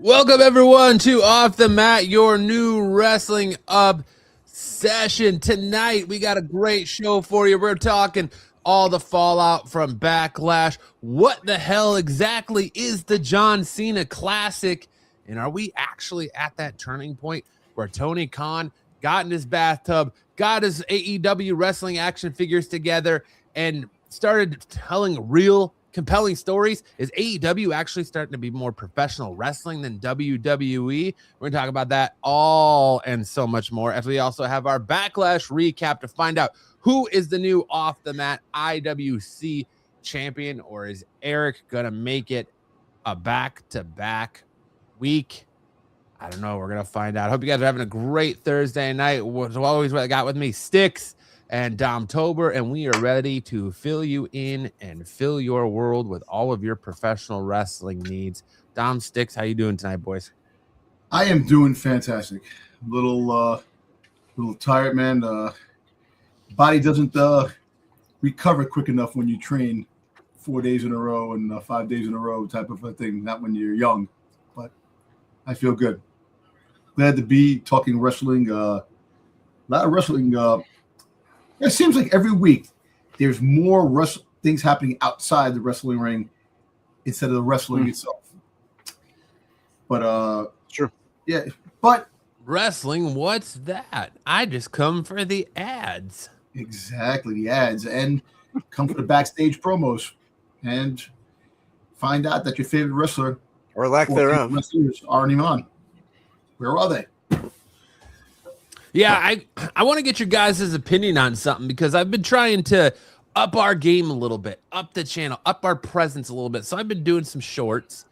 Welcome, everyone, to Off the Mat, your new wrestling obsession. Tonight, we got a great show for you. We're talking all the fallout from Backlash. What the hell exactly is the John Cena Classic? And are we actually at that turning point where Tony Khan got in his bathtub, got his AEW wrestling action figures together, and started telling real compelling stories? Is AEW actually starting to be more professional wrestling than WWE? We're gonna talk about that all and so much more, as we also have our Backlash recap to find out who is the new Off the Mat IWC champion, or is Eric gonna make it a back-to-back week? I don't know. We're gonna find out. Hope you guys are having a great Thursday night. As always, what I got with me, Sticks and Domtober, and we are ready to fill you in and fill your world with all of your professional wrestling needs. Dom, Sticks, how you doing tonight, boys? I am doing fantastic. A little tired, man. Body doesn't recover quick enough when you train 4 days in a row and 5 days in a row type of a thing. Not when you're young, but I feel good. Glad to be talking wrestling. A lot of wrestling. It seems like every week there's more things happening outside the wrestling ring instead of the wrestling itself. But sure, yeah. But wrestling, what's that? I just come for the ads. Exactly, the ads, and come for the backstage promos, and find out that your favorite wrestler or lack thereof wrestlers aren't even on. Where are they? Yeah, I want to get your guys' opinion on something, because I've been trying to up our game a little bit, up the channel, up our presence a little bit. So I've been doing some shorts,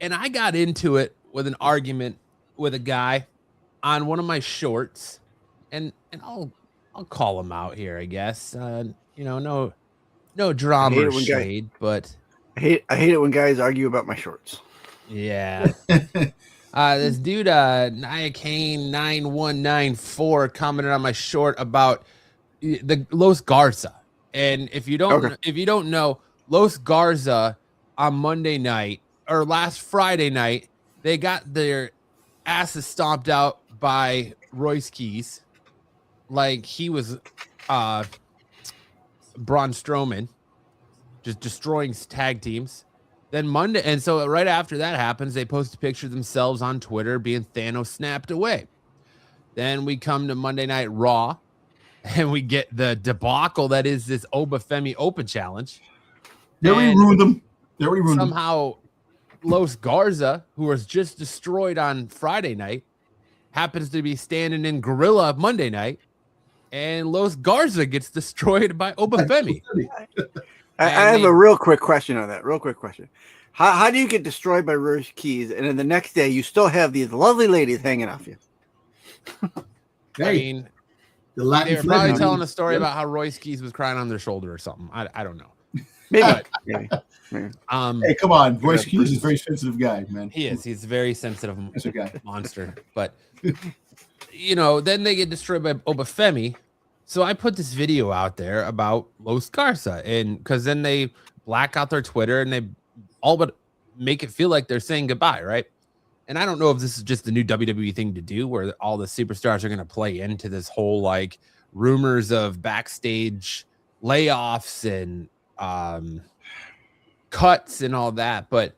and I got into it with an argument with a guy on one of my shorts, and I'll call him out here, I guess. No drama or shade, but I hate it when guys argue about my shorts. Yeah. This dude, Niakane 9194, commented on my short about the Los Garza. And if you don't know, Los Garza on Monday night or last Friday night, they got their asses stomped out by Royce Keys, like he was Braun Strowman, just destroying tag teams. Then Monday, and so right after that happens, they post a picture of themselves on Twitter being Thanos snapped away. Then we come to Monday Night Raw, and we get the debacle that is this Obafemi Open Challenge. There we ruined them. Somehow, Los Garza, who was just destroyed on Friday night, happens to be standing in Gorilla Monday night, and Los Garza gets destroyed by Obafemi. I have a real quick question on that. How do you get destroyed by Royce Keys, and then the next day you still have these lovely ladies hanging off you? I mean, they were probably telling a story about how Royce Keys was crying on their shoulder or something. I don't know. Maybe. Hey, come on. Royce Keys is a very sensitive guy, man. He is. He's a very sensitive monster. But, then they get destroyed by Obafemi. So I put this video out there about Los Garza, and because then they black out their Twitter and they all but make it feel like they're saying goodbye, right? And I don't know if this is just the new WWE thing to do, where all the superstars are going to play into this whole like rumors of backstage layoffs and cuts and all that. But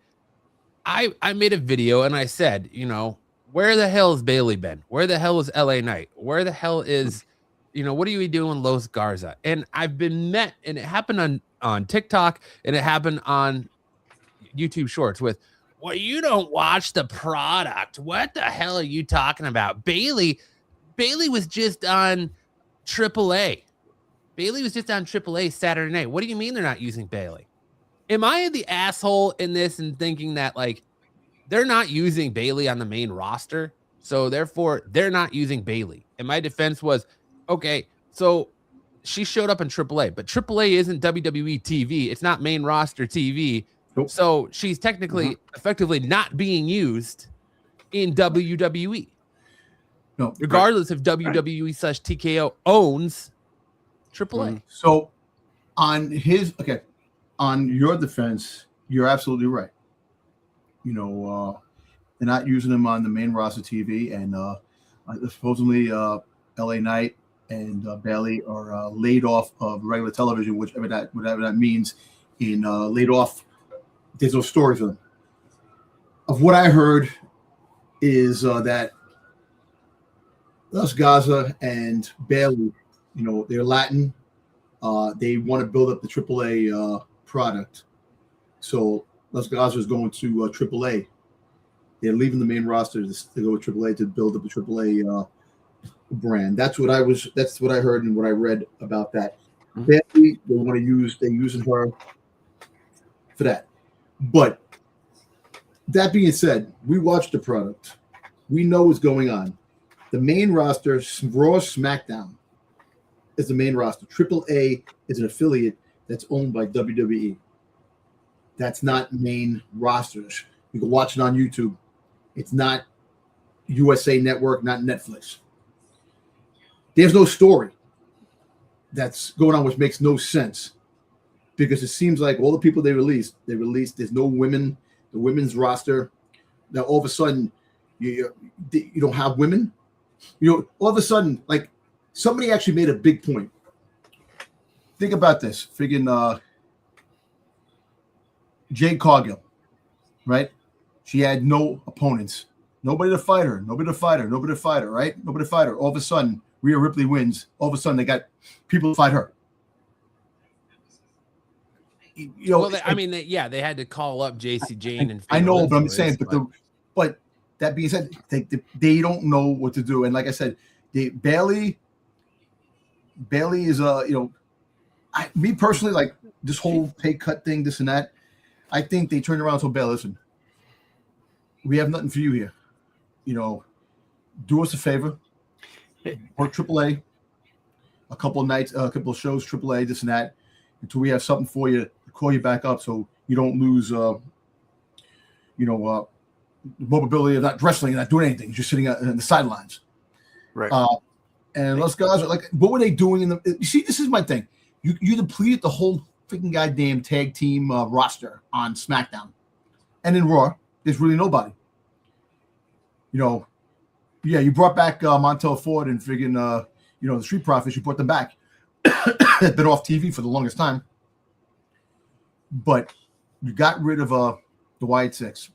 I made a video and I said, where the hell has Bailey been? Where the hell is LA Knight? Where the hell is what are you doing, Los Garza? And I've been met, and it happened on TikTok, and it happened on YouTube Shorts with, well, you don't watch the product. What the hell are you talking about? Bailey was just on AAA. Bailey was just on AAA Saturday night. What do you mean they're not using Bailey? Am I the asshole in this and thinking that, like, they're not using Bailey on the main roster, so therefore they're not using Bailey? And my defense was, okay, so she showed up in AAA, but AAA isn't WWE TV. It's not main roster TV. Nope. So she's technically effectively not being used in WWE. No, regardless if WWE / TKO owns AAA. So on your defense, you're absolutely right. They're not using them on the main roster TV, and supposedly LA Knight and Bailey are laid off of regular television, whatever that means. In laid off, there's no story for them. Of what I heard is that Las Gaza and Bailey, they're Latin. They want to build up the AAA product. So Las Gaza is going to AAA. They're leaving the main roster to go with AAA to build up the AAA brand. That's what I heard and what I read about that. Bailey, they're using her for that. But that being said, we watched the product. We know what's going on. The main roster, Raw SmackDown, is the main roster. AAA is an affiliate that's owned by WWE. That's not main rosters. You can watch it on YouTube. It's not USA Network, not Netflix. There's no story that's going on, which makes no sense, because it seems like all the people they released, there's no women, the women's roster. Now all of a sudden you don't have women. All of a sudden, like, somebody actually made a big point. Think about this. Friggin' Jade Cargill, right? She had no opponents. Nobody to fight her. Right? Nobody to fight her. All of a sudden, Rhea Ripley wins. All of a sudden, they got people to fight her. They had to call up JC Jane. And I know, but I'm saying, but that being said, they don't know what to do. And like I said, Bailey is me personally, like, this whole pay cut thing, this and that. I think they turned around and told Bailey, listen, we have nothing for you here. Do us a favor, work AAA, a couple of nights, a couple of shows, AAA, this and that, until we have something for you to call you back up, so you don't lose, mobility of not wrestling and not doing anything, just sitting on the sidelines. Right. And those guys are like, what were they doing you see, this is my thing. You depleted the whole freaking goddamn tag team roster on SmackDown. And in Raw, there's really nobody. You brought back Montel Ford and friggin' the Street Profits. You brought them back. They've been off TV for the longest time. But you got rid of the Wyatt Six.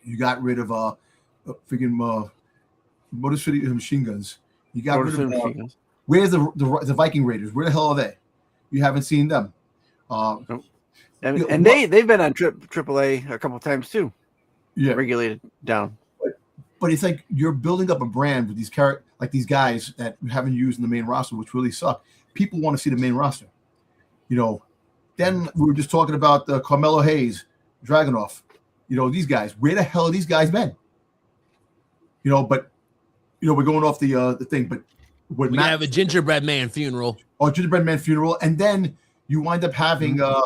You got rid of friggin' Motor City Machine Guns. You got rid of where's the Viking Raiders? Where the hell are they? You haven't seen them. And they've been on AAA a couple of times too. Yeah, regulated down. But it's like you're building up a brand with these like these guys that you haven't used in the main roster, which really suck. People want to see the main roster. Then we were just talking about Carmelo Hayes, Dragunov. These guys. Where the hell are these guys been? But we're going off the thing. But we have a gingerbread man funeral. Oh, gingerbread man funeral, and then you wind up having the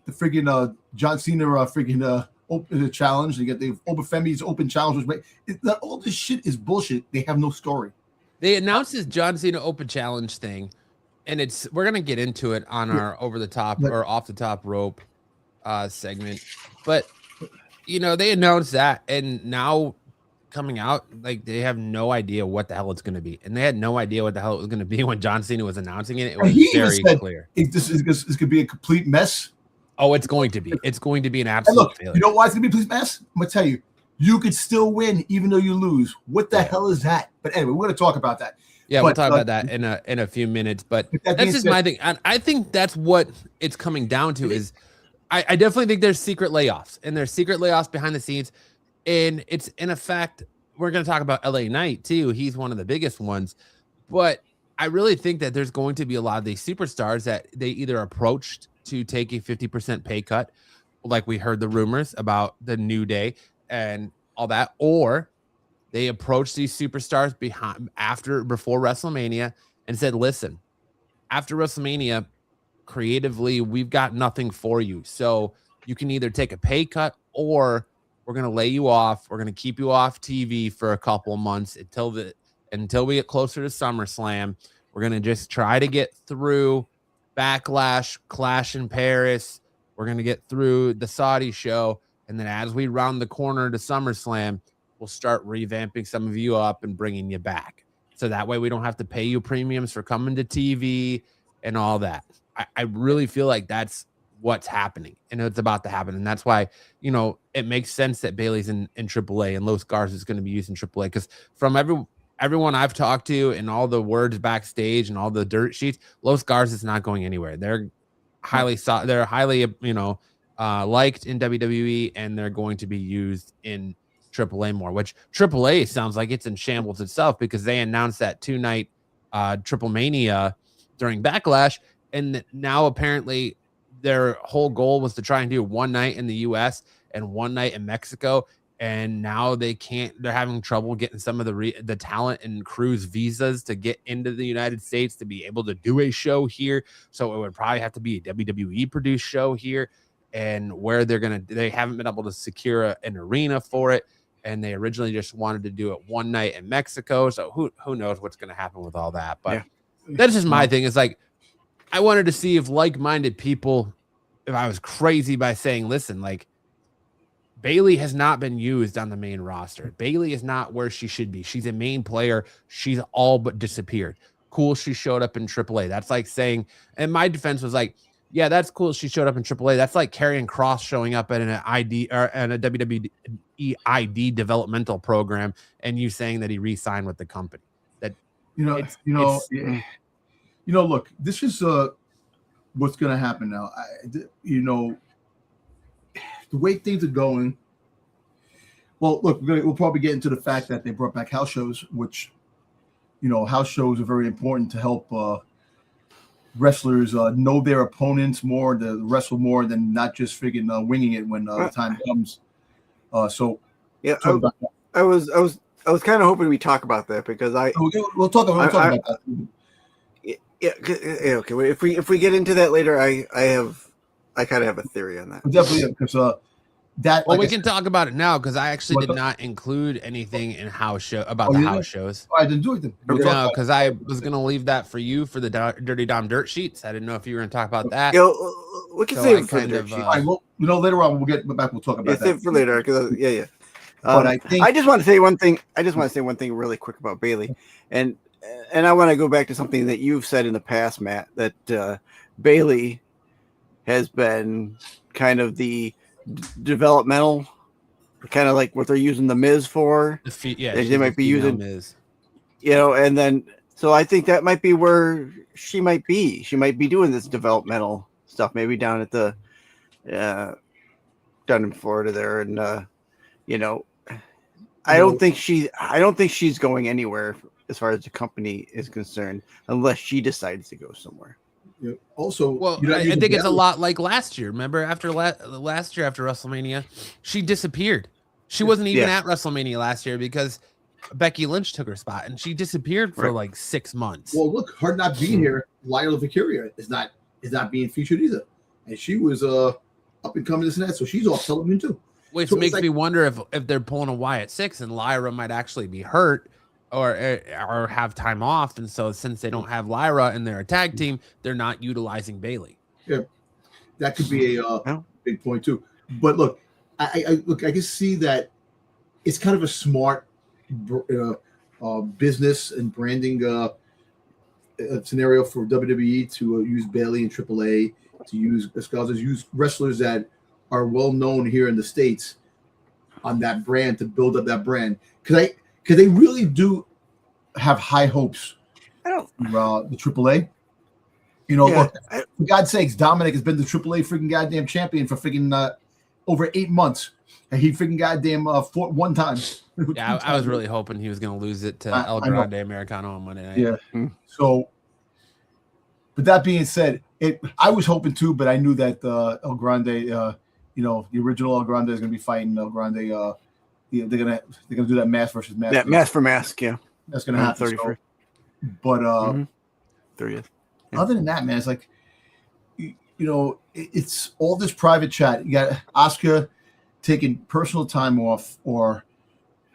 friggin' John Cena open challenge. You get the Obafemi's open challenge. All this shit is bullshit. They have no story. They announced this John Cena open challenge thing, and we're gonna get into it on our over the top or off the top rope segment. But they announced that, and now coming out, like, they have no idea what the hell it's going to be, and they had no idea what the hell it was going to be when John Cena was announcing it. It was very clear. This could be a complete mess. Oh, it's going to be. It's going to be an absolute failure. You know why it's going to be a complete mess? I'm going to tell you. You could still win even though you lose. What the hell is that? But anyway, we're going to talk about that. Yeah, we'll talk about that in a few minutes. But that's just my thing. And I think that's what it's coming down to is I definitely think there's secret layoffs, and there's secret layoffs behind the scenes. And it's in effect, we're going to talk about LA Knight too. He's one of the biggest ones. But I really think that there's going to be a lot of these superstars that they either approached to take a 50% pay cut, like we heard the rumors about the New Day and all that, or they approached these superstars before WrestleMania and said, listen, after WrestleMania, creatively, we've got nothing for you. So you can either take a pay cut, or we're going to lay you off. We're going to keep you off TV for a couple of months until we get closer to SummerSlam. We're going to just try to get through Backlash, Clash in Paris. We're going to get through the Saudi show, And then as we round the corner to SummerSlam, we'll start revamping some of you up and bringing you back. So that way we don't have to pay you premiums for coming to TV and all that. I really feel like that's what's happening and it's about to happen. And that's why, it makes sense that Bayley's in AAA and Los Garza is going to be used in AAA, because from everyone I've talked to and all the words backstage and all the dirt sheets, Los Garza is not going anywhere. They're highly liked in WWE, and they're going to be used in AAA more, which AAA sounds like it's in shambles itself, because they announced that 2-night Triple Mania during Backlash, and now apparently their whole goal was to try and do 1 night in the US and 1 night in Mexico, and now they're having trouble getting some of the talent and crew's visas to get into the United States to be able to do a show here. So it would probably have to be a WWE produced show here, and where they haven't been able to secure an arena for it. And they originally just wanted to do it 1 night in Mexico. So who knows what's going to happen with all that. But that's just my thing. It's like, I wanted to see if like-minded people, if I was crazy by saying, listen, like, Bayley has not been used on the main roster. Bayley is not where she should be. She's a main player. She's all but disappeared. Cool, she showed up in AAA. That's like saying, and my defense was like, yeah, that's cool. She showed up in AAA. That's like Karrion Kross showing up at an ID or at a WWE ID developmental program, and you saying that he re-signed with the company. That look, this is what's going to happen now. The way things are going. Well, look, we'll probably get into the fact that they brought back house shows, which, house shows are very important to help wrestlers know their opponents more, to wrestle more than not just freaking winging it when the time comes. I was kind of hoping we talk about that, because we'll talk about that. Yeah, okay. Well, if we get into that later, I kind of have a theory on that. Definitely, because we can talk about it now, because I actually did not include anything in house shows. I didn't do it then. No, because I was going to leave that for you for the Dirty Dom Dirt Sheets. I didn't know if you were going to talk about that. We can save it for the dirt sheet. Later on we'll get back. We'll talk about that. Save it for later. Yeah. But I just want to say one thing. I just want to say one thing really quick about Bayley, and I want to go back to something that you've said in the past, Matt, that Bayley has been kind of the developmental, kind of like what they're using the Miz for. They might be using Miz, and then so I think that might be where she might be. She might be doing this developmental stuff, maybe down at the down in Florida there, and I don't think she's going anywhere as far as the company is concerned, unless she decides to go somewhere. Yeah. Also, I think it's a lot like last year. Remember, after last year, after WrestleMania, she disappeared. She wasn't even at WrestleMania last year because Becky Lynch took her spot, and she disappeared for like 6 months. Well, look, her not being here, Lila Valkyria is not being featured either, and she was up and coming this and that, so she's off television too. Which makes me wonder if they're pulling a Wyatt 6 and Lyra might actually be hurt or have time off, and so since they don't have Lyra in their tag team, they're not utilizing Bayley. Yeah, that could be a big point too. But look, I can see that it's kind of a smart business and branding scenario for WWE to use Bayley and AAA, to use wrestlers that are well known here in the States on that brand, to build up that brand. Because they really do have high hopes for the AAA. Look, for God's sakes, Dominic has been the AAA freaking goddamn champion for freaking over 8 months. And he freaking goddamn fought 1 time. Yeah, I was really hoping he was going to lose it to El Grande Americano on Monday night. Yeah. So, but that being said, I was hoping too, but I knew that El Grande, the original El Grande is going to be fighting El Grande. They're gonna do that mask versus mask. That mask for mask, yeah. That's gonna happen. 31st. But 30th. Yeah. Other than that, man, it's like it's all this private chat. You got Asuka taking personal time off, or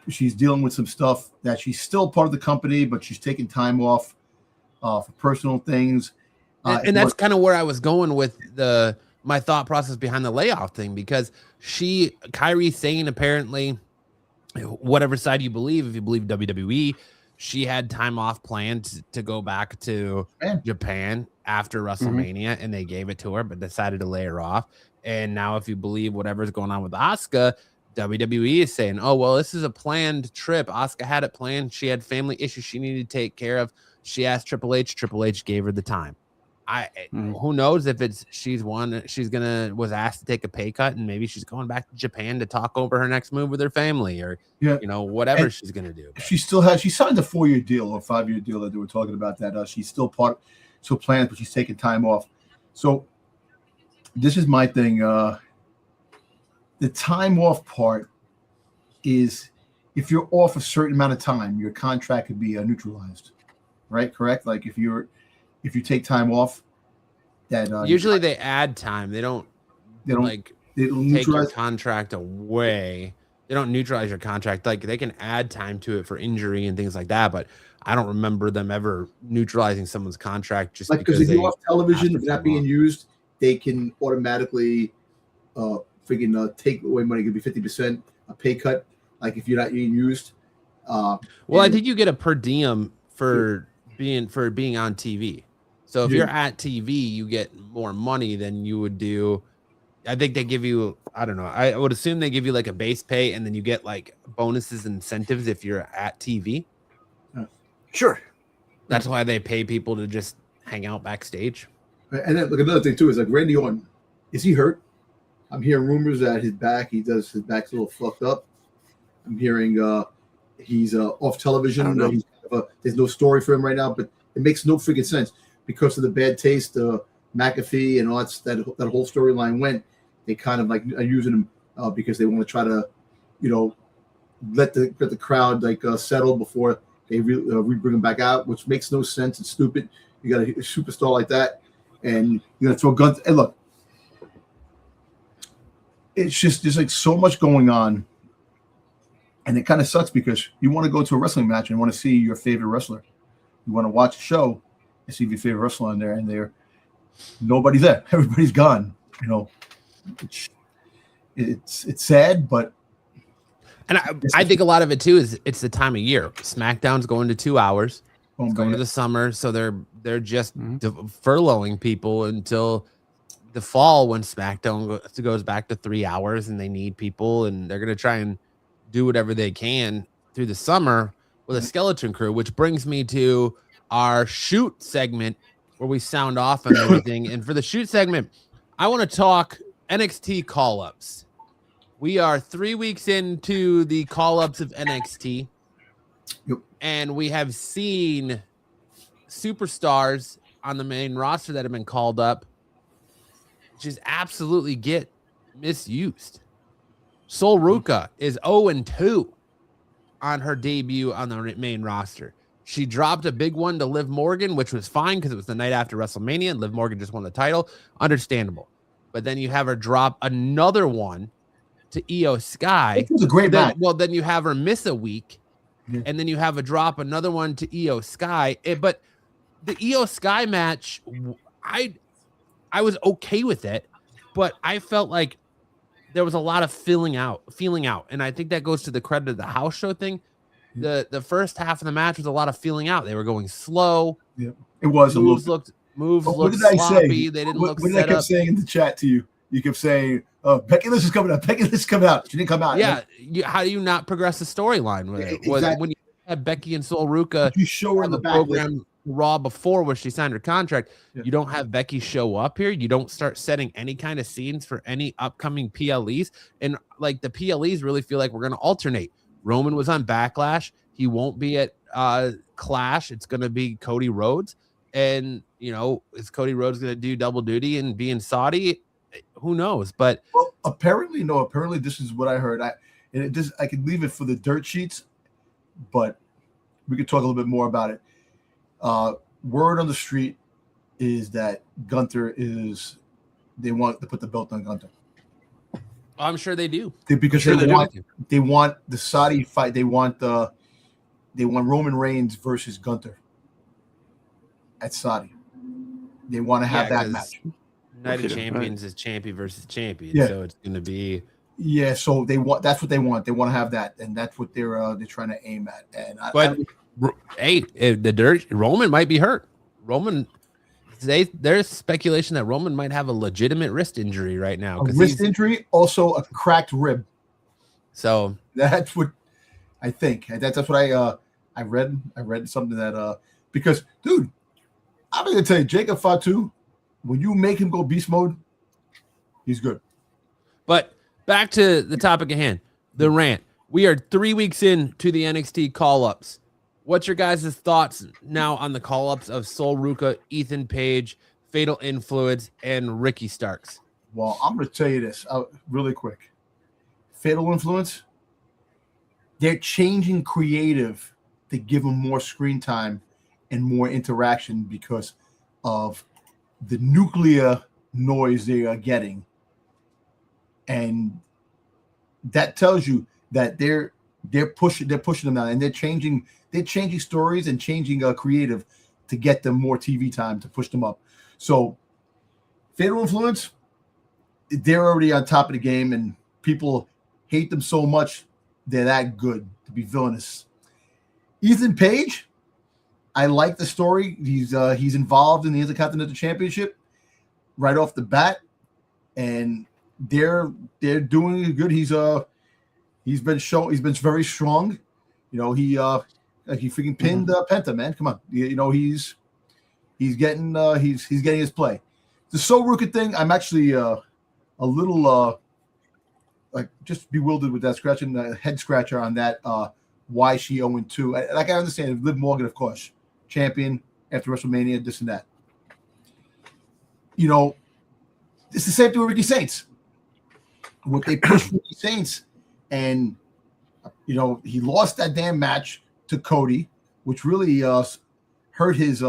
she's dealing with some stuff that she's still part of the company, but she's taking time off for personal things. And that's kind of where I was going with the my thought process behind the layoff thing, because Kairi Sane, apparently, whatever side you believe, if you believe WWE, she had time off planned to go back to Japan after WrestleMania, and they gave it to her, but decided to lay her off. And now, if you believe whatever's going on with Asuka, WWE is saying, oh, well, this is a planned trip. Asuka had it planned. She had family issues she needed to take care of. She asked Triple H. Triple H gave her the time. Who knows if was asked to take a pay cut, and maybe she's going back to Japan to talk over her next move with her family, or whatever she's gonna do. She signed a 4-year deal or 5-year deal that they were talking about, that she's still planned, but she's taking time off. So this is my thing. The time off part is, if you're off a certain amount of time, your contract could be neutralized, right? Correct. Like if you take time off, that usually they add time. They don't take your contract away. They don't neutralize your contract. Like, they can add time to it for injury and things like that, but I don't remember them ever neutralizing someone's contract just because if you're off television, if not being used, they can automatically take away money. It could be 50%, a pay cut. Like if you're not being used. I think you get a per diem for being on TV. So if you're at TV, you get more money than you would do. I think they give you, I don't know, I would assume they give you like a base pay, and then you get like bonuses and incentives if you're at TV. Sure. That's why they pay people to just hang out backstage. And then, another thing too is, like, Randy Orton, is he hurt? I'm hearing rumors that his back's a little fucked up. I'm hearing he's off television. There's no story for him right now, but it makes no freaking sense because of the bad taste. McAfee and all that whole storyline went. They kind of like are using him because they want to try to, let the crowd settle before they bring him back out, which makes no sense. It's stupid. You got a superstar like that, and you're gonna throw guns. And look, it's just there's like so much going on, and it kind of sucks because you want to go to a wrestling match and want to see your favorite wrestler. You want to watch a show and see your favorite wrestler on there, and nobody's there. Everybody's gone. It's sad, but. And I think a lot of it too is it's the time of year. SmackDown's going to 2 hours. It's going to the summer, so they're just furloughing people until the fall when SmackDown goes back to 3 hours, and they need people, and they're going to try and do whatever they can through the summer with a skeleton crew, which brings me to our shoot segment where we sound off and everything. And for the shoot segment, I want to talk NXT call-ups. We are 3 weeks into the call-ups of NXT, and we have seen superstars on the main roster that have been called up just absolutely get misused. Sol Ruca is 0-2 on her debut on the main roster. She dropped a big one to Liv Morgan, which was fine because it was the night after WrestleMania, and Liv Morgan just won the title. Understandable. But then you have her drop another one to Io Sky. It was a great match. Well, then you have her miss a week, and then you have her drop another one to Io Sky. But the Io Sky match, I was okay with it, but I felt like there was a lot of feeling out, and I think that goes to the credit of the house show thing. The first half of the match was a lot of feeling out. They were going slow. Yeah, it was moves looked sloppy. They didn't look set up. What did I kept saying in the chat to you? You kept saying, Becky Lynch is coming out. Becky Lynch is coming out. She didn't come out. Yeah. How do you not progress the storyline with it? Exactly. When you had Becky and Sol Ruca, you show her in the program Raw before where she signed her contract. Yeah. You don't have Becky show up here. You don't start setting any kind of scenes for any upcoming PLEs. And like the PLEs really feel like we're going to alternate. Roman was on Backlash. He won't be at Clash. It's going to be Cody Rhodes. And, is Cody Rhodes going to do double duty and be in Saudi? Who knows? But apparently this is what I heard. I could leave it for the dirt sheets, but we could talk a little bit more about it. Word on the street is that Gunther they want to put the belt on Gunther. I'm sure they do. Because they want the Saudi fight. They want Roman Reigns versus Gunther at Saudi. They want to have that match. Night of Champions is champion versus champion, Yeah. so it's going to be. Yeah, so that's what they want. They want to have that, and that's what they're trying to aim at. And Roman might be hurt. There's speculation that Roman might have a legitimate wrist injury right now. A wrist injury, also a cracked rib. So that's what I think. That's what I read. I read something that because, dude, I'm gonna tell you, Jacob Fatu, when you make him go beast mode, he's good. But back to the topic at hand, the rant. We are 3 weeks into the NXT call-ups. What's your guys' thoughts now on the call-ups of Sol Ruca, Ethan Page, Fatal Influence, and Ricky Starks? Well, I'm going to tell you this really quick. Fatal Influence, they're changing creative to give them more screen time and more interaction because of the nuclear noise they are getting. And that tells you that they're pushing them down, and they're changing stories and changing creative to get them more TV time to push them up. So Fatal Influence, they're already on top of the game, and people hate them so much they're that good to be villainous. Ethan Page, I like the story. He's involved in the Intercontinental Championship right off the bat, and they're doing good. He's been very strong. You know, he freaking pinned Penta, man. Come on. You know, he's getting his play. The Sol Ruca thing, I'm actually a little like just bewildered with that scratching the head scratcher on that why she 0-2. Like I understand Liv Morgan, of course, champion after WrestleMania, this and that. You know, it's the same thing with Ricky Saints. What they pushed Ricky Saints, and you know, he lost that damn match to Cody, which really hurt his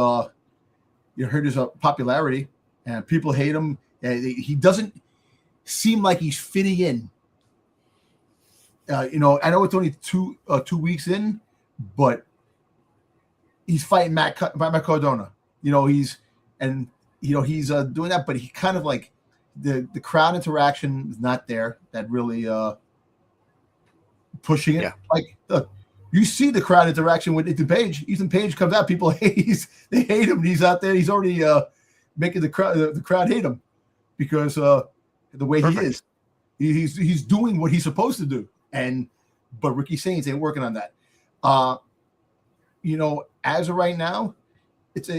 popularity, and people hate him. He doesn't seem like he's fitting in. You know, I know it's only 2 weeks in, but he's fighting Matt Cardona. You know, he's doing that, but he kind of like the crowd interaction is not there. That really pushing it. Yeah. Like, look, you see the crowd interaction with Ethan Page. Ethan Page comes out, people they hate him. He's out there. He's already making the crowd hate him because the way Perfect. He is. He's doing what he's supposed to do. But Ricky Saints ain't working on that. You know, as of right now, it's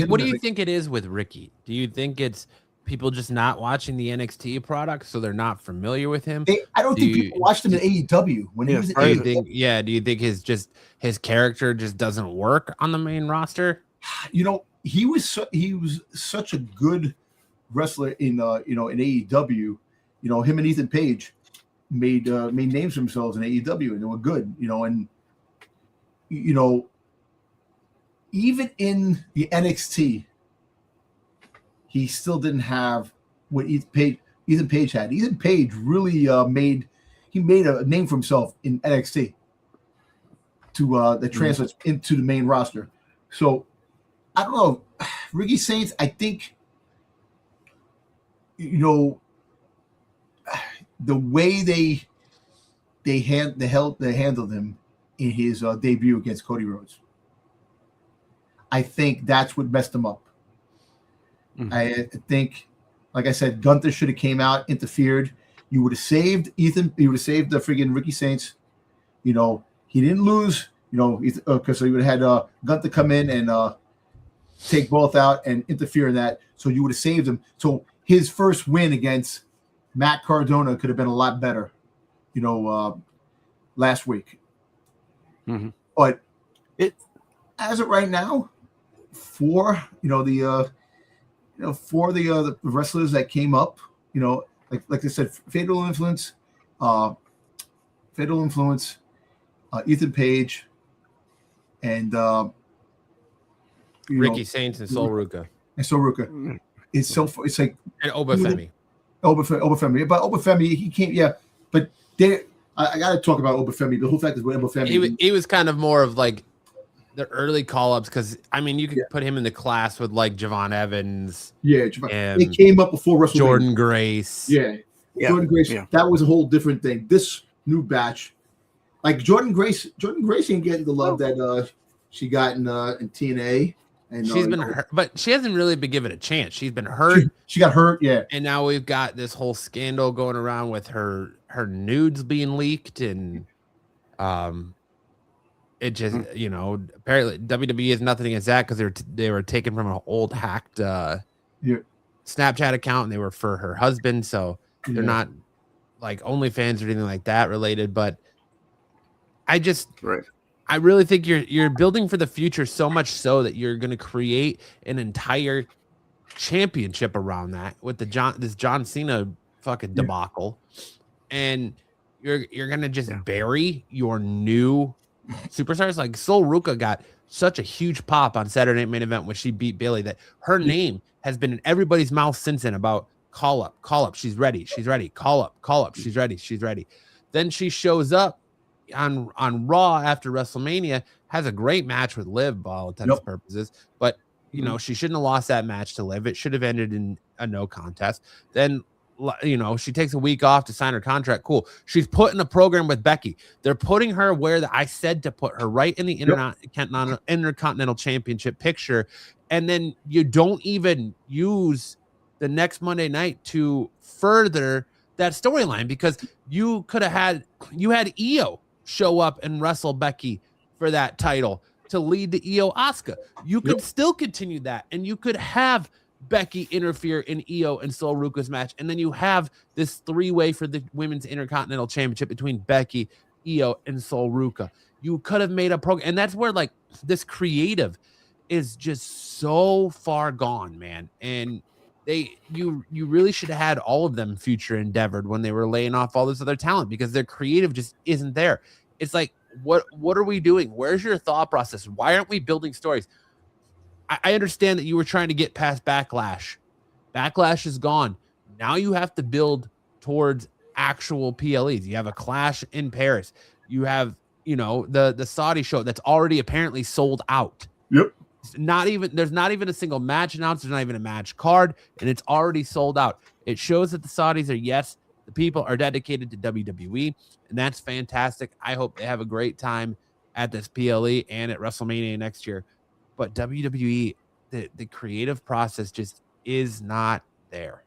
what do you think it is with Ricky? Do you think it's people just not watching the NXT product, so they're not familiar with him? I don't think people watched him in AEW when he was in AEW. Do you think his character just doesn't work on the main roster? You know, he was such a good wrestler in AEW. You know, him and Ethan Page made names for themselves in AEW, and they were good. You know, and you know, even in the NXT, he still didn't have what Ethan Page had. Ethan Page really made a name for himself in NXT to that translates into the main roster. So I don't know, Ricky Saints. I think, you know, the way they handled him in his debut against Cody Rhodes, I think that's what messed him up. Mm-hmm. I think, like I said, Gunther should have came out, interfered. You would have saved Ethan. You would have saved the friggin' Ricky Saints. You know, he didn't lose. You know, because so you would have had Gunther come in and take both out and interfere in that. So you would have saved him. So his first win against Matt Cardona could have been a lot better, you know, last week. Mm-hmm. But as of right now, for the wrestlers that came up, you know, like I said, Fatal Influence, Ethan Page, and Ricky Saints and Sol Ruca. It's like and Obafemi. Obafemi, but Obafemi, he can't. Yeah, but I got to talk about Obafemi. The whole fact is with Obafemi, he was kind of more of like the early call-ups, because I mean you could put him in the class with like Javon Evans. Yeah, they came up before WrestleMania. Jordan Grace. Yeah. Jordan Grace. Yeah. That was a whole different thing. This new batch, like Jordan Grace ain't getting the love that she got in TNA. And she's been hurt, but she hasn't really been given a chance. She's been hurt. She got hurt, yeah. And now we've got this whole scandal going around with her nudes being leaked, and it just apparently WWE has nothing against that because they were taken from an old hacked Snapchat account, and they were for her husband, so they're not like OnlyFans or anything like that related. But I really think you're building for the future so much so that you're going to create an entire championship around that with this John Cena fucking debacle, and you're going to just bury your new superstars. Like Sol Ruka got such a huge pop on Saturday Night Main Event when she beat Bayley that her name has been in everybody's mouth since then about call up, she's ready, call up, she's ready. Then she shows up on Raw after WrestleMania, has a great match with Liv by all intents and purposes, but she shouldn't have lost that match to Liv. It should have ended in a no contest. Then she takes a week off to sign her contract. Cool. She's put in a program with Becky. They're putting her where I said to put her, right in the Intercontinental Championship picture. And then you don't even use the next Monday night to further that storyline, because you could have had Io show up and wrestle Becky for that title to lead the Io Asuka. You could still continue that, and you could have Becky interfere in Io and Sol Ruka's match, and then you have this three-way for the Women's Intercontinental Championship between Becky, Io, and Sol Ruka. You could have made a program, and that's where like this creative is just so far gone, man. And you really should have had all of them future endeavored when they were laying off all this other talent, because their creative just isn't there. It's like, what are we doing? Where's your thought process? Why aren't we building stories? I understand that you were trying to get past Backlash. Backlash is gone. Now you have to build towards actual PLEs. You have a Clash in Paris. You have, the Saudi show that's already apparently sold out. Yep. There's not even a single match announced. There's not even a match card, and it's already sold out. It shows that the Saudis are, the people are dedicated to WWE, and that's fantastic. I hope they have a great time at this PLE and at WrestleMania next year. But WWE, the creative process just is not there.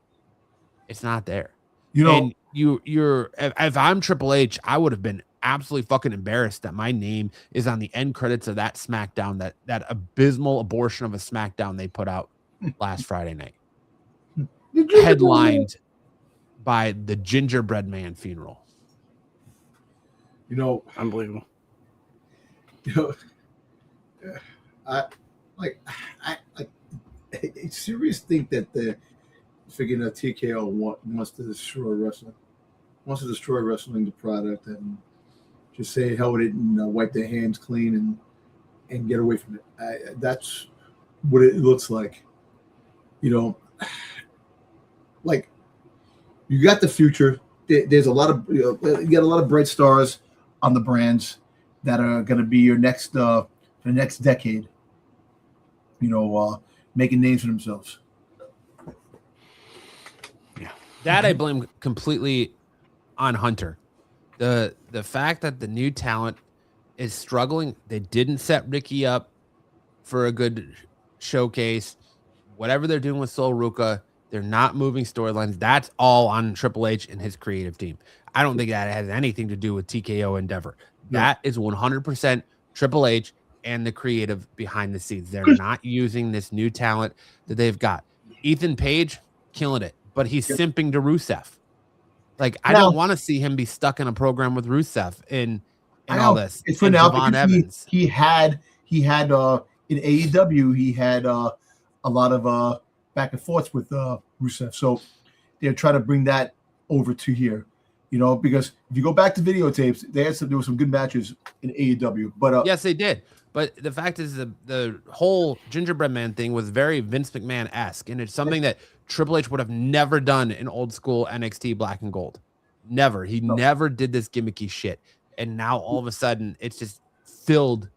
It's not there. And you're if I'm Triple H, I would have been absolutely fucking embarrassed that my name is on the end credits of that SmackDown, that abysmal abortion of a SmackDown they put out last Friday night, headlined by the Gingerbread Man funeral. Unbelievable. I serious think that they're figuring out TKO wants to destroy wrestling, the product, and just say hell with it and wipe their hands clean and get away from it. That's what it looks like. Like you got the future. There's a lot of you got a lot of bright stars on the brands that are going to be your next the next decade. Making names for themselves. Yeah, that I blame completely on Hunter. The fact that the new talent is struggling. They didn't set Ricky up for a good showcase. Whatever they're doing with Sol Ruka, they're not moving storylines. That's all on Triple H and his creative team. I don't think that has anything to do with TKO Endeavor. No. That is 100% Triple H and the creative behind the scenes. They're not using this new talent that they've got. Ethan Page, killing it, but he's simping to Rusev. Like, I don't want to see him be stuck in a program with Rusev and all this. It's for now because he had in AEW, he had a lot of back and forth with Rusev. So they're trying to bring that over to here. Because if you go back to videotapes, there were some good matches in AEW. But yes, they did. But the fact is, the whole Gingerbread Man thing was very Vince McMahon-esque, and it's something that Triple H would have never done in old school NXT Black and Gold. Never. He never did this gimmicky shit. And now all of a sudden, it's just filled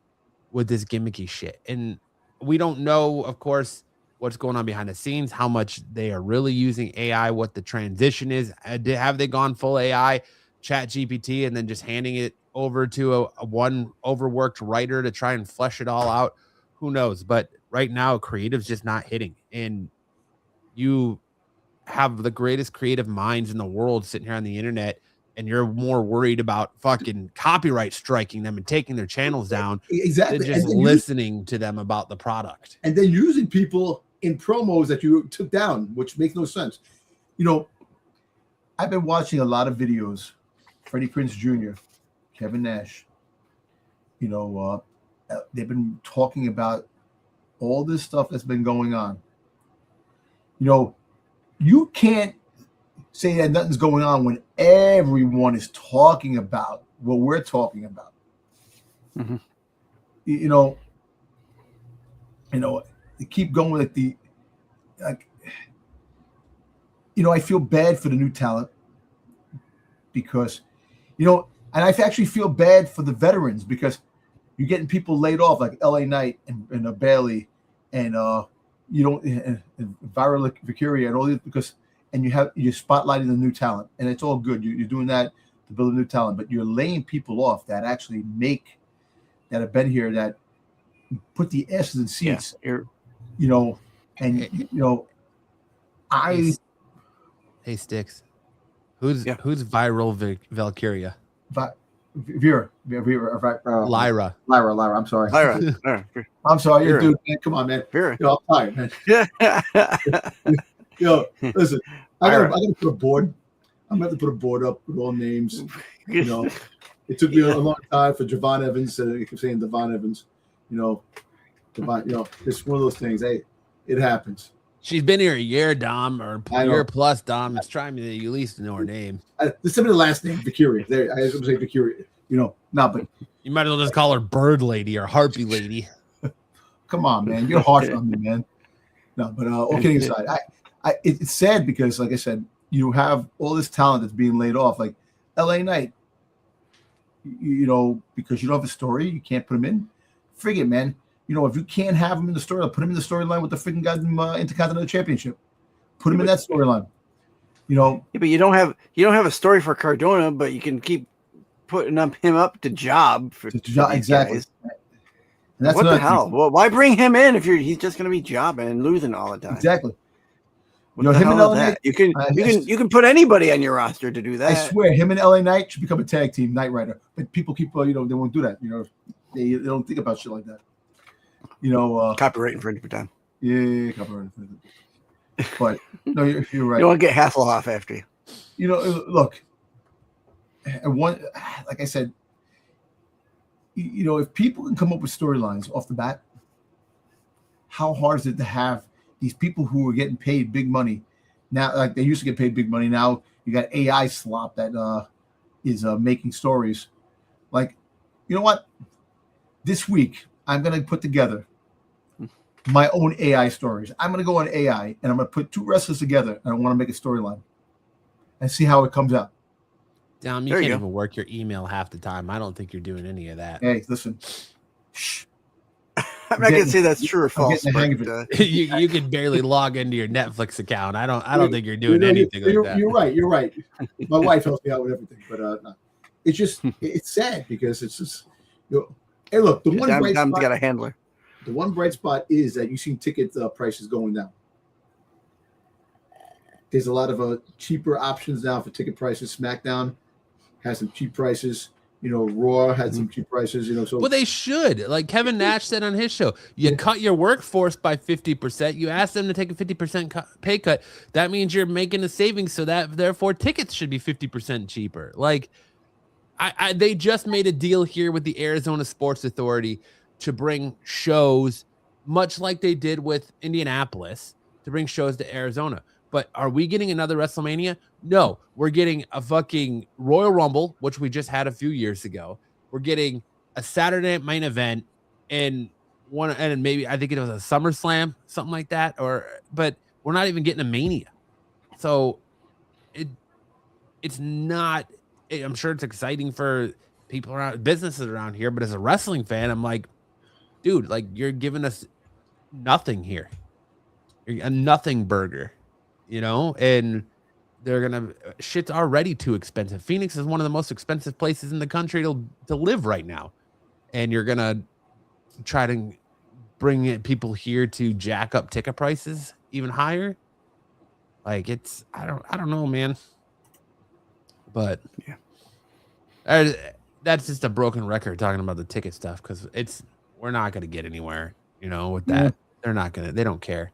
with this gimmicky shit. And we don't know, of course, what's going on behind the scenes, how much they are really using AI, what the transition is. Have they gone full AI, chat GPT, and then just handing it over to a one overworked writer to try and flesh it all out? Who knows? But right now, creative's just not hitting. And you have the greatest creative minds in the world sitting here on the internet, and you're more worried about fucking copyright striking them and taking their channels down Exactly. than just listening to them about the product. And then using people in promos that you took down, which makes no sense. You know, I've been watching a lot of videos, Freddie Prinze Jr., Kevin Nash. You know, they've been talking about all this stuff that's been going on. You know, you can't say that nothing's going on when everyone is talking about what we're talking about. Mm-hmm. You know, they keep going with I feel bad for the new talent because, and I actually feel bad for the veterans because you're getting people laid off like LA Knight and Bailey and and Viral Vicaria and all these and you're spotlighting the new talent, and it's all good. You're doing that to build a new talent, but you're laying people off that actually that have been here, that put the asses in seats. Yeah, Hey Sticks, who's Viral Valkyria? Lyra. I'm sorry. Lyra. I'm sorry, dude. Man, come on, man. Vera. I'm tired, man. Listen. I gotta put a board. I'm gonna have to put a board up with all names. It took me a long time for Javon Evans. You keep saying Devon Evans. Devon. It's one of those things. Hey, it happens. She's been here a year, Dom, or a year plus, Dom. It's trying to at least know her name. There's some of the last name, Vicaria. There, I was going to say Vicaria. But you might as well just call her Bird Lady or Harpy Lady. Come on, man. You're harsh on me, man. No, but all kidding aside, it's sad because, like I said, you have all this talent that's being laid off, like LA Knight. Because you don't have a story, you can't put him in. Frig it, man. If you can't have him in the story, put him in the storyline with the freaking goddamn Intercontinental Championship. Put him in that storyline. Yeah, but you don't have a story for Cardona, but you can keep putting him up to job for exactly. Guys. And that's what the hell? Well, why bring him in if he's just going to be jobbing and losing all the time? Exactly. Him and LA Knight, you can put anybody on your roster to do that. I swear, him and LA Knight should become a tag team, Knight Rider. But people keep, they won't do that. They don't think about shit like that. Copyright infringement time. Yeah, copyright infringement. But no, you're right. You don't want to get Hasselhoff after you. Look, like I said, if people can come up with storylines off the bat, how hard is it to have these people who are getting paid big money now? Like they used to get paid big money. Now you got AI slop that is making stories. Like, you know what? This week I'm gonna put together my own AI stories. I'm gonna go on AI and I'm gonna put two wrestlers together and I want to make a storyline and see how it comes out. Dom, you can't even work your email half the time. I don't think you're doing any of that. Hey, listen. Shh. I'm not gonna say that's true or false. But, you can barely log into your Netflix account. I don't think you're doing anything like that. You're right. My wife helps me out with everything, but no. It's just it's sad because it's just hey, look, the one bright spot, got a handler. The one bright spot is that you've seen ticket prices going down. There's a lot of cheaper options now for ticket prices. SmackDown has some cheap prices. Raw had some cheap prices. So well, they should. Like Kevin Nash said on his show, you cut your workforce by 50%. You ask them to take a 50% pay cut. That means you're making a savings, so that therefore tickets should be 50% cheaper. Like, they just made a deal here with the Arizona Sports Authority to bring shows, much like they did with Indianapolis, to bring shows to Arizona. But are we getting another WrestleMania? No, we're getting a fucking Royal Rumble, which we just had a few years ago. We're getting a Saturday night main event and maybe I think it was a SummerSlam, something like that. But we're not even getting a Mania. So it's not. I'm sure it's exciting for people around businesses around here, but as a wrestling fan, I'm like, dude, like you're giving us nothing here. You're a nothing burger, and they're gonna shit's already too expensive. Phoenix is one of the most expensive places in the country to live right now, and you're gonna try to bring people here to jack up ticket prices even higher. Like I don't know, man. But yeah, that's just a broken record talking about the ticket stuff because we're not gonna get anywhere, with that. They don't care.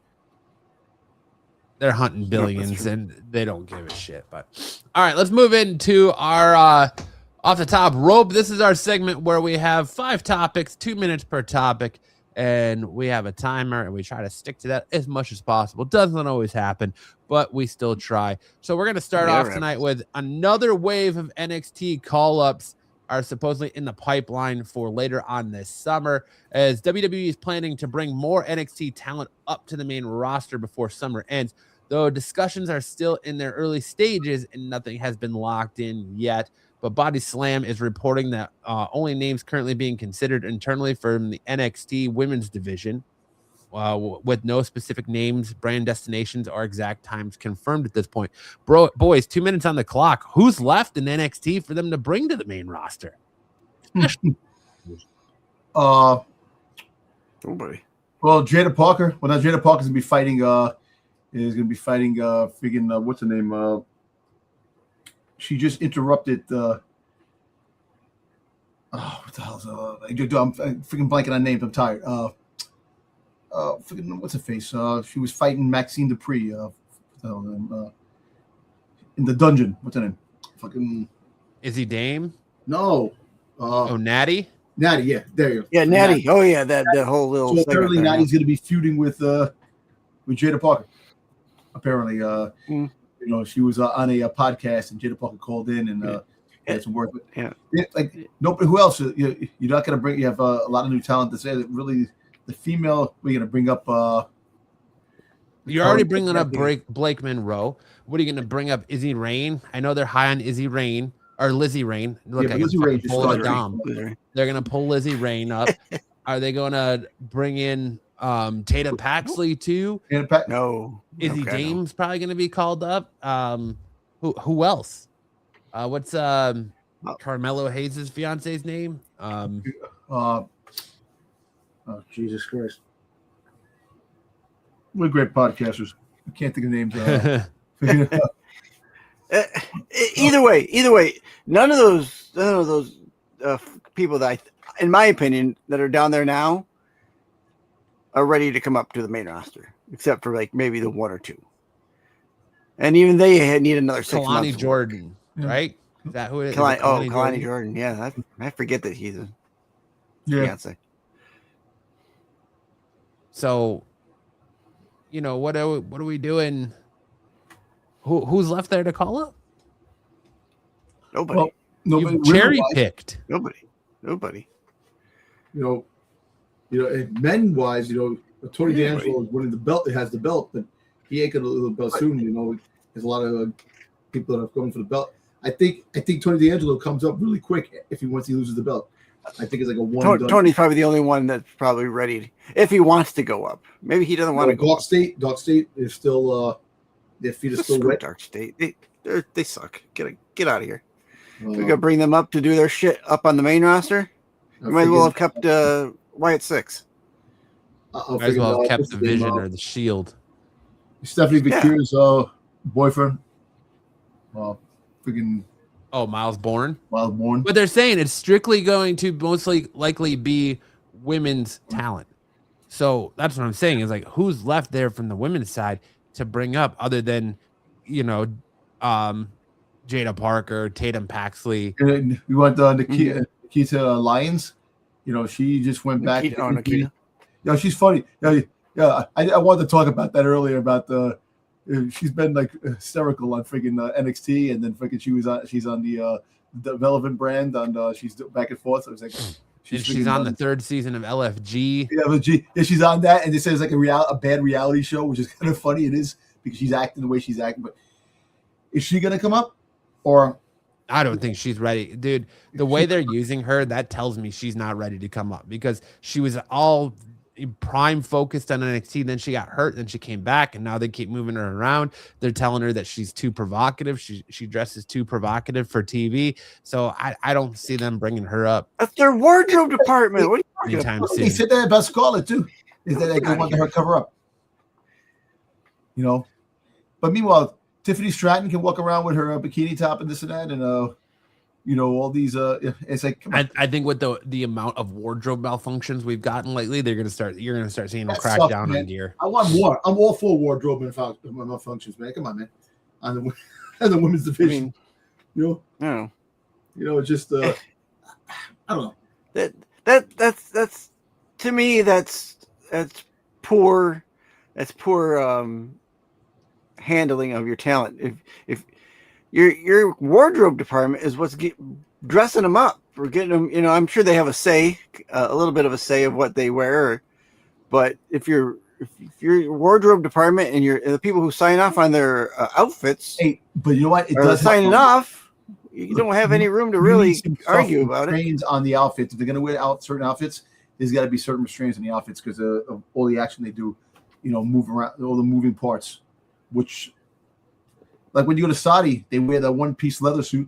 They're hunting billions and they don't give a shit. But all right, let's move into our off the top rope. This is our segment where we have 5 topics, 2 minutes per topic, and we have a timer and we try to stick to that as much as possible. Doesn't always happen, but we still try. So we're gonna start off tonight with another wave of NXT call-ups are supposedly in the pipeline for later on this summer, as WWE is planning to bring more NXT talent up to the main roster before summer ends, though discussions are still in their early stages and nothing has been locked in yet. But Body Slam is reporting that only names currently being considered internally from the NXT women's division, with no specific names, brand destinations, or exact times confirmed at this point. Boys, 2 minutes on the clock. Who's left in NXT for them to bring to the main roster? Nobody. Well, Jada Parker. Well, now Jada Parker's gonna be fighting. Freaking what's her name? She just interrupted. What the hell's I'm freaking blanking on names. I'm tired. Freaking what's her face? She was fighting Maxine Dupree. In the dungeon. What's her name? Fucking. Is he Dame? No. Natty. Natty, yeah, there you go. Yeah, Natty. Oh yeah, that whole little. So apparently, Natty's going to be feuding with Jada Parker. Apparently, she was on a podcast and Jada Parker called in and had some work. Like nobody. Who else? You're not going to bring. You have a lot of new talent to say that really. The female, we're going to bring up. You're already bringing up Blake Monroe. What are you going to bring up? Izzy Rain? I know they're high on Izzy Rain or Lizzie Rain. Look, Lizzie Rain pull a Dom. They're going to pull Lizzie Rain up. Are they going to bring in Tatum Paxley too? No. Izzy Dame's probably going to be called up. Who else? What's Carmelo Hayes' fiance's name? Oh, Jesus Christ. We're great podcasters. I can't think of names. Either way, none of those people that in my opinion, that are down there now are ready to come up to the main roster, except for like maybe the 1 or 2. And even they need another 6 months. Kalani Jordan, right? Is that who it is? Kalani Jordan. Yeah, I forget that he's a fiance. So, what are we doing? Who's left there to call up? Nobody. Well, nobody. Cherry picked. Nobody. Men wise, Tony D'Angelo is winning the belt. It has the belt, but he ain't gonna lose the belt soon. There's a lot of people that are going for the belt. I think Tony D'Angelo comes up really quick if he loses the belt. I think it's like a one. Tony's probably the only one that's probably ready if he wants to go up. Maybe he doesn't want to go. Dark State is still their feet are still wet. Dark State, they suck. Get out of here. We gotta bring them up to do their shit up on the main roster. You might as well have kept Wyatt Six. Might as well have kept the Vision or the Shield. Stephanie McHugh's boyfriend. Miles Bourne. But they're saying it's strictly going to mostly likely be women's talent. So that's what I'm saying is like who's left there from the women's side to bring up other than Jada Parker, Tatum Paxley. And we want Nikita Lyons. She just went back. Nikita. She's funny. Yeah. I wanted to talk about that earlier about she's been like hysterical on freaking NXT, and then freaking she's on the Development brand, and she's back and forth. So it's like she's on the 3rd season of LFG. Yeah, she's on that, and it says like a bad reality show, which is kind of funny. It is because she's acting the way she's acting. But is she gonna come up, or I don't think she's ready, dude. The way they're using her, that tells me she's not ready to come up because she was all prime focused on NXT. Then she got hurt, then she came back, and now they keep moving her around. They're telling her that she's too provocative. She dresses too provocative for TV. So I don't see them bringing her up That's their wardrobe department. What are you talking anytime about? They soon. said that about Scarlett too. Is that they want her cover up? You know, but meanwhile, Tiffany Stratton can walk around with her bikini top and this and that, and all these. It's like I think with the amount of wardrobe malfunctions we've gotten lately, you're gonna start seeing them that crack sucks, down man. on gear. I want more. I'm all for wardrobe malfunctions, man. Come on, man. On the women's division, No. It's just I don't know. That's to me that's poor. That's poor handling of your talent. If your wardrobe department is what's dressing them up or getting them, I'm sure they have a little bit of a say of what they wear. But if your wardrobe department and the people who sign off on their outfits, hey, but you know what? It are does signing off. You don't have any room to really argue about it. Restraints on the outfits. If they're going to wear out certain outfits, there's got to be certain restraints on the outfits because of all the action they do. Move around, all the moving parts. Which, like when you go to Saudi, they wear that one-piece leather suit.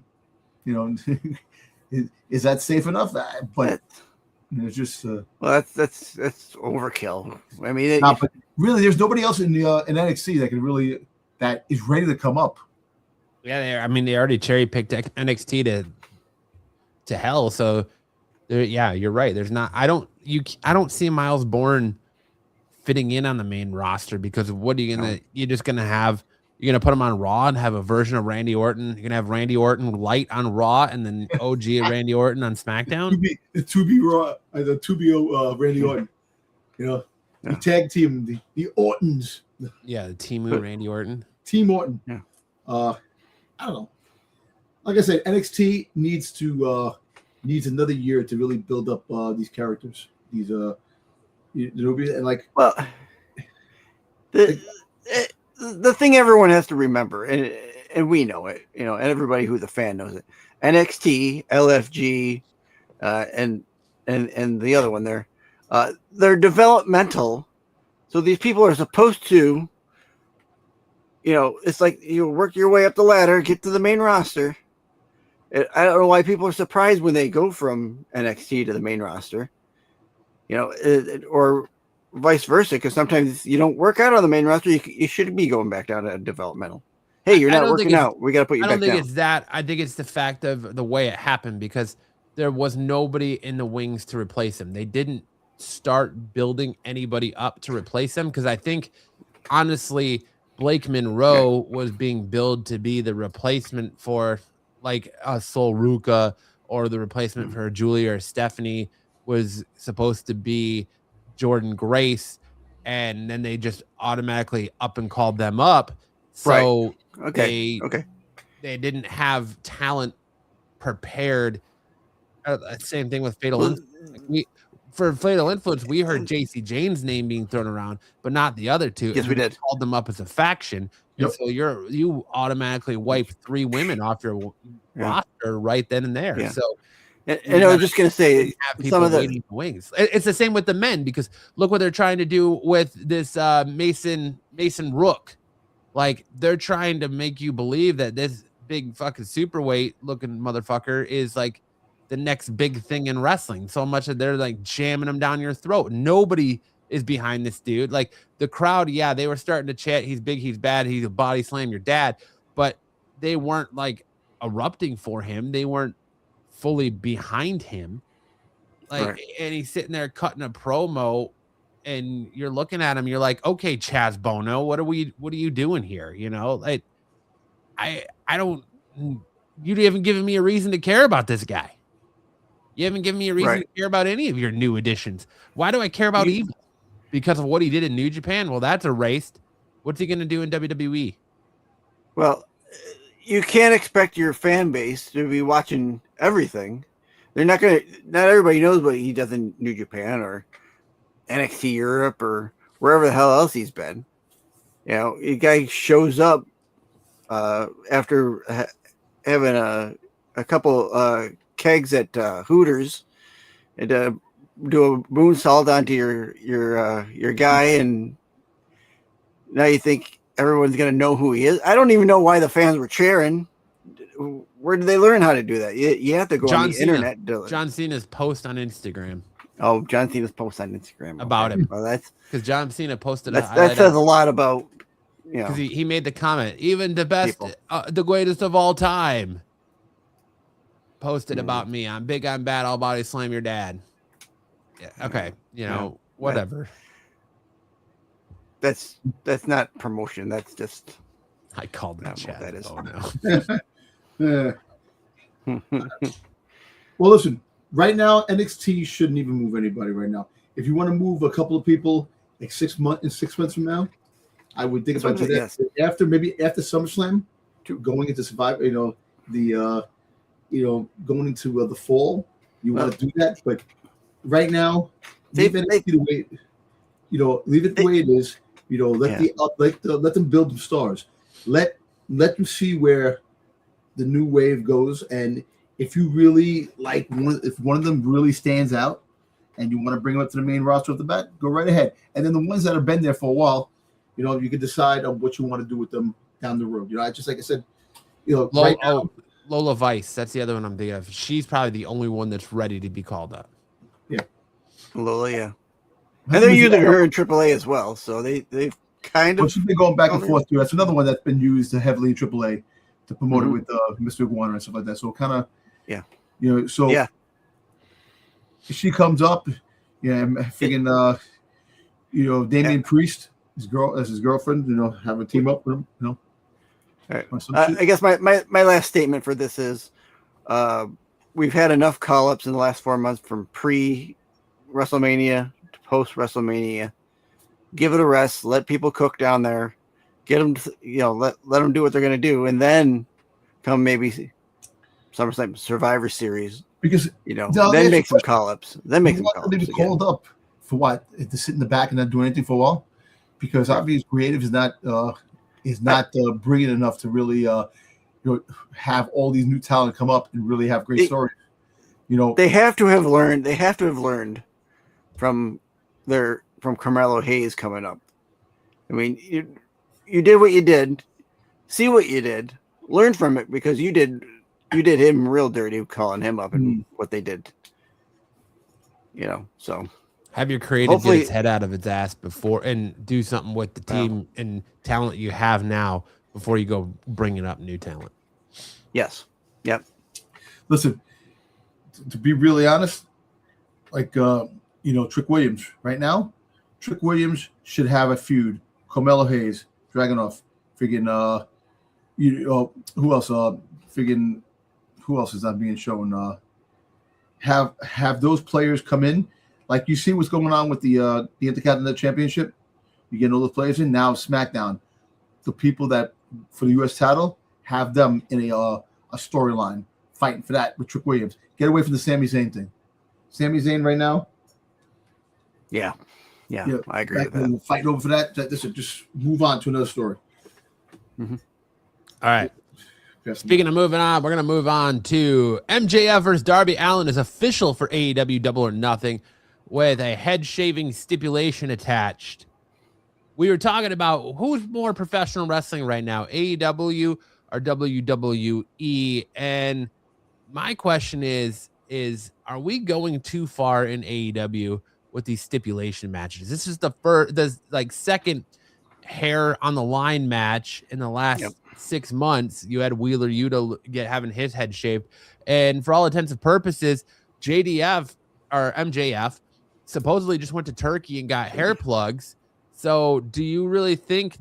Is that safe enough? But it's just well, that's overkill. I mean, but really, there's nobody else in NXT that is ready to come up. Yeah, they already cherry picked NXT to hell. So, you're right. There's not. I don't see Miles Bourne fitting in on the main roster because what are you gonna? No. You're gonna put him on Raw and have a version of Randy Orton. You're gonna have Randy Orton light on Raw and then OG Randy Orton on SmackDown. The 2B Raw, the 2B Randy Orton. The tag team, the Ortons. Yeah, the Team Randy Orton. Team Orton. Yeah. I don't know. Like I said, NXT needs another year to really build up these characters. These and like the thing everyone has to remember, and we know it, and everybody who's a fan knows it. NXT, LFG, and the other one there, they're developmental. So these people are supposed to, it's like you work your way up the ladder, get to the main roster. I don't know why people are surprised when they go from NXT to the main roster, or vice versa, because sometimes you don't work out on the main roster. You should be going back down to developmental. Hey, you're not working out. We got to put you back down. I don't think it's that. I think it's the fact of the way it happened because there was nobody in the wings to replace him. They didn't start building anybody up to replace him because I think, honestly, Blake Monroe was being billed to be the replacement for like a Sol Ruka or the replacement for Julia or Stephanie was supposed to be Jordan Grace, and then they just automatically up and called them up. So they didn't have talent prepared. Same thing with Fatal Influence. For Fatal Influence, we heard JC Jane's name being thrown around, but not the other two. Yes, we did. Called them up as a faction. Yep. So you automatically wipe 3 women off your roster right then and there. Yeah. So, and I was just going to say, some of the wings. It's the same with the men because look what they're trying to do with this Mason Rook. Like they're trying to make you believe that this big fucking superweight looking motherfucker is like the next big thing in wrestling. So much that they're like jamming them down your throat. Nobody is behind this dude. Like the crowd, they were starting to chant, he's big, he's bad, he's a body slam your dad, but they weren't like erupting for him. They weren't fully behind him. Like, and he's sitting there cutting a promo and you're looking at him, you're like, okay, Chaz Bono, what are you doing here? Like I don't, you haven't given me a reason to care about this guy. You haven't given me a reason to care about any of your new additions. Why do I care about Evil? Because of what he did in New Japan? Well, that's erased. What's he going to do in WWE? Well, you can't expect your fan base to be watching everything. They're not going to, not everybody knows what he does in New Japan or NXT Europe or wherever the hell else he's been. A guy shows up after having a a couple kegs at Hooters and do a moonsault onto your guy, and now you think everyone's gonna know who he is. I don't even know why the fans were cheering. Where did they learn how to do that? You have to go on the internet. John Cena's post on Instagram. Oh, John Cena's post on Instagram about him. Well, that's because John Cena posted that says a lot about, because he made the comment, even the best, the greatest of all time, posted about me. I'm big, I'm bad, I'll body slam your dad. Yeah, okay, whatever. That's not promotion. That's just. I called that chat. That is. Oh no. Well, listen. Right now, NXT shouldn't even move anybody. Right now, if you want to move a couple of people, like 6 months from now, I would think about that. Yes. After SummerSlam, going into Survivor. Going into the fall, you want to do that. But right now, leave it the way. Leave it the way it is. Let them build some stars. Let them see where the new wave goes, and if you really like if one of them really stands out, and you want to bring them up to the main roster off the bat, go right ahead. And then the ones that have been there for a while, you can decide on what you want to do with them down the road. Just like I said, right now, Lola Vice. That's the other one I'm thinking of. She's probably the only one that's ready to be called up. Yeah, Lola. Yeah. And they're using her in AAA as well, so they've kind of. She's been going back and forth too. That's another one that's been used heavily in AAA to promote it with Mr. Iguana and stuff like that. So kind of, if she comes up, freaking, Damian Priest, his girlfriend, have a team up with him, All right. I guess my last statement for this is, we've had enough call-ups in the last 4 months from pre-WrestleMania to post-WrestleMania. Give it a rest. Let people cook down there. Get them, let them do what they're going to do, and then come maybe SummerSlam Survivor Series. Because then make some call-ups. Then make some call-ups. They be called up for what? To sit in the back and not do anything for a while? Because obviously creative is not brilliant enough to really have all these new talent come up and really have great stories. They have to have learned. They have to have learned from Carmelo Hayes coming up. I mean, you did what you did. See what you did. Learn from it, because you did him real dirty calling him up and what they did. So have your creative get its head out of its ass before and do something with the team and talent you have now before you go bringing up new talent. Yes. Yep. Listen, to be really honest, like Trick Williams right now, Trick Williams should have a feud. Carmelo Hayes, Dragunov, friggin' who else? Who else is not being shown? Have those players come in, like you see what's going on with the Intercontinental Championship. You get all those players in now. SmackDown, the people that for the U.S. title, have them in a storyline fighting for that with Trick Williams. Get away from the Sami Zayn thing. Sami Zayn right now. Yeah, I agree with that. Fighting over for that. Just move on to another story. Mm-hmm. All right. Speaking of moving on, we're going to move on to MJF versus Darby Allin is official for AEW Double or Nothing with a head-shaving stipulation attached. We were talking about who's more professional wrestling right now, AEW or WWE, and my question is are we going too far in AEW with these stipulation matches? This is the second hair on the line match in the last 6 months. You had Wheeler Yuta having his head shaved, and for all intents and purposes, JDF or MJF supposedly just went to Turkey and got hair plugs. So do you really think,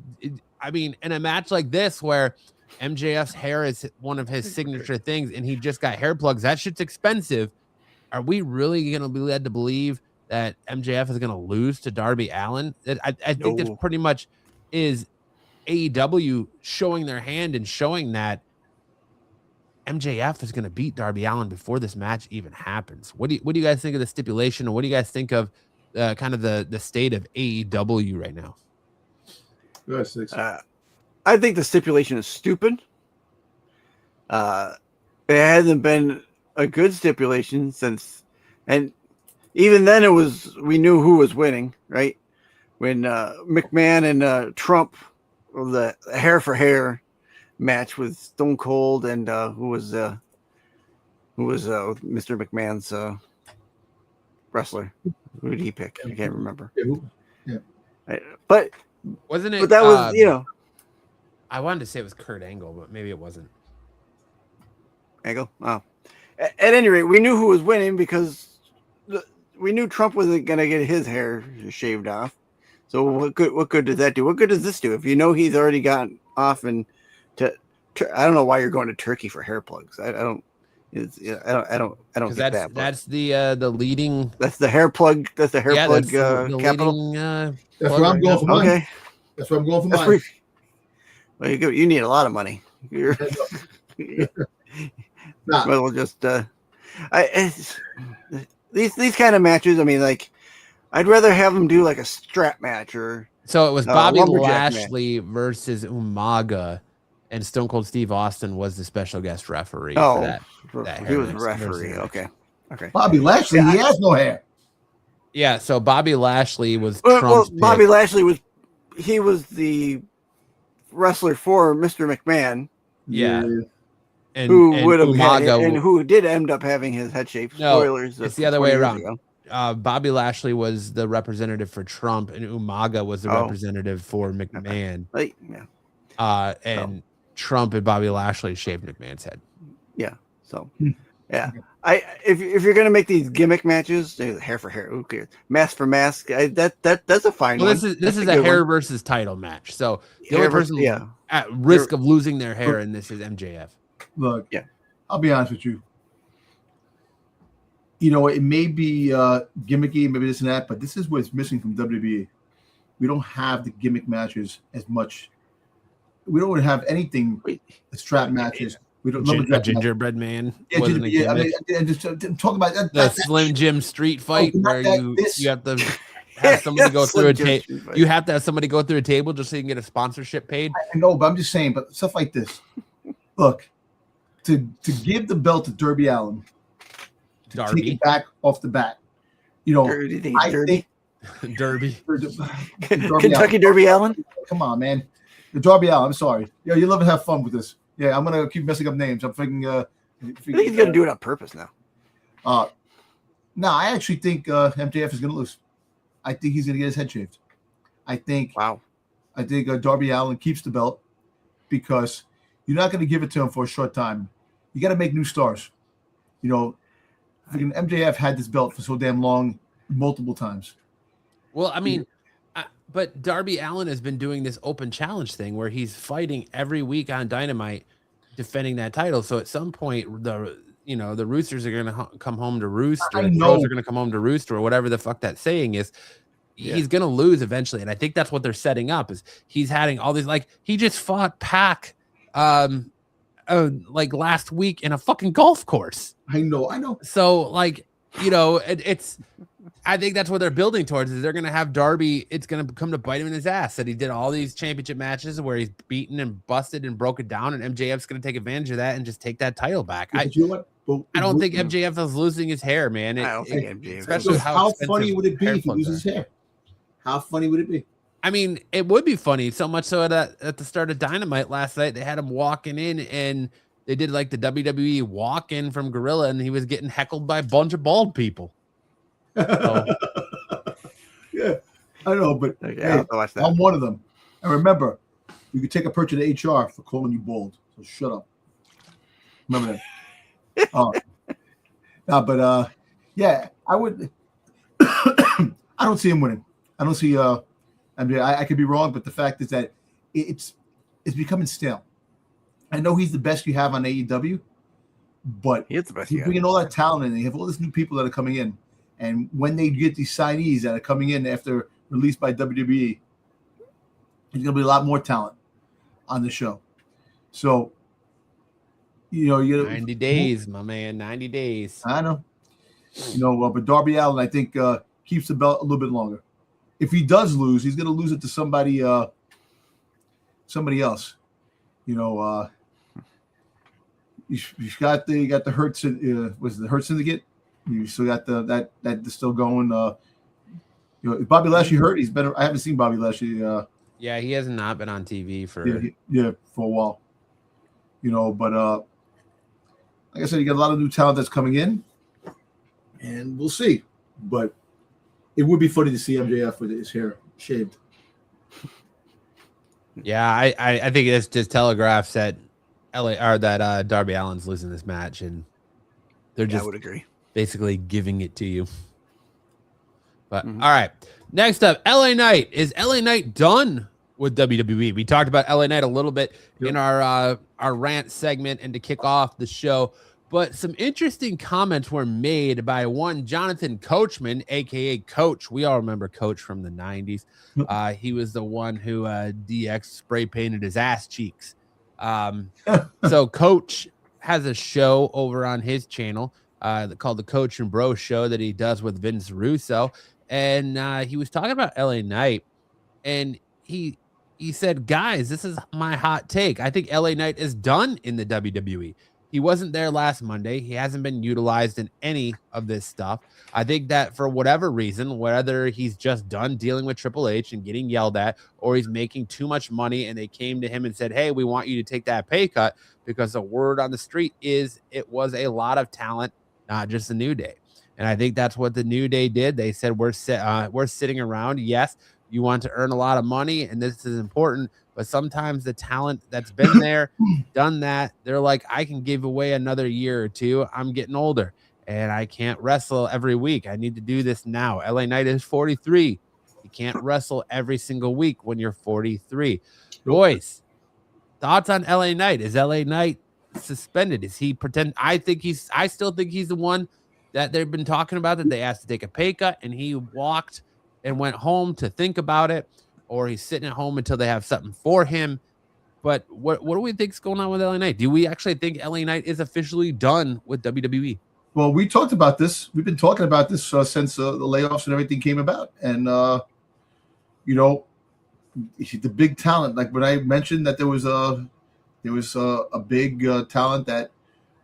I mean, in a match like this where MJF's hair is one of his signature things and he just got hair plugs, that shit's expensive, are we really going to be led to believe that MJF is going to lose to Darby Allin? I think that's pretty much is AEW showing their hand and showing that MJF is going to beat Darby Allin before this match even happens. What do you guys think of the stipulation, and what do you guys think of kind of the state of AEW right now? I think the stipulation is stupid. it hasn't been a good stipulation since, and even then we knew who was winning, right? When McMahon and Trump, the hair for hair match with Stone Cold and who was Mr. McMahon's wrestler? Who did he pick? I can't remember. But Wasn't it? But that was I wanted to say it was Kurt Angle, but maybe it wasn't. Angle. Oh, at any rate, we knew who was winning because we knew Trump wasn't going to get his hair shaved off. So what good does that do? What good does this do? If you know he's already gotten off and I don't know why you're going to Turkey for hair plugs. I don't get that. That's the leading. That's the hair plug. That's the hair plug capital. Leading, that's where I'm going for mine. Okay, that's where I'm going for mine. Well, you need a lot of money. Well, just these kind of matches. I mean, like, I'd rather have them do like a strap match or. So it was Bobby Lashley versus Umaga, and Stone Cold Steve Austin was the special guest referee. For that he was a referee. Okay. Bobby Lashley, he has no hair. Yeah, so Bobby Lashley was. Bobby Lashley was the wrestler for Mr. McMahon. Yeah. Who did end up having his head shaved. Spoilers. It's the other way around. Bobby Lashley was the representative for Trump, and Umaga was the representative for McMahon. And Trump and Bobby Lashley shaved McMahon's head. Yeah. So, yeah. If you're gonna make these gimmick matches, hair for hair, who cares? Mask for mask, that's a fine one. This is a hair versus title match. So the only person at risk of losing their hair in this is MJF. Look, I'll be honest with you. You know, it may be gimmicky, maybe this and that, but this is what's missing from WWE. We don't have the gimmick matches as much. We don't have anything. Strap matches. We don't. Gingerbread Man. Yeah, I mean, just talk about that. The Slim Jim street fight where you have to have somebody go through a table. You have to have somebody go through a table just so you can get a sponsorship paid. I know, but I'm just saying. But stuff like this. Look, to give the belt to Darby Allin. Take it back off the bat. You know, Derby. Kentucky Derby Allin. Come on, man. The Darby Allin. I'm sorry. You love to have fun with this. Yeah, I'm gonna keep messing up names. I'm thinking. I think he's gonna do it on purpose now. No, I actually think MJF is gonna lose. I think he's gonna get his head shaved. I think. Wow. I think Darby Allin keeps the belt because you're not gonna give it to him for a short time. You got to make new stars. You know. MJF had this belt for so damn long, multiple times. Well, I mean, but Darby Allin has been doing this open challenge thing where he's fighting every week on Dynamite, defending that title. So at some point, the roosters are going to come home to roost, or the crows are going to come home to roost, or whatever the fuck that saying is. Yeah. He's going to lose eventually, and I think that's what they're setting up. Is he's having all these he just fought Pac, last week in a fucking golf course. I know. So it's I think that's what they're building towards is they're going to have Darby. It's going to come to bite him in his ass that he did all these championship matches where he's beaten and busted and broke it down. And MJF's going to take advantage of that and just take that title back. I don't think MJF is losing his hair, man. I don't think MJF. Especially how funny would it be if he loses his hair? How funny would it be? I mean, it would be funny. So much so that at the start of Dynamite last night, they had him walking in and they did like the WWE walk in from Gorilla, and he was getting heckled by a bunch of bald people. So. Yeah, I know, but hey, I'm one of them. And remember, you can take a picture to HR for calling you bald. So shut up. Remember that. I would. I don't see him winning. I don't see. I could be wrong, but the fact is that it's becoming stale. I know he's the best you have on AEW, but he's the best. You're bringing all that talent in. You have all these new people that are coming in, and when they get these signees that are coming in after released by WWE, there's going to be a lot more talent on the show. So, 90 days, my man, 90 days. I know. But Darby Allin, I think, keeps the belt a little bit longer. If he does lose, he's going to lose it to somebody else. you got the Hurt was the Hurt Syndicate. You still got that is still going. Bobby Lashley hurt. He's better. I haven't seen Bobby Lashley. Yeah, he has not been on TV for for a while. But like I said, you got a lot of new talent that's coming in, and we'll see. But it would be funny to see MJF with his hair shaved. Yeah, I think it's just telegraphs that Darby Allin's losing this match, and they're just I would agree. Basically giving it to you. But all right, next up, LA Knight. Is LA Knight done with WWE? We talked about LA Knight a little bit in our rant segment and to kick off the show, but some interesting comments were made by one Jonathan Coachman, aka Coach. We all remember Coach from the 90s. He was the one who DX spray painted his ass cheeks. So Coach has a show over on his channel called the Coach and Bro Show that he does with Vince Russo. And he was talking about LA Knight, and he said, guys, this is my hot take. I think LA Knight is done in the WWE. He wasn't there last Monday. He hasn't been utilized in any of this stuff. I think that for whatever reason, whether he's just done dealing with Triple H and getting yelled at, or he's making too much money and they came to him and said, hey, we want you to take that pay cut, because the word on the street is it was a lot of talent, not just the New Day. And I think that's what the New Day did. They said, we're sitting around. Yes, you want to earn a lot of money, and this is important. But sometimes the talent that's been there, done that, they're like, I can give away another year or two. I'm getting older, and I can't wrestle every week. I need to do this now. LA Knight is 43. You can't wrestle every single week when you're 43. Boys, thoughts on LA Knight? Is LA Knight suspended? Is he pretend? I still think he's the one that they've been talking about, that they asked to take a pay cut, and he walked and went home to think about it, or he's sitting at home until they have something for him. But what do we think is going on with LA Knight? Do we actually think LA Knight is officially done with WWE? Well, we talked about this. We've been talking about this since the layoffs and everything came about. And, the big talent, like when I mentioned that there was a big talent that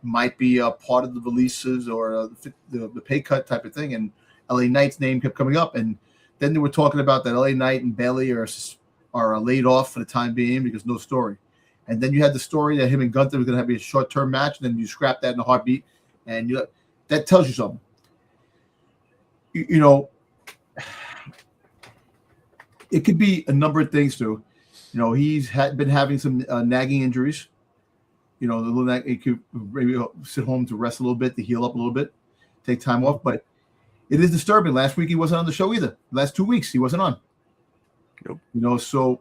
might be a part of the releases or the pay cut type of thing. And LA Knight's name kept coming up. And then they were talking about that LA Knight and Bayley are laid off for the time being because no story. And then you had the story that him and Gunther were going to have a short-term match, and then you scrap that in a heartbeat. And that tells you something. It could be a number of things too. He's been having some nagging injuries. The little nag, he could maybe sit home to rest a little bit, to heal up a little bit, take time off. But it is disturbing. Last week he wasn't on the show either. Last 2 weeks he wasn't on. Nope. So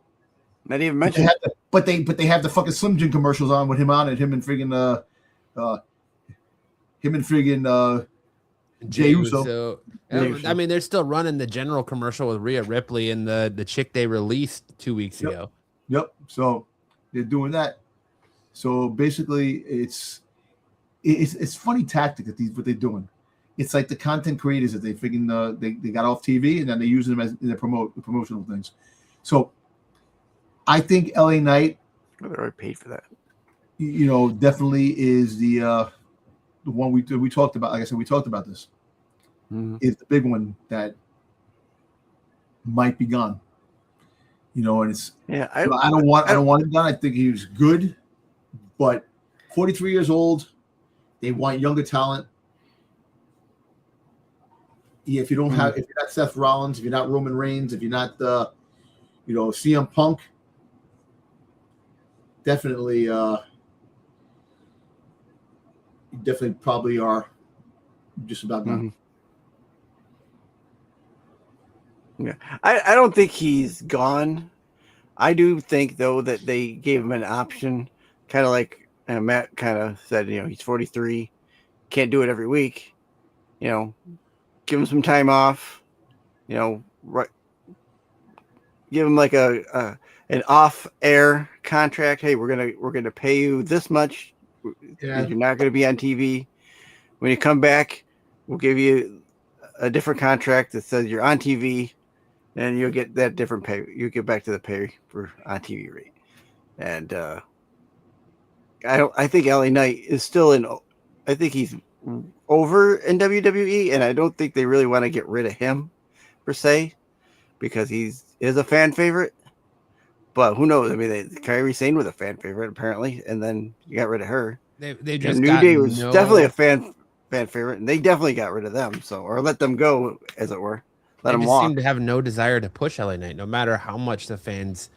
not even mentioned. But they have the fucking Slim Jim commercials on with him on it. Him and friggin' Jey Uso. I mean, they're still running the general commercial with Rhea Ripley and the chick they released 2 weeks ago. Yep. So they're doing that. So basically, it's funny tactic that what they're doing. It's like the content creators that they got off TV and then they use them as in their promotional things. So I think LA Knight, they're already paid for that. Definitely is the one we talked about. Like I said, we talked about this. Is the big one that might be gone. And it's I don't want him gone. I think he was good, but 43 years old, they want younger talent. Yeah, if you're not Seth Rollins, if you're not Roman Reigns, if you're not CM Punk, definitely probably are just about done. Yeah, I don't think he's gone. I do think though that they gave him an option, kind of like Matt kind of said. He's 43, can't do it every week. Give him some time off. Right. Give him like an off-air contract. Hey, we're gonna pay you this much. Yeah. You're not gonna be on TV. When you come back, we'll give you a different contract that says you're on TV, and you'll get that different pay. You get back to the pay for on TV rate. And I think LA Knight is still in. I think he's over in WWE, and I don't think they really want to get rid of him per se because is a fan favorite. But who knows? I mean, Kairi Sane was a fan favorite apparently, and then you got rid of her. They just New got Day was definitely a fan favorite, and they definitely got rid of them. So, or let them go, as it were. Let them walk. They seem to have no desire to push LA Knight, no matter how much the fans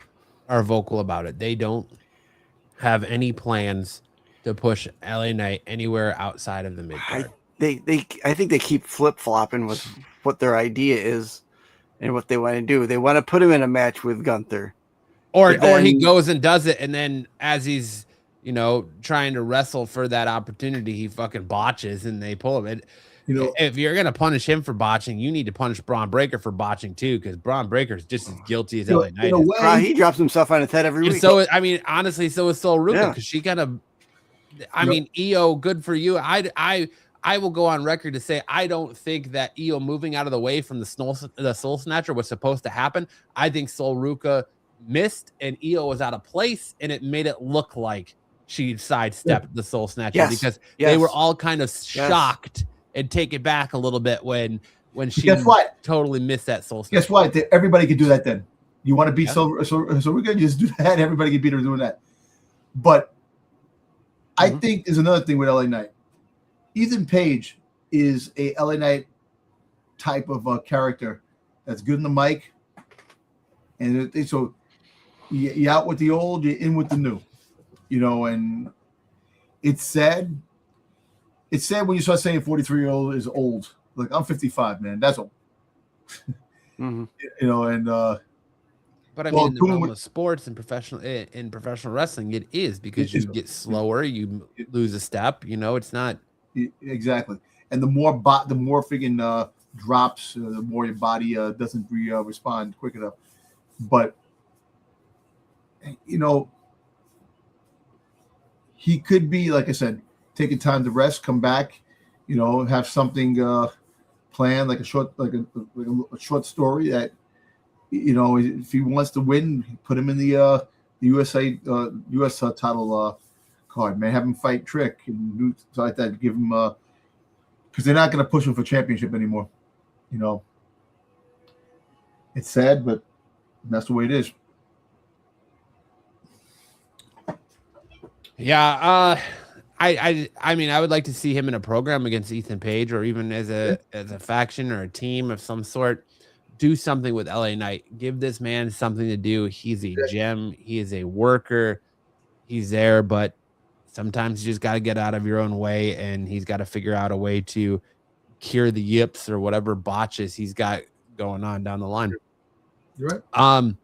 are vocal about it. They don't have any plans to push LA Knight anywhere outside of the mid card. I think they keep flip flopping with what their idea is and what they want to do. They want to put him in a match with Gunther, or he goes and does it, and then as he's trying to wrestle for that opportunity, he fucking botches and they pull him. If you're gonna punish him for botching, you need to punish Braun Breaker for botching too, because Braun Breaker is just as guilty as LA Knight is. He drops himself on his head every week. So I mean, honestly, so is Sol Ruka, because she kind of. I mean, EO, good for you. I will go on record to say I don't think that EO moving out of the way from the Soul Snatcher was supposed to happen. I think Sol Ruka missed and EO was out of place, and it made it look like she sidestepped the Soul Snatcher because they were all kind of shocked and take it back a little bit when she totally missed that Soul Snatcher. Guess what? Everybody could do that then. You want to beat so we're gonna just do that. Everybody can beat her doing that. But I think there's another thing with LA Knight. Ethan Page is a LA Knight type of character that's good in the mic, and so you out with the old, you're in with the new, and it's sad. It's sad when you start saying 43-year-old is old. Like, I'm 55, man. That's old. And but I mean, in the realm of sports and professional wrestling, it is because you get slower, you lose a step. It's not exactly. And the more freaking drops, the more your body doesn't respond quick enough. But he could be, like I said, taking time to rest, come back, have something planned, like a short story that, if he wants to win, put him in the US title card, man. Have him fight Trick and do something like that. Give him because they're not going to push him for championship anymore. It's sad, but that's the way it is. Yeah, I mean, I would like to see him in a program against Ethan Page, or even as a faction or a team of some sort. Do something with LA Knight. Give this man something to do. He's a gem. He is a worker. He's there, but sometimes you just got to get out of your own way, and he's got to figure out a way to cure the yips or whatever botches he's got going on down the line. You're right.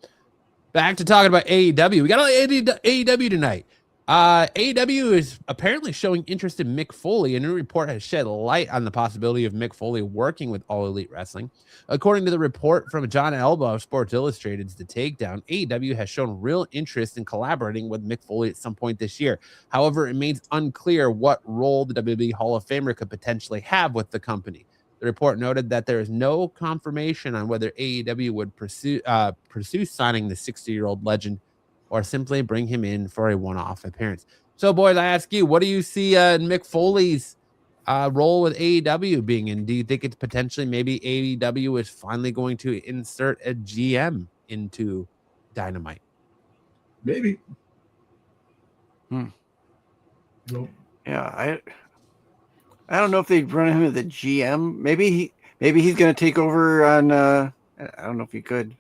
Back to talking about AEW. We got AEW tonight. AEW is apparently showing interest in Mick Foley. A new report has shed light on the possibility of Mick Foley working with All Elite Wrestling. According to the report from John Elba of Sports Illustrated's The Takedown, AEW has shown real interest in collaborating with Mick Foley at some point this year. However, it remains unclear what role the WWE Hall of Famer could potentially have with the company. The report noted that there is no confirmation on whether AEW would pursue signing the 60-year-old legend or simply bring him in for a one-off appearance. So, boys, I ask you, what do you see Mick Foley's role with AEW being in? Do you think it's potentially maybe AEW is finally going to insert a GM into Dynamite? Maybe. Nope. Yeah, I don't know if they'd run him as the GM. Maybe he's going to take over on. I don't know if he could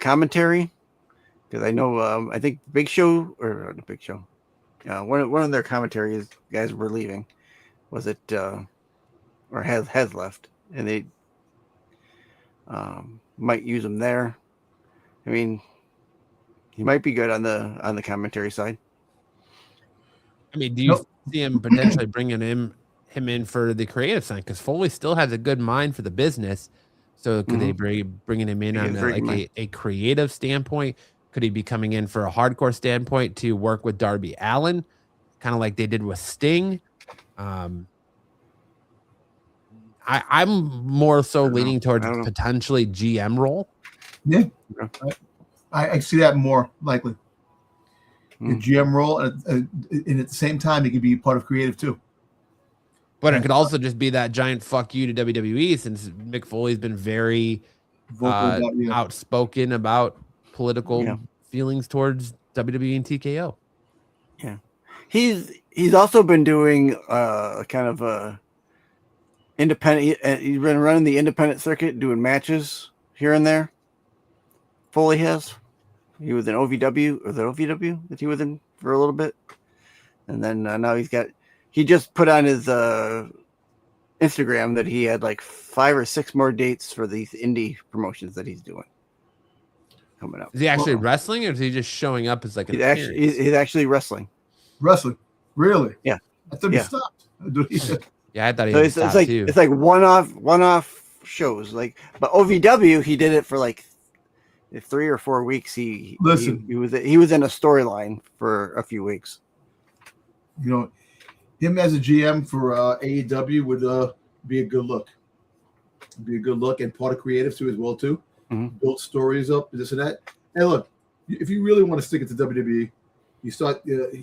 commentary. Because I know, I think Big Show, or the Big Show, one of their commentary guys were leaving. Was it, or has left, and they might use him there. I mean, he might be good on the commentary side. I mean, do you see him potentially bringing him in for the creative side? Because Foley still has a good mind for the business. So could they bringing him in on a creative standpoint? Could he be coming in for a hardcore standpoint to work with Darby Allin, kind of like they did with Sting? I'm more so leaning towards potentially GM role. Yeah, I see that more likely. your GM role, and at the same time, it could be part of creative too. But it could also just be that giant fuck you to WWE, since Mick Foley's been very Vocal about, outspoken about political feelings towards WWE and TKO. Yeah, he's also been doing kind of a independent. He's been running the independent circuit, doing matches here and there. Foley has. He was in OVW. Was it OVW that he was in for a little bit? And then now he just put on his Instagram that he had like 5 or 6 more dates for these indie promotions that he's doing coming up. Is he actually wrestling, or is he just showing up as like he's actually wrestling? Wrestling, really? Yeah. I thought he stopped. Yeah, I thought he stopped too. It's like one-off shows. Like, but OVW, he did it for like 3 or 4 weeks. He was in a storyline for a few weeks. You know, him as a GM for AEW would be a good look. Be a good look, and part of creative too as well too. Mm-hmm. Build stories up, this and that. And look, if you really want to stick it to WWE, you start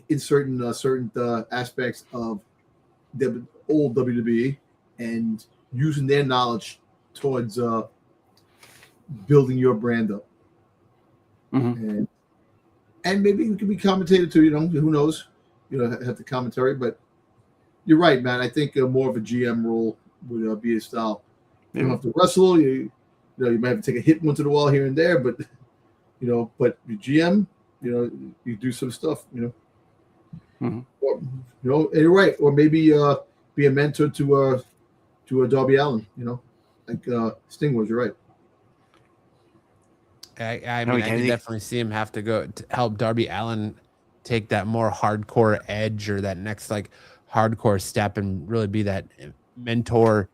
inserting certain aspects of the old WWE and using their knowledge towards building your brand up. Mm-hmm. And maybe it could be commentated too. You know, who knows? You know, have the commentary, but you're right, man. I think more of a GM role would be his style. You don't have to wrestle. You might have to take a hit once in a while here and there, but but your GM, you do some stuff. Mm-hmm. Or, and you're right. Or maybe be a mentor to a Darby Allin. Like Sting was. You're right. I mean, I can definitely see him have to go to help Darby Allin take that more hardcore edge, or that next like hardcore step, and really be that mentor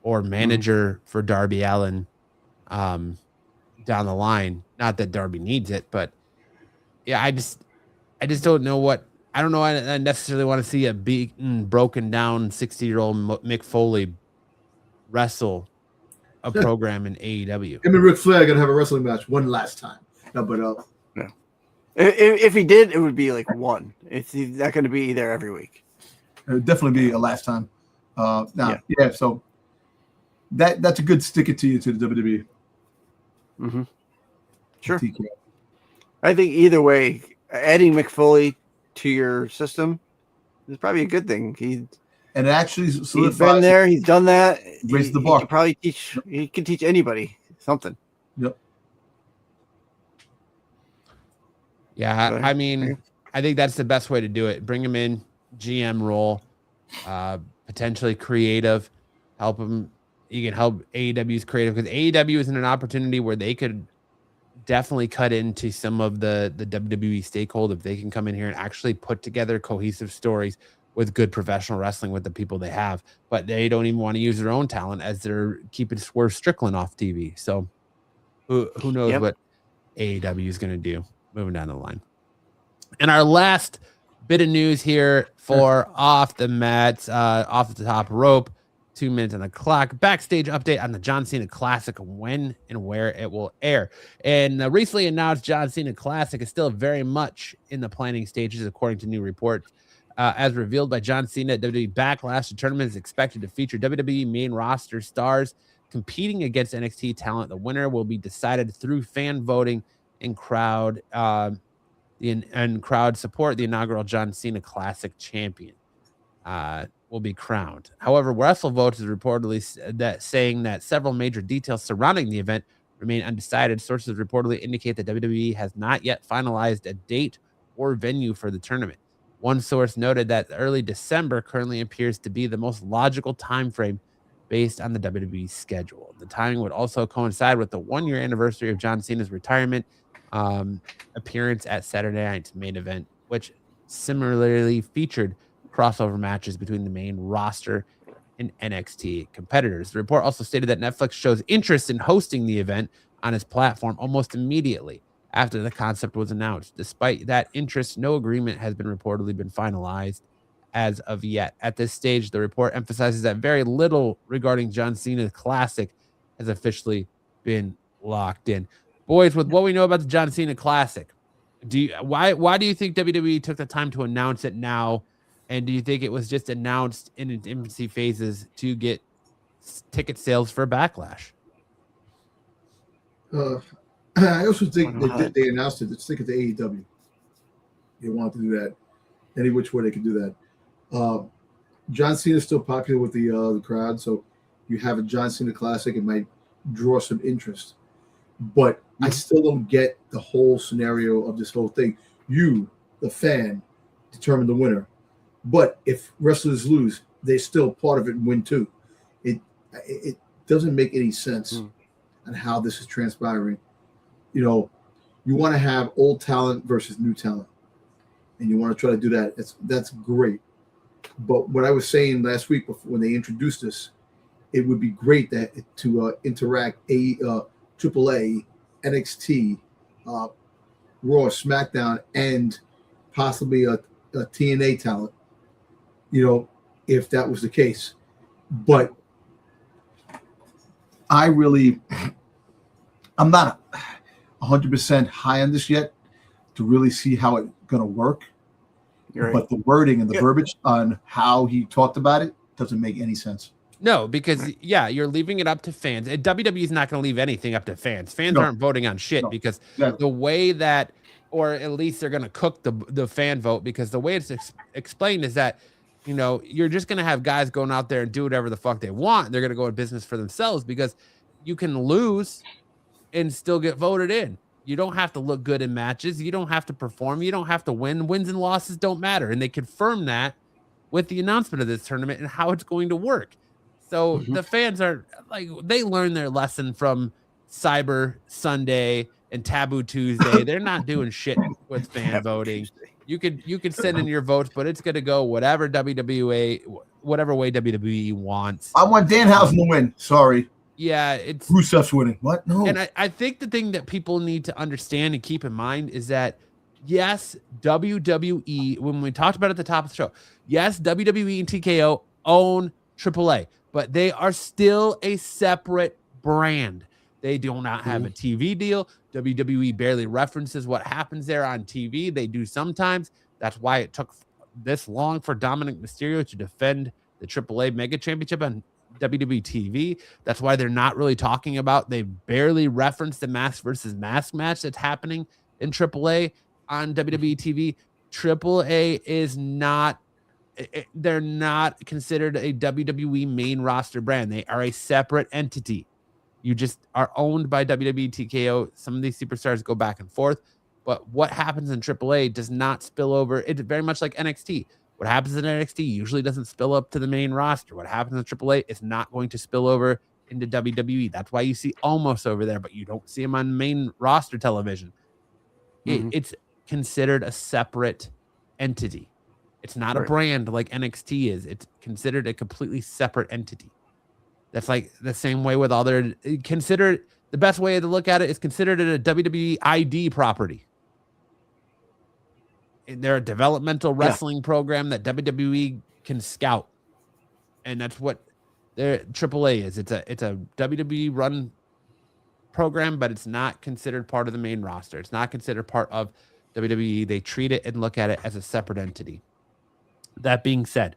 or manager for Darby Allin down the line. Not that Darby needs it, but yeah, I just don't know I don't know. I necessarily want to see a beaten, broken down 60-year-old Mick Foley wrestle a program in AEW. Him and Ric Flair are gonna have a wrestling match one last time. No, but no. If he did, it would be like one. He's not going to be there every week. It would definitely be a last time. So that's a good stick it to you to the WWE. Mm-hmm. Sure. TKO. I think either way, adding Mick Foley to your system is probably a good thing. He's been there. He's done that. Raised the bar. He can probably teach. He can teach anybody something. Yep. Yeah, I mean, I think that's the best way to do it. Bring him in, GM role, potentially creative, help him. You can help AEW's creative, because AEW is in an opportunity where they could definitely cut into some of the WWE stakeholder if they can come in here and actually put together cohesive stories with good professional wrestling with the people they have. But they don't even want to use their own talent, as they're keeping Swerve Strickland off TV. So who knows what AEW is going to do moving down the line. And our last bit of news here for Off the Mats, off the top rope, 2 minutes on the clock. Backstage update on the John Cena Classic, when and where it will air. And the recently announced John Cena Classic is still very much in the planning stages, according to new reports. As revealed by John Cena at WWE Backlash, the tournament is expected to feature WWE main roster stars competing against NXT talent. The winner will be decided through fan voting and crowd support. The inaugural John Cena Classic champion will be crowned. However, WrestleVotes is reportedly saying that several major details surrounding the event remain undecided. Sources reportedly indicate that WWE has not yet finalized a date or venue for the tournament. One source noted that early December currently appears to be the most logical time frame based on the WWE schedule. The timing would also coincide with the 1-year anniversary of John Cena's retirement appearance at Saturday night's main event, which similarly featured crossover matches between the main roster and NXT competitors. The report also stated that Netflix shows interest in hosting the event on its platform almost immediately after the concept was announced. Despite that interest, no agreement has been reportedly been finalized as of yet. At this stage, the report emphasizes that very little regarding John Cena's Classic has officially been locked in. Boys, with what we know about the John Cena Classic, Why do you think WWE took the time to announce it now? And do you think it was just announced in its infancy phases to get ticket sales for Backlash? I also think they announced it to stick it to AEW. They wanted to do that any which way they could do that. John Cena is still popular with the crowd, so you have a John Cena Classic, it might draw some interest. But I still don't get the whole scenario of this whole thing. You, the fan, determine the winner. But if wrestlers lose, they're still part of it and win too. It doesn't make any sense on how this is transpiring. You know, you want to have old talent versus new talent, and you want to try to do that. That's great. But what I was saying last week when they introduced this, it would be great to interact AAA, NXT, Raw, SmackDown, and possibly a TNA talent. You know, if that was the case. But I'm not 100% high on this yet to really see how it's going to work. Right. But the wording and the verbiage on how he talked about it doesn't make any sense. No, because you're leaving it up to fans. WWE is not going to leave anything up to fans. Fans aren't voting on shit because the way that, or at least they're going to cook the fan vote, because the way it's explained is that, you know, you're just going to have guys going out there and do whatever the fuck they want. They're going to go in business for themselves because you can lose and still get voted in. You don't have to look good in matches. You don't have to perform. You don't have to win. Wins and losses don't matter. And they confirm that with the announcement of this tournament and how it's going to work. So the fans are like, they learned their lesson from Cyber Sunday and Taboo Tuesday. They're not doing shit with fan voting. You could send in your votes, but it's going to go whatever way WWE wants. I want Danhausen to win. Sorry. Yeah, it's Rusev's winning. What? No. And I think the thing that people need to understand and keep in mind is that, yes, WWE, when we talked about it at the top of the show, yes, WWE and TKO own AAA, but they are still a separate brand. They do not have a TV deal. WWE barely references what happens there on TV. They do sometimes. That's why it took this long for Dominic Mysterio to defend the AAA Mega Championship on WWE TV. That's why they're not really talking about. They barely reference the mask versus mask match that's happening in AAA on WWE TV. AAA is not. They're not considered a WWE main roster brand. They are a separate entity. You just are owned by WWE, TKO. Some of these superstars go back and forth, but what happens in AAA does not spill over. It's very much like NXT. What happens in NXT usually doesn't spill up to the main roster. What happens in AAA is not going to spill over into WWE. That's why you see Almost over there, but you don't see him on main roster television. It's considered a separate entity. It's not a brand like NXT is. It's considered a completely separate entity. That's like the same way with other. Considered the best way to look at it is considered it a WWE ID property. They're a developmental wrestling program that WWE can scout, and that's what their AAA is. It's a WWE run program, but it's not considered part of the main roster. It's not considered part of WWE. They treat it and look at it as a separate entity. That being said,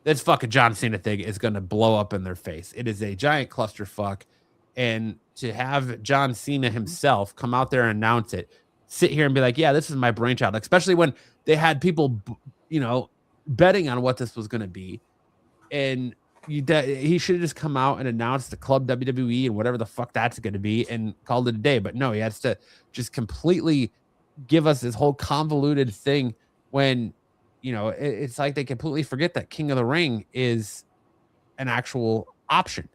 this fucking John Cena thing is going to blow up in their face. It is a giant clusterfuck. And to have John Cena himself come out there and announce it, sit here and be like, yeah, this is my brainchild, especially when they had people, betting on what this was going to be. And he should have just come out and announced the club WWE and whatever the fuck that's going to be and called it a day. But no, he has to just completely give us this whole convoluted thing when, it's like they completely forget that King of the Ring is an actual option.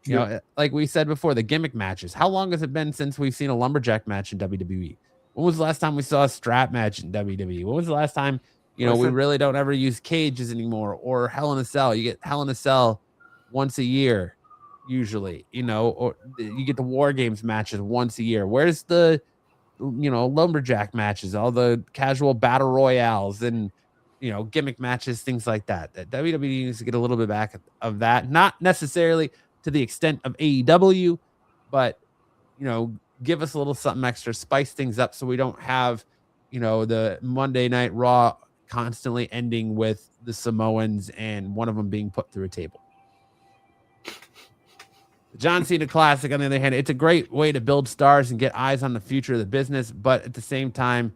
Like we said before, the gimmick matches. How long has it been since we've seen a lumberjack match in WWE? When was the last time we saw a strap match in WWE? When was the last time, we really don't ever use cages anymore or Hell in a Cell? You get Hell in a Cell once a year, usually, or you get the War Games matches once a year. Where's the lumberjack matches, all the casual battle royales and, gimmick matches, things like that. That WWE needs to get a little bit back of that. Not necessarily to the extent of AEW, but, give us a little something extra, spice things up so we don't have the Monday Night Raw constantly ending with the Samoans and one of them being put through a table. The John Cena Classic, on the other hand, it's a great way to build stars and get eyes on the future of the business. But at the same time,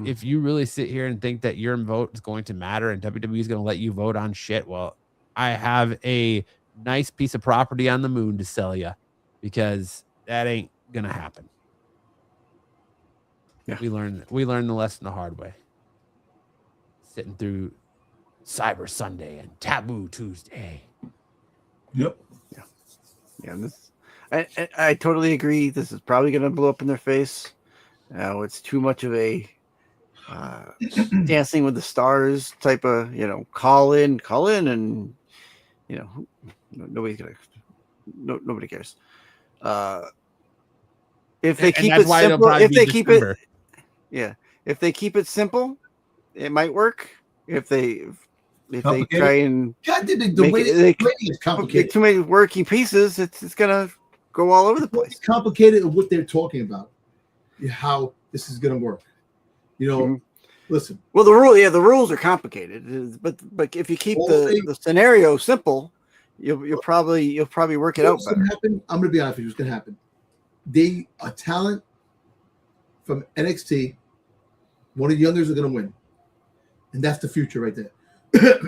if you really sit here and think that your vote is going to matter and WWE is going to let you vote on shit, well, I have a nice piece of property on the moon to sell you, because that ain't going to happen. Yeah. We learned the lesson the hard way. Sitting through Cyber Sunday and Taboo Tuesday. Yep. Yeah. I totally agree. This is probably going to blow up in their face. It's too much of a Dancing with the Stars type of, call in, and nobody cares. If they keep it simple, if they keep it simple, it might work. If they try and the way it's complicated, too many worky pieces, it's gonna go all over the place. It's complicated of what they're talking about, how this is gonna work. Listen. Well, the rules are complicated, but if you keep the scenario simple, you'll probably work it out better. I'm gonna be honest with you. What's gonna happen? A talent from NXT, one of the youngers are gonna win, and that's the future right there.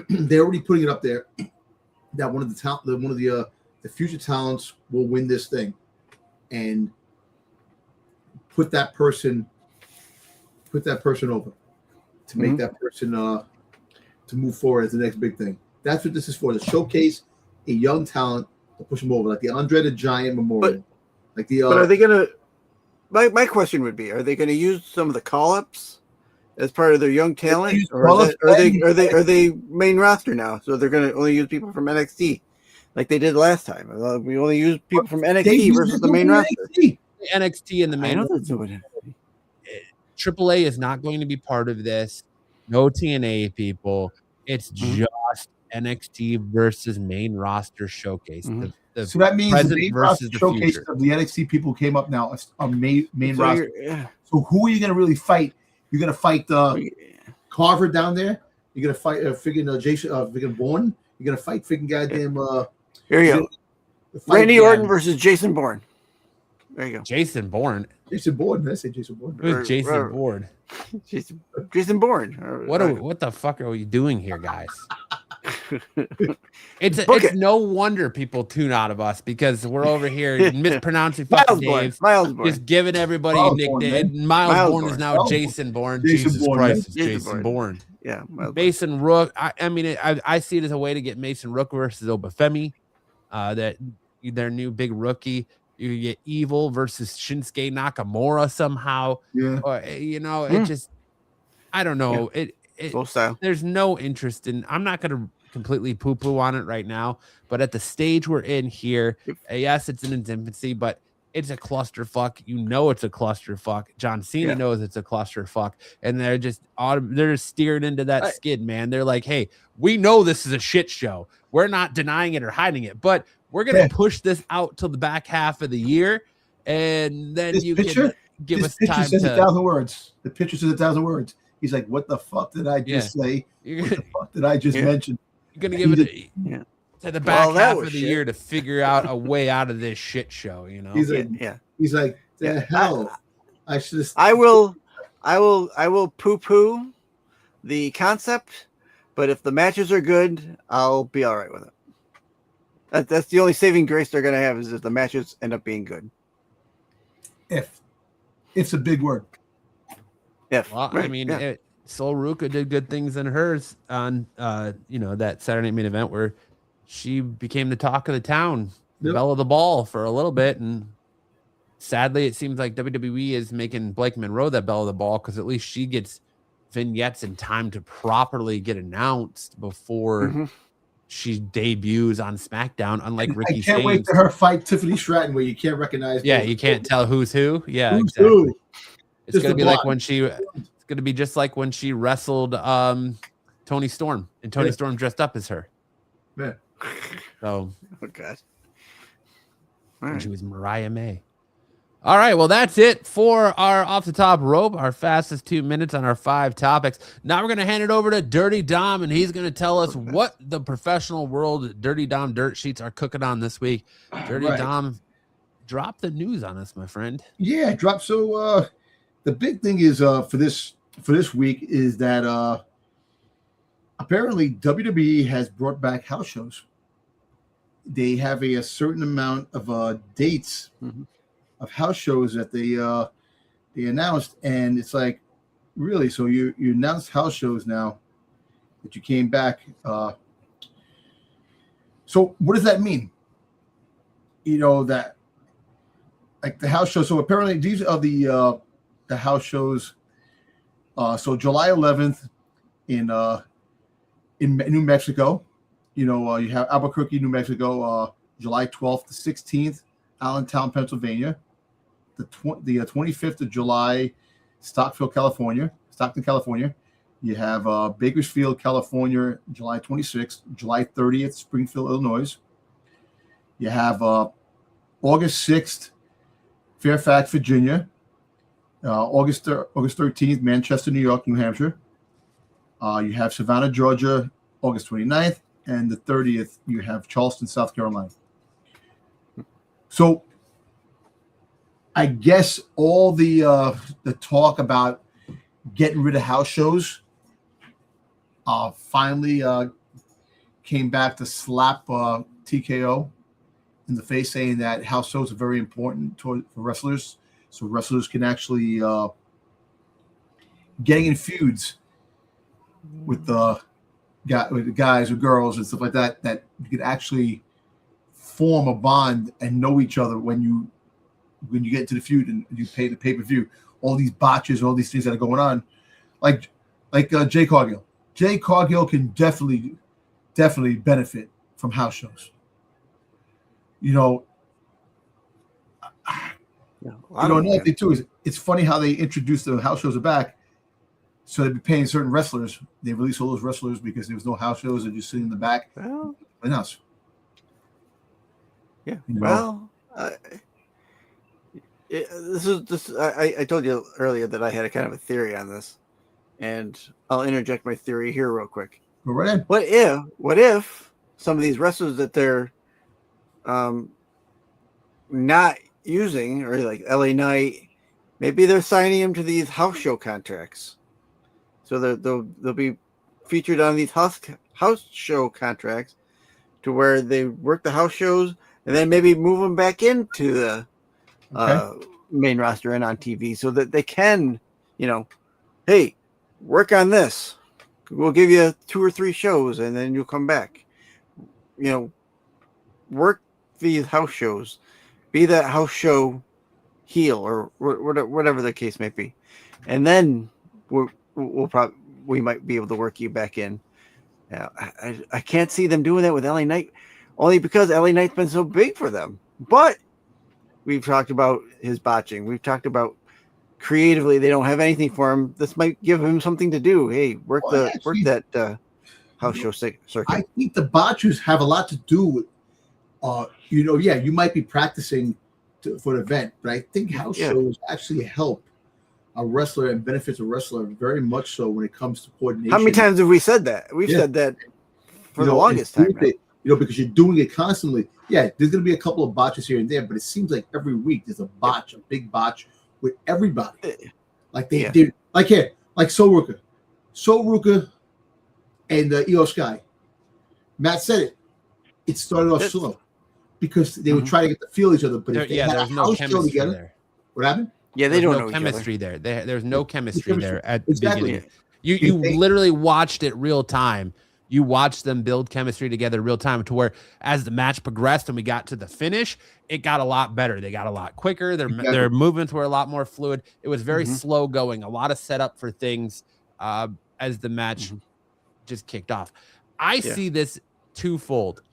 They're already putting it up there that one of the future talents will win this thing, and put that person over to make that person to move forward as the next big thing. That's what this is for, to showcase a young talent to push them over, like the Andre the Giant Memorial. But are they gonna? My question would be: are they going to use some of the call-ups as part of their young talent, or are they main roster now? So they're going to only use people from NXT, like they did last time. We only use people from NXT versus the main roster. NXT and the main. AAA is not going to be part of this. No TNA people. It's just NXT versus main roster showcase. So that means the main roster showcase of the NXT people who came up now are main roster. So who are you going to really fight? You're going to fight Carver down there. You're going to fight Jason Bourne. You're going to fight goddamn. Here you go. Randy Orton versus Jason Bourne. There you go. Jason Bourne. Jason Bourne. Did I say Jason Bourne? Who's Jason Bourne? Jason Bourne. What the fuck are we doing here, guys? It's no wonder people tune out of us, because we're over here mispronouncing fucking names. Miles Bourne. Just giving everybody a nickname. Miles Bourne is now Jason Bourne. Jesus Christ, it's Jason Bourne. Yeah. Mason Rook. I see it as a way to get Mason Rook versus Obafemi. That their new big rookie. You get Evil versus Shinsuke Nakamura somehow. Yeah. It just, I don't know. Yeah. Full style. There's no interest in. I'm not going to completely poo-poo on it right now, but at the stage we're in here, yes, it's in its infancy, but it's a clusterfuck. It's a clusterfuck. John Cena knows it's a clusterfuck, and they're just steered into that skid, man. They're like, hey, we know this is a shit show. We're not denying it or hiding it, but we're going to push this out till the back half of the year, and then can give us time to... 1,000 words. The picture says 1,000 words. He's like, what the fuck did I just say? What the fuck did I just mention? You're going to give it to the back half of the year to figure out a way out of this shit show, He's like, the hell? I will poo-poo the concept, but if the matches are good, I'll be all right with it. That's the only saving grace they're going to have, is if the matches end up being good. If. It's a big word. If. Well, right. Sol Ruka did good things in hers on, that Saturday Night Main Event where she became the talk of the town, the belle of the ball for a little bit. And sadly, it seems like WWE is making Blake Monroe that belle of the ball, because at least she gets vignettes in time to properly get announced before she debuts on SmackDown, unlike Ricky Saynes. I can't wait to her fight Tiffany Stratton, where you can't recognize. Yeah, you can't tell who's who. Yeah, who's exactly. Who. It's going to be like when she. It's going to be just like when she wrestled Toni Storm, and Toni Storm dressed up as her. Yeah. So. Oh God. When she was Mariah May. All right, well, that's it for our off the top rope, our fastest 2 minutes on our 5 topics. Now we're going to hand it over to Dirty Dom, and he's going to tell us what the professional world Dirty Dom dirt sheets are cooking on this week. Dirty Dom, drop the news on us, my friend. Yeah, drop. So the big thing is for this week is that apparently WWE has brought back house shows. They have a certain amount of dates of house shows that they announced, and it's like, really? So you announced house shows now that you came back. So what does that mean? You know, that like the house shows. So apparently these are the house shows. So July 11th in New Mexico. You know, you have Albuquerque, New Mexico. July 12th to 16th, Allentown, Pennsylvania. The 25th of July, Stockton, California. You have Bakersfield, California, July 26th. July 30th, Springfield, Illinois. You have August 6th, Fairfax, Virginia. August 13th, Manchester, New York, New Hampshire. You have Savannah, Georgia, August 29th. And the 30th, you have Charleston, South Carolina. So I guess all the talk about getting rid of house shows finally came back to slap TKO in the face, saying that house shows are very important for wrestlers, so wrestlers can actually getting in feuds with the guys or girls and stuff like that, that you could actually form a bond and know each other when you get into the feud and you pay the pay-per-view. All these botches, all these things that are going on, like Jay Cargill. Jay Cargill can definitely benefit from house shows. You know, another thing too is it's funny how they introduced the house shows are back. So they'd be paying certain wrestlers. They released all those wrestlers because there was no house shows. They're just sitting in the back. Well, house. Yeah. You know? Well, I told you earlier that I had a kind of a theory on this, and I'll interject my theory here real quick. Go right in. What if some of these wrestlers that they're not using, or like LA Knight, maybe they're signing them to these house show contracts, so they'll be featured on these house show contracts, to where they work the house shows and then maybe move them back into the main roster and on TV, so that they can, hey, work on this. We'll give you 2 or 3 shows and then you'll come back. Work these house shows, be that house show heel or whatever the case may be, and then we might be able to work you back in. Now, I can't see them doing that with LA Knight, only because LA Knight's been so big for them. But we've talked about his botching. We've talked about creatively they don't have anything for him. This might give him something to do. Hey, work that house show circuit. I think the botchers have a lot to do with, you might be practicing for an event, but I think house shows actually help a wrestler and benefits a wrestler very much so when it comes to coordination. How many times have we said that? We've said that for the longest time. Right? Because you're doing it constantly. Yeah, there's going to be a couple of botches here and there, but it seems like every week there's a big botch with everybody. Like they did, like Soul Ruka and Io Sky. Matt said it. It started off slow because they were trying to get to feel each other. But if they had a house show together, there. What happened? Yeah, they don't know chemistry there. There's no chemistry there at the beginning. You literally watched it real time. You watched them build chemistry together real time, to where as the match progressed and we got to the finish, it got a lot better. They got a lot quicker. Their movements were a lot more fluid. It was very slow going. A lot of setup for things as the match just kicked off. I see this twofold.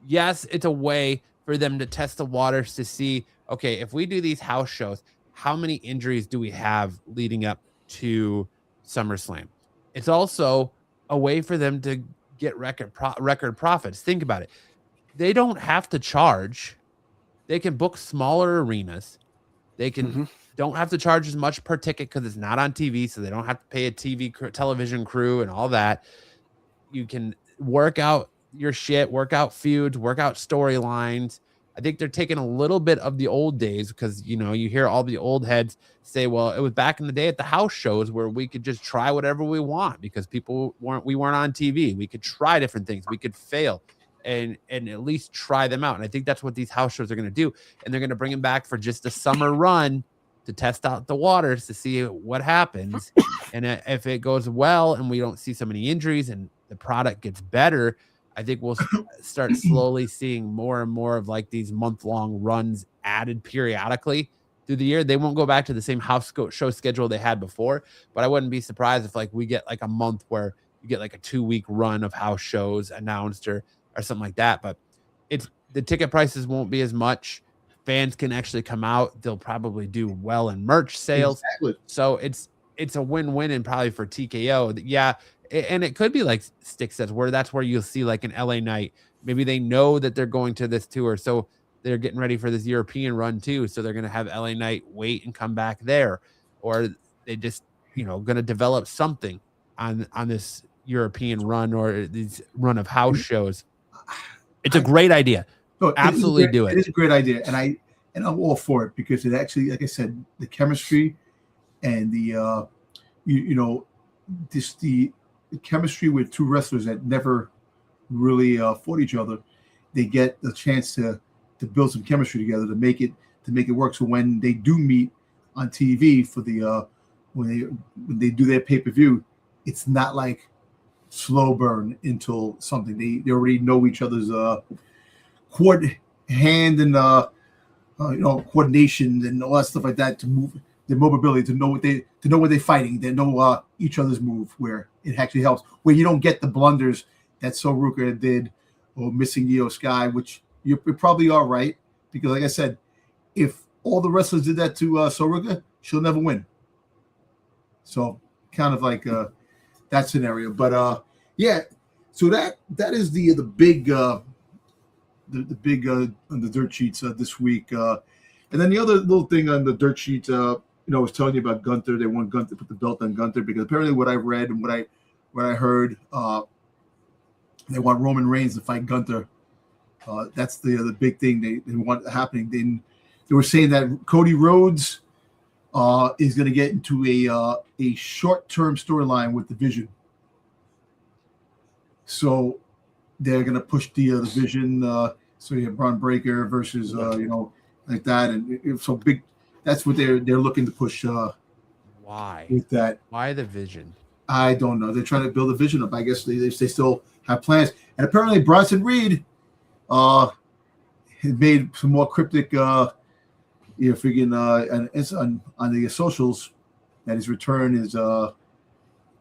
Yes, it's a way for them to test the waters to see, okay, if we do these house shows, how many injuries do we have leading up to SummerSlam? It's also a way for them to get record profits. Think about it. They don't have to charge. They can book smaller arenas They can don't have to charge as much per ticket because it's not on TV, so they don't have to pay a television crew and all that. You can work out your shit, work out feuds, work out storylines. I think they're taking a little bit of the old days because, you know, you hear all the old heads say, well, it was back in the day at the house shows where we could just try whatever we want because we weren't on TV. We could try different things. We could fail and at least try them out. And I think that's what these house shows are going to do. And they're going to bring them back for just a summer run to test out the waters to see what happens. And if it goes well and we don't see so many injuries and the product gets better, I think we'll start slowly seeing more and more of like these month-long runs added periodically through the year. They won't go back to the same house show schedule they had before, but I wouldn't be surprised if like we get like a month where you get like a 2-week run of house shows announced or something like that. But the ticket prices won't be as much. Fans can actually come out. They'll probably do well in merch sales. Exactly. So it's a win-win and probably for TKO. Yeah. And it could be like Stick says, where that's where you'll see like an LA Knight. Maybe they know that they're going to this tour, so they're getting ready for this European run too. So they're going to have LA Knight wait and come back there, or they just, you know, going to develop something on this European run or these run of house shows. It's a great idea. No, absolutely do it. It is a great idea, and I'm all for it because it actually, like I said, the chemistry and the the chemistry with two wrestlers that never really fought each other, they get the chance to build some chemistry together to make it work. So when they do meet on TV for the when they do their pay-per-view, it's not like slow burn until something. They already know each other's hand and coordination and all that stuff like that to move their mobility, to know what they're fighting, they know each other's move, where it actually helps, where you don't get the blunders that Soruka did or missing Io Sky, which you probably are right, because like I said, if all the wrestlers did that to Soruka, she'll never win. So kind of like that scenario, but yeah. So that is the big on the dirt sheets this week, and then the other little thing on the dirt sheet, I was telling you about Gunther. They want Gunther to put the belt on Gunther because apparently what I read and what I heard, they want Roman Reigns to fight Gunther. That's the big thing they want happening. They were saying that Cody Rhodes is going to get into a short-term storyline with the Vision. So they're going to push the Vision. So you have Braun Breaker versus like that, and it's so big. That's what they're looking to push. Why? With that? Why the Vision? I don't know. They're trying to build a Vision up. I guess they still have plans. And apparently Bronson Reed had made some more cryptic freaking on the socials that his return is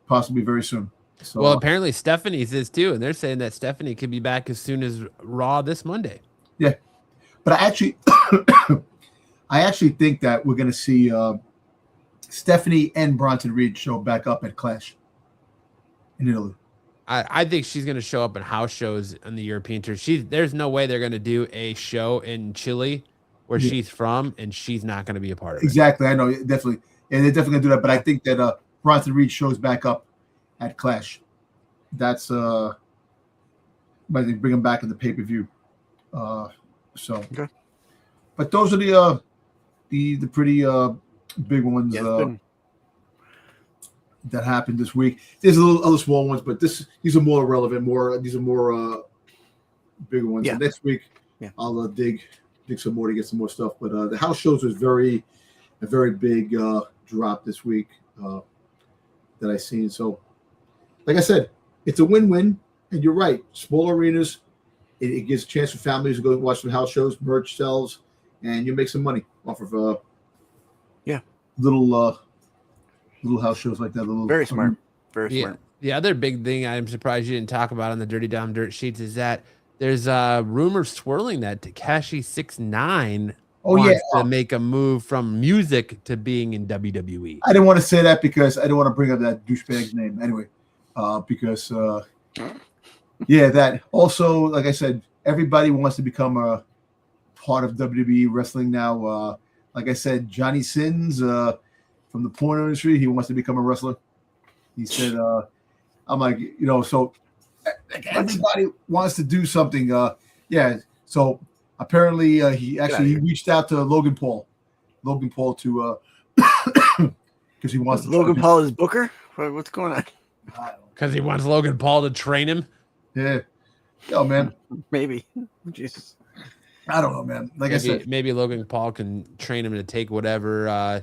possibly very soon. So, well, apparently Stephanie's is too, and they're saying that Stephanie could be back as soon as Raw this Monday. Yeah, but I actually think that we're going to see Stephanie and Bronson Reed show back up at Clash in Italy. I think she's going to show up in house shows on the European tour. There's no way they're going to do a show in Chile where she's from, and she's not going to be a part of it. Exactly. I know, definitely. Yeah, they're definitely going to do that, but I think that Bronson Reed shows back up at Clash. That's but they bring him back in the pay-per-view. Okay. But those are the pretty big ones that happened this week. There's a little other small ones, but these are more relevant. These are more bigger ones. Yeah. And next week, I'll dig some more to get some more stuff. But the house shows was a very big drop this week that I seen. So, like I said, it's a win-win, and you're right. Small arenas, it gives a chance for families to go watch some house shows, merch sells, and you make some money off of little house shows like that. Very smart. Very smart. The other big thing I'm surprised you didn't talk about on the Dirty Dom Dirt Sheets is that there's rumors swirling that Tekashi 6ix9ine wants to make a move from music to being in WWE. I didn't want to say that because I didn't want to bring up that douchebag's name anyway. Because that also, like I said, everybody wants to become a part of WWE wrestling now. like I said, Johnny Sins from the porn industry, he wants to become a wrestler. He said, I'm like, so everybody wants to do something. Yeah. So apparently he reached out to Logan Paul to because he wants to Logan Paul is Booker. What's going on? Because he wants Logan Paul to train him. Yeah. Yo, man. Maybe. Jesus. I don't know, man. Like I said, maybe Logan Paul can train him to take whatever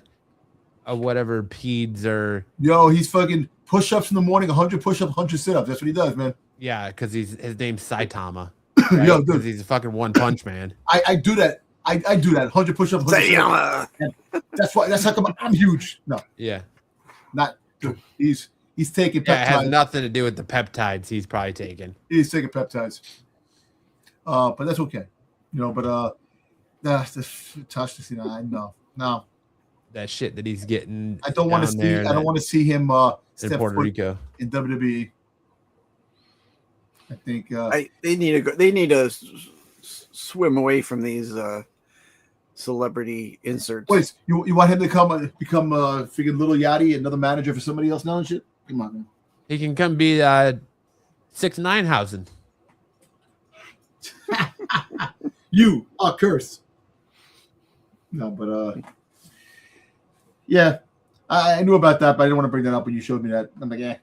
peds or. Yo, he's fucking push-ups in the morning, 100 push-ups, 100 sit-ups. That's what he does, man. Yeah, because his name's Saitama. Right? Yo, dude, because he's a fucking one punch man. I do that. I do that. 100 push-ups, 100 sit-ups. That's how come I'm huge. No. Yeah. Not dude. He's taking peptides. Yeah, it has nothing to do with the peptides he's probably taking. He's taking peptides. But that's okay. But this touch this, no. That shit that he's getting. I don't want to see. I don't want to see him in Puerto Rico in WWE. I think they need to go. They need to swim away from these celebrity inserts. Wait, you want him to become freaking Little Yachty, another manager for somebody else now and shit? Come on, man. He can come be 6ix9ine. You are cursed. No, but yeah, I knew about that, but I didn't want to bring that up when you showed me that. I'm like, yeah.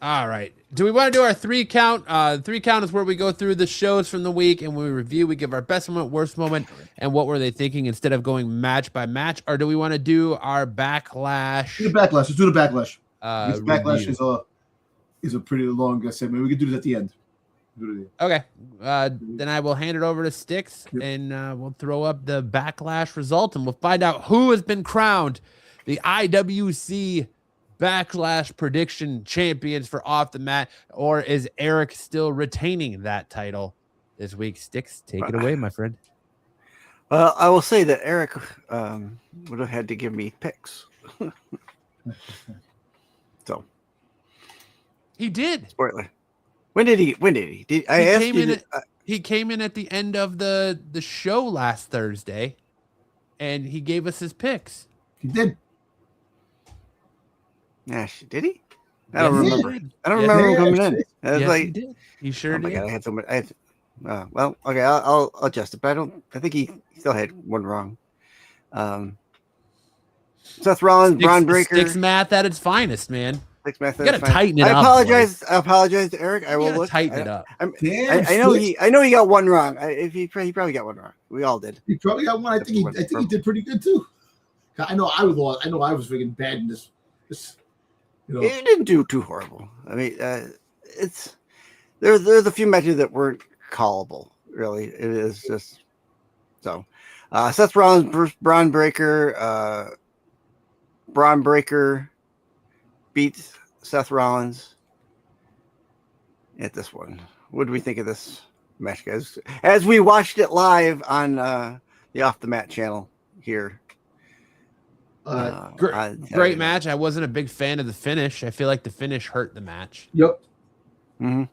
All right. Do we want to do our 3 count? 3 count is where we go through the shows from the week and we review. We give our best moment, worst moment, and what were they thinking instead of going match by match. Or do we want to do our backlash? Do the backlash. Let's do the backlash. Backlash review. is a pretty long segment. We can do this at the end. Okay. Then I will hand it over to Sticks, and we'll throw up the backlash result, and we'll find out who has been crowned the IWC Backlash Prediction Champions for Off the Mat, or is Eric still retaining that title this week? Sticks, take it away, my friend. Well, I will say that Eric would have had to give me picks. So he did. Spoiler. When did he? I asked you? He came in at the end of the show last Thursday, and he gave us his picks. He did. Yeah, did he? I don't remember. I don't remember him coming in. I was like, he did. He sure did. My God, I had so much. Well, okay, I'll adjust it, but I think he still had one wrong. Seth Rollins, Braun Breaker, Sticks math at its finest, man. Sticks math. You gotta tighten it up. Boys. I apologize to Eric. I will tighten it up. I know he got one wrong. He probably got one wrong. We all did. He probably got one. I think he did pretty good too. I know I was freaking bad in this. He didn't do too horrible. I mean, there's a few matches that weren't callable. Really, it is just so. Seth Rollins, Braun Breaker. Braun Breaker beats Seth Rollins at this one. What do we think of this match, guys? As we watched it live on the Off the Mat channel here. Great match. I wasn't a big fan of the finish. I feel like the finish hurt the match. Yep. Mm-hmm.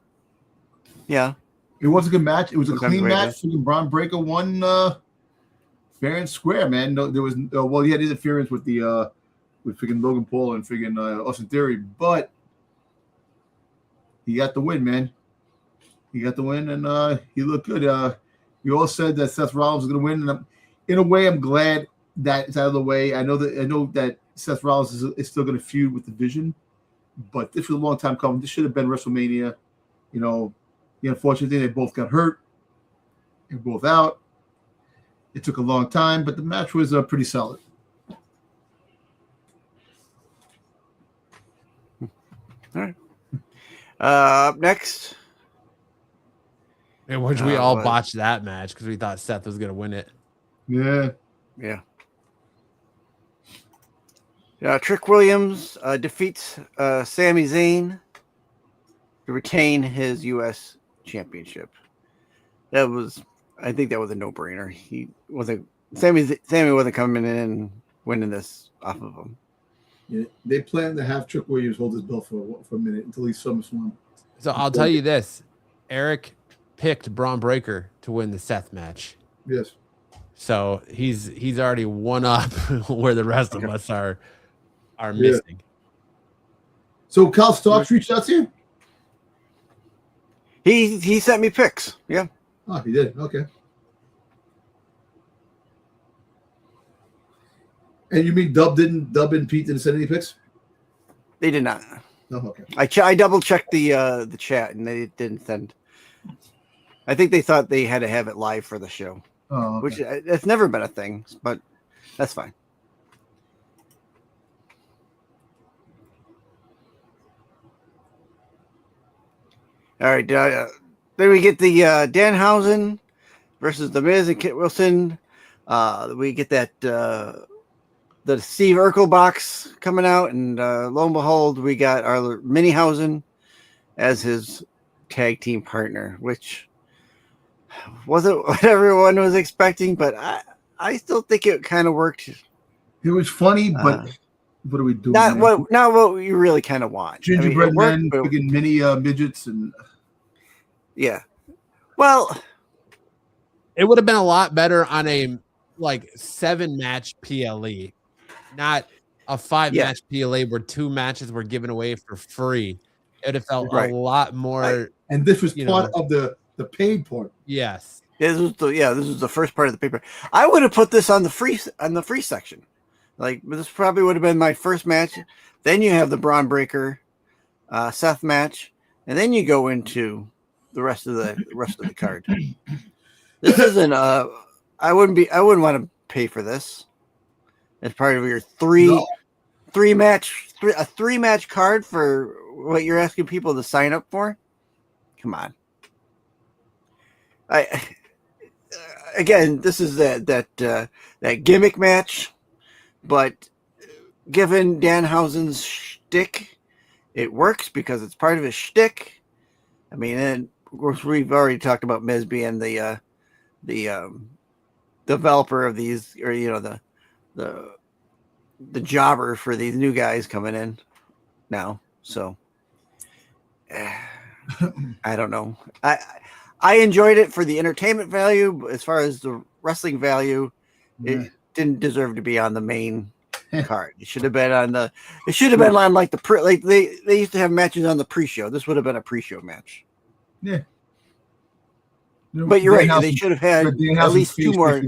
Yeah. It was a good match. It was a clean match. Braun Breaker won fair and square, man. No, there was he had interference with the with freaking Logan Paul and freaking Austin Theory, but he got the win, man. He got the win, and he looked good. We all said that Seth Rollins was going to win, and in a way, I'm glad that it's out of the way. I know that Seth Rollins is still going to feud with the Vision, but this was a long time coming. This should have been WrestleMania. The unfortunate thing, they both got hurt. They're both out. It took a long time, but the match was pretty solid. All right. Up next. In which we all botched that match because we thought Seth was going to win it. Yeah. Trick Williams defeats Sami Zayn to retain his U.S. championship. I think that was a no-brainer. Sami wasn't coming in and winning this off of him. Yeah, they plan to have Trick Williams hold his belt for a minute until he's SummerSlam. So I'll tell you this: Eric picked Braun Breaker to win the Seth match. Yes. So he's already one up where the rest of us are missing. So Cal Stocks reached out to you? He sent me pics. Yeah. Oh, he did. Okay. And you mean Dub and Pete didn't send any pics? They did not. No, okay. I double checked the chat and they didn't send. I think they thought they had to have it live for the show, Oh, okay. which it's never been a thing, but that's fine. All right, then we get the Danhausen versus the Miz and Kit Wilson. We get that the Steve Urkel box coming out, and lo and behold, we got our Minihausen as his tag team partner, which wasn't what everyone was expecting, but I still think it kind of worked. It was funny, but what are we doing? Not what you really kind of want. Gingerbread men, friggin' mini midgets, and yeah. Well, it would have been a lot better on a 7-match PLE, not a 5-match PLE where 2 matches were given away for free. It would have felt a lot more. And this was part of the paid part. Yes. This was the first part of the paper. I would have put this on the free section. This probably would have been my first match. Then you have the Braun Breaker, Seth match, and then you go into the rest of the card. This isn't I wouldn't want to pay for this as part of your three match card for what you're asking people to sign up for. Come on. Again, this is that gimmick match, but given Danhausen's shtick, it works because it's part of his shtick. I mean, and of course we've already talked about Miz being the developer of these, or the jobber for these new guys coming in now. So I don't know. I enjoyed it for the entertainment value, but as far as the wrestling value, it didn't deserve to be on the main card. It should have been on the. It should have been on they used to have matches on the pre-show. This would have been a pre-show match. Yeah. But you're right. They should have had at least 2 more.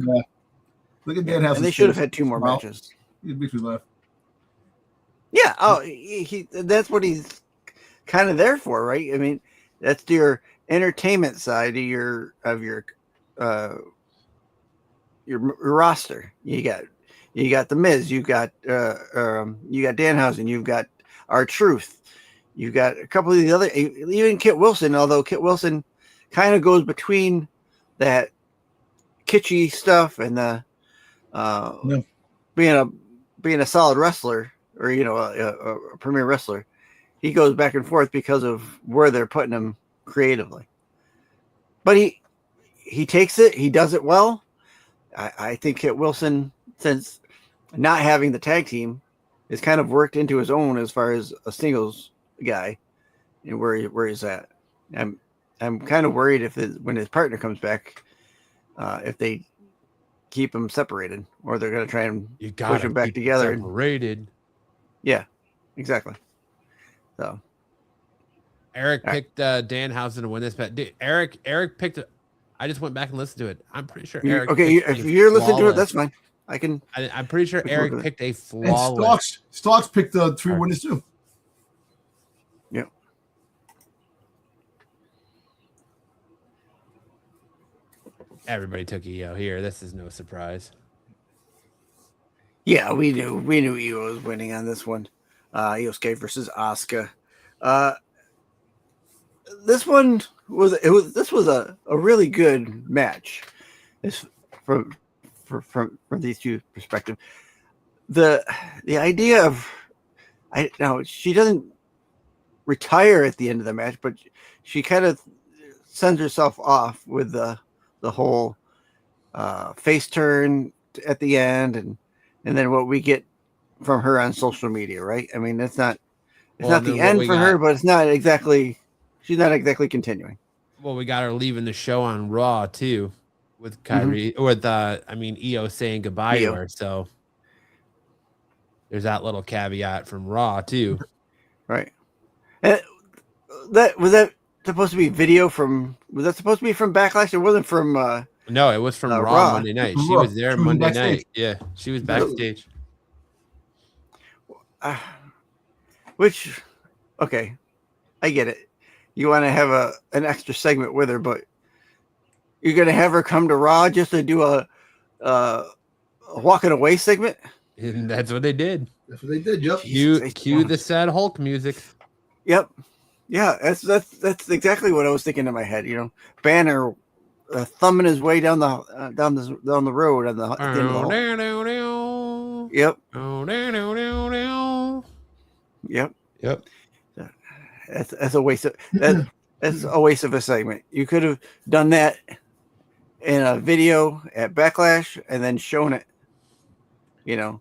Look at Danhausen. And they should have had 2 more matches. It makes me laugh. Yeah. Oh, that's what he's kind of there for, right? I mean, that's your entertainment side of your roster. You got the Miz, you got Danhausen, you've got R-Truth, you've got a couple of the other, even Kit Wilson, although Kit Wilson kind of goes between that kitschy stuff and the being a solid wrestler, or a premier wrestler. He goes back and forth because of where they're putting him creatively. But he takes it, he does it well. I think Kit Wilson, since not having the tag team, is kind of worked into his own as far as a singles guy and where he's at. I'm kind of worried when his partner comes back, if they keep him separated, or they're going to try and push them back together. Separated. Yeah, exactly. So Eric picked Danhausen to win this bet. Dude, Eric picked it. I just went back and listened to it. I'm pretty sure Eric. Okay, if you're listening to it, that's fine. I'm pretty sure Eric picked a flawless. And Stocks picked the 3 winners too. Yeah. Everybody took EO here. This is no surprise. Yeah, we knew EO was winning on this one. Iosuke versus Asuka. This one was a really good match. From these two perspectives. The idea of she doesn't retire at the end of the match, but she kind of sends herself off with the whole face turn at the end, and then what we get from her on social media, right? I mean, it's not the end for her, but she's not exactly continuing. Well, we got her leaving the show on Raw too. with Kyrie with Io saying goodbye to her. So there's that little caveat from Raw too. Right. And that supposed to be video from? Was that supposed to be from Backlash? It wasn't from. No, it was from Raw Monday night. She was there Monday night. Yeah, she was backstage. Which, okay, I get it. You want to have an extra segment with her, but you're gonna have her come to Raw just to do a walking away segment. And that's what they did. That's what they did. Yep. Cue the sad Hulk music. Yep. Yeah, that's exactly what I was thinking in my head. Banner thumbing his way down the road at the end of the Yep. Yep. That's a waste of that's a waste of a segment. You could have done that in a video at Backlash and then shown it. Yeah.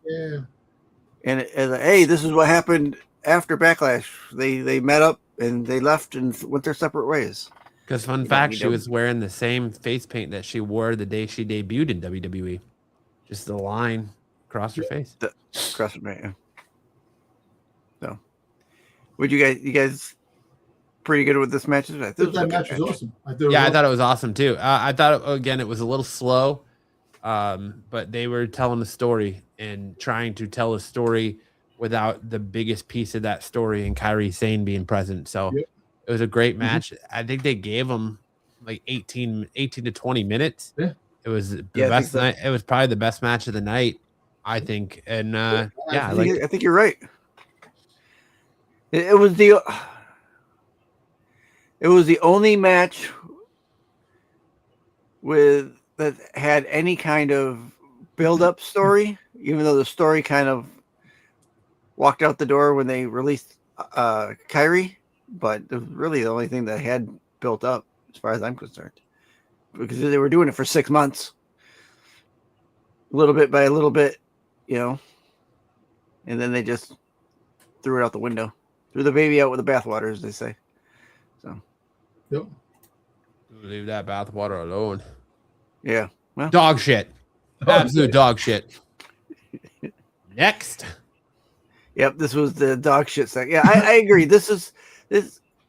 And hey, this is what happened after Backlash. They met up and they left and went their separate ways. Because fun fact, she was wearing the same face paint that she wore the day she debuted in WWE. Just the line across her face. Across her face. So, would you guys pretty good with this match? I thought that match was awesome. I thought it was awesome too. I thought again it was a little slow, but they were telling a story and trying to tell a story without the biggest piece of that story and Kairi Sane being present. So it was a great match. I think they gave them like 18 to 20 minutes. Yeah. It was the best night. It was probably the best match of the night, I think. And I think you're right. It was the only match that had any kind of build-up story, even though the story kind of walked out the door when they released Kyrie, but it was really the only thing that had built up, as far as I'm concerned, because they were doing it for 6 months, little bit by little bit, and then they just threw it out the window, threw the baby out with the bathwater, as they say. So, yep. Leave that bathwater alone. Yeah. Well, dog shit. Absolute dog shit. Next. Yep, this was the dog shit section. Yeah, I agree. This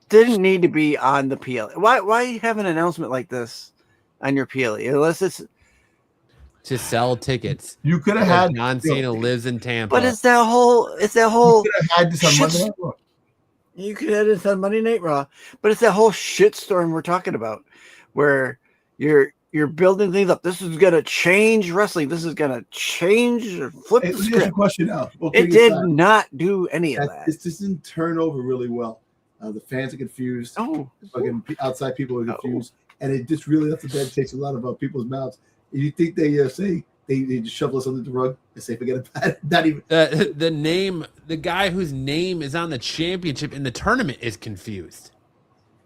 didn't need to be on the PLE. Why have an announcement like this on your PLE unless it's to sell tickets? You could have had John Cena lives in Tampa, but it's that whole. You could have had this on Monday Night Raw. You could have this on Monday Night Raw, but it's that whole shitstorm we're talking about, where you're building things up. This is gonna change wrestling. This is gonna change or flip the script. Question now. It did not do any of that. It just didn't turn over really well. The fans are confused. Fucking outside people are confused, and it just really left the bad taste a lot about people's mouths. You think they say they just shovel us under the rug and say forget about it? Not even the name. The guy whose name is on the championship in the tournament is confused.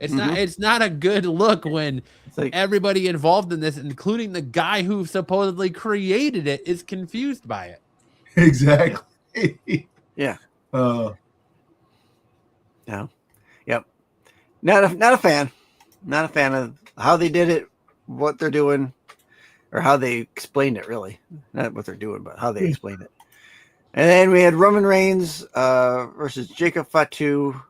It's not. It's not a good look when everybody involved in this, including the guy who supposedly created it, is confused by it. Exactly. Yeah. No. Yep. Not a fan. Not a fan of how they did it, what they're doing, or how they explained it. Really, not what they're doing, but how they explained it. And then we had Roman Reigns versus Jacob Fatu.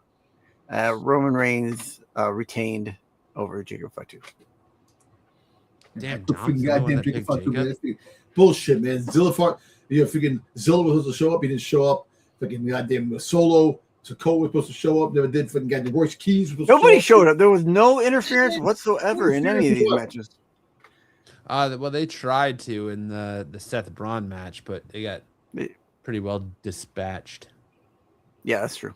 Roman Reigns retained over Jacob Fatu. Damn, goddamn Jacob Fatu. Bullshit, man. Zilla freaking Zilla was supposed to show up. He didn't show up. Freaking goddamn Solo. Sokoa was supposed to show up. Never did. Freaking goddamn Royce Keys was Nobody showed up. There was no interference whatsoever in any of these matches. Well, they tried to in the Seth Braun match, but they got pretty well dispatched. Yeah, that's true.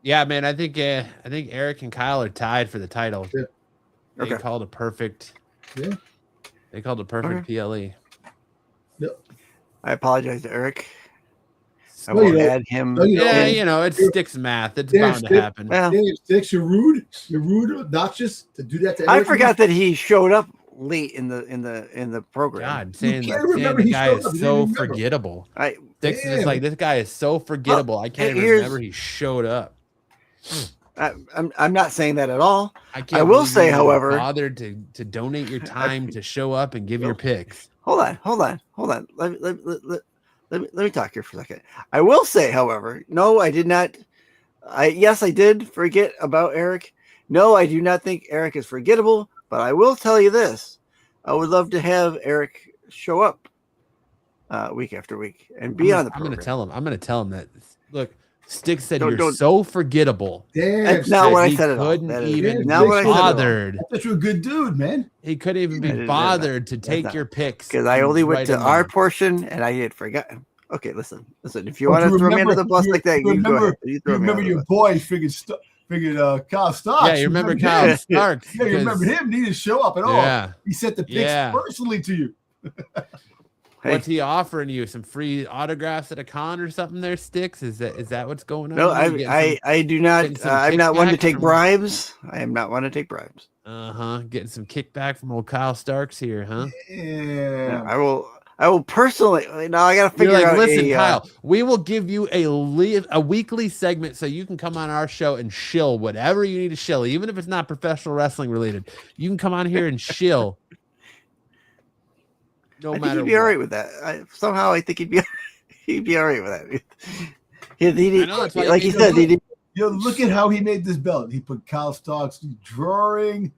Yeah, man, I think Eric and Kyle are tied for the title. Yeah. They called a perfect. Yeah. They called a perfect PLE. Yep. I apologize to Eric. I won't add him. It's Sticks math. It's bound to happen. Well, Sticks, you're rude. You're rude, obnoxious to do that to Eric. I forgot that he showed up late in the program. God, saying the guy is so forgettable. Sticks is like, this guy is so forgettable. I can't even remember he showed up. I'm not saying that at all. I will believe say, you however, bothered to donate your time to show up and give your picks. Hold on. Let me talk here for a second. I will say, however, no, I did not. Yes, I did forget about Eric. No, I do not think Eric is forgettable, but I will tell you this. I would love to have Eric show up week after week and be on the program. I'm going to tell him that, look, Stick said Don't, so forgettable. Damn, that's not what I said at all. Couldn't even be bothered. That's a good dude, man. He couldn't even be bothered to take your picks. Because I only went to our portion and I had forgotten. Okay, listen. If you want to throw me under the bus like that, you go ahead. You remember your boy figured Kyle Starks. Yeah, you remember Kyle Starks. Yeah, you remember him. He didn't show up at all. Yeah. He sent the picks personally to you. What's he offering you? Some free autographs at a con or something there, Sticks? Is that what's going on? No, I do not. I'm not one to take bribes. I am not one to take bribes. Getting some kickback from old Kyle Starks here, huh? Yeah. I will personally. Now I got to figure out. Listen, Kyle, we will give you a weekly segment so you can come on our show and shill whatever you need to shill, even if it's not professional wrestling related. You can come on here and shill. I think he'd be all right with that. Somehow I think he'd be all right with that. Like he said, look at how he made this belt. He put Kyle Starks drawing.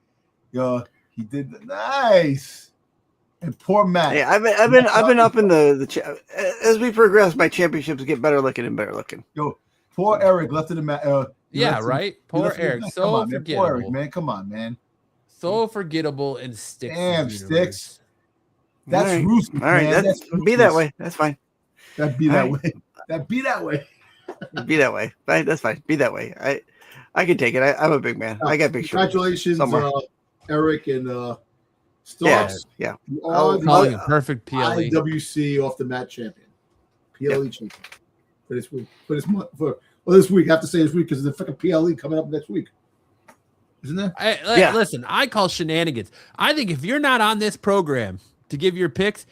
He did nice. And poor Matt. Hey, I've been up in the as we progress, my championships get better looking and better looking. Poor Eric left in the mat. Right. Poor Eric. So forgettable. Poor Eric, man. Come on, man. So forgettable and Sticks. Damn, Sticks. That's ruthless. All right, be that way. That's fine. That'd be that way. That'd be that way. Be that way. That's fine. Be that way. I can take it. I'm a big man. I got big shoulders. Congratulations, Eric and Starks. Yeah. Calling a perfect PLE. IWC off the mat champion. PLE champion for this week. For this month. This week. I have to say this week because there's a fucking PLE coming up next week. Isn't there? Listen, I call shenanigans. I think if you're not on this program to give your picks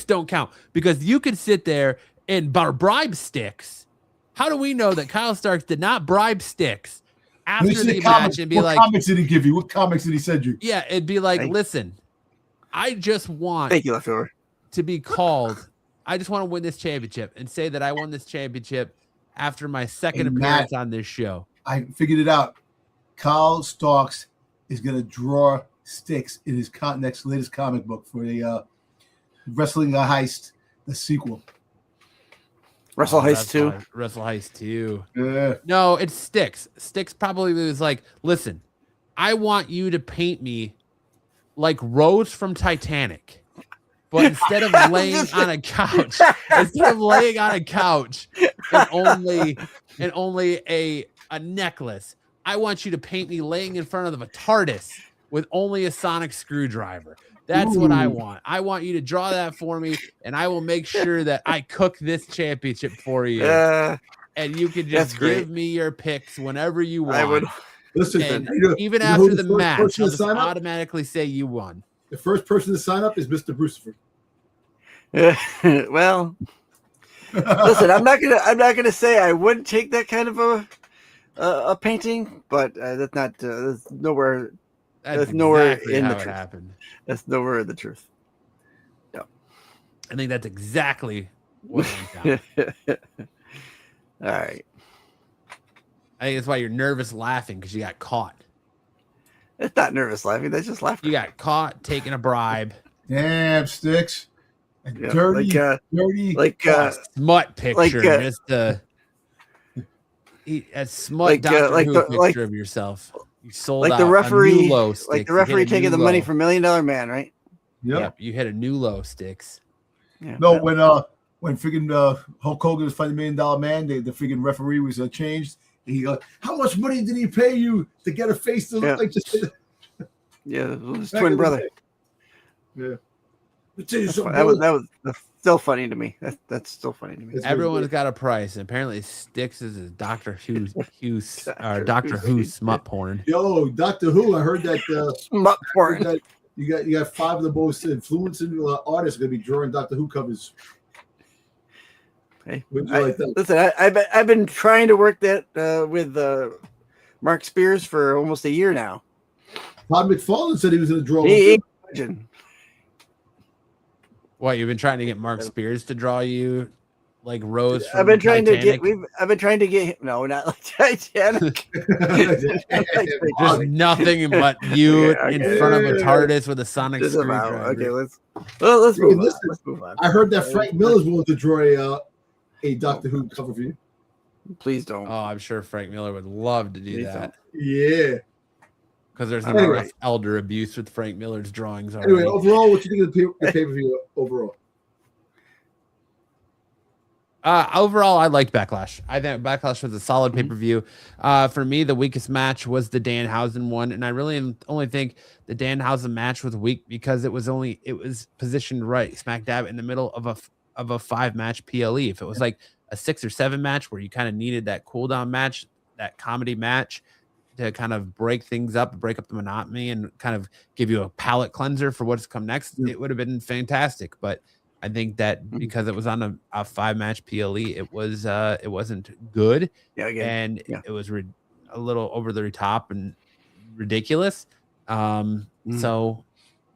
don't count because you could sit there and bribe Sticks. How do we know that Kyle Starks did not bribe Sticks after the match and be what like, what comics did he give you? What comics did he send you? Yeah, it'd be like, listen, I just want to be called. I just want to win this championship and say that I won this championship after my second appearance on this show. I figured it out. Kyle Starks is going to draw Sticks in his latest comic book for the Wrestling Heist, the sequel. Wrestle Heist 2. Wrestle Heist 2. Yeah. No, it's Sticks. Sticks probably was like, listen, I want you to paint me like Rose from Titanic. But instead of laying on a couch, and only a necklace, I want you to paint me laying in front of a TARDIS with only a sonic screwdriver. That's what I want. I want you to draw that for me, and I will make sure that I cook this championship for you. And you can just give me your picks whenever you want. I would listen. Even after the match, I'll just automatically say you won. The first person to sign up is Mr. Brucifer. Well, listen, I'm not gonna say I wouldn't take that kind of a painting, but that's not that's nowhere. That's nowhere in the truth. Happened. That's nowhere in the truth. No. I think that's exactly what went down. All right. I think that's why you're nervous laughing because you got caught. It's not nervous laughing. That's just laughter. You got caught taking a bribe. Damn, Sticks. Dirty smut picture. Just a smut picture of yourself. You sold like out the referee, a new low, Sticks. Like the referee taking the money from $1 Million Man, right? Yep. You hit a new low, Sticks. Yeah. No, when freaking Hulk Hogan was fighting $1 Million Man, the freaking referee was changed. And he goes, "How much money did he pay you to get a face to look like just?" Yeah, his twin brother. Yeah. That was still funny to me. That's still funny to me. Everyone's got a price. And apparently, Sticks is a Doctor Who smut porn. Yo, Doctor Who! I heard that smut porn. You got 5 of the most influential artists going to be drawing Doctor Who covers. Hey, listen, I've been trying to work that with Mark Spears for almost a year now. Todd McFarlane said he was going to draw. What, you've been trying to get Mark Spears to draw you like Rose from I've been trying Titanic? I've been trying to get him. No, not like Titanic. Just nothing but you in front of a TARDIS with a sonic screwdriver. Okay, let's move on. Let's move on. I heard that Frank Miller's willing to draw a Doctor Who cover for you. Please don't. Oh, I'm sure Frank Miller would love to do that. Yeah. Because there's enough elder abuse with Frank Miller's drawings already. Anyway, overall, what do you think of the pay-per-view overall? Overall, I liked Backlash. I think Backlash was a solid pay-per-view. For me, the weakest match was the Danhausen one, and I really only think the Danhausen match was weak because it was positioned right, smack dab in the middle of a 5-match PLE. If it was like a 6 or 7 match where you kind of needed that cool down match, that comedy match to kind of break things up, break up the monotony, and kind of give you a palate cleanser for what's come next, it would have been fantastic. But I think that because it was on a 5-match PLE, it wasn't good. It was a little over the top and ridiculous. So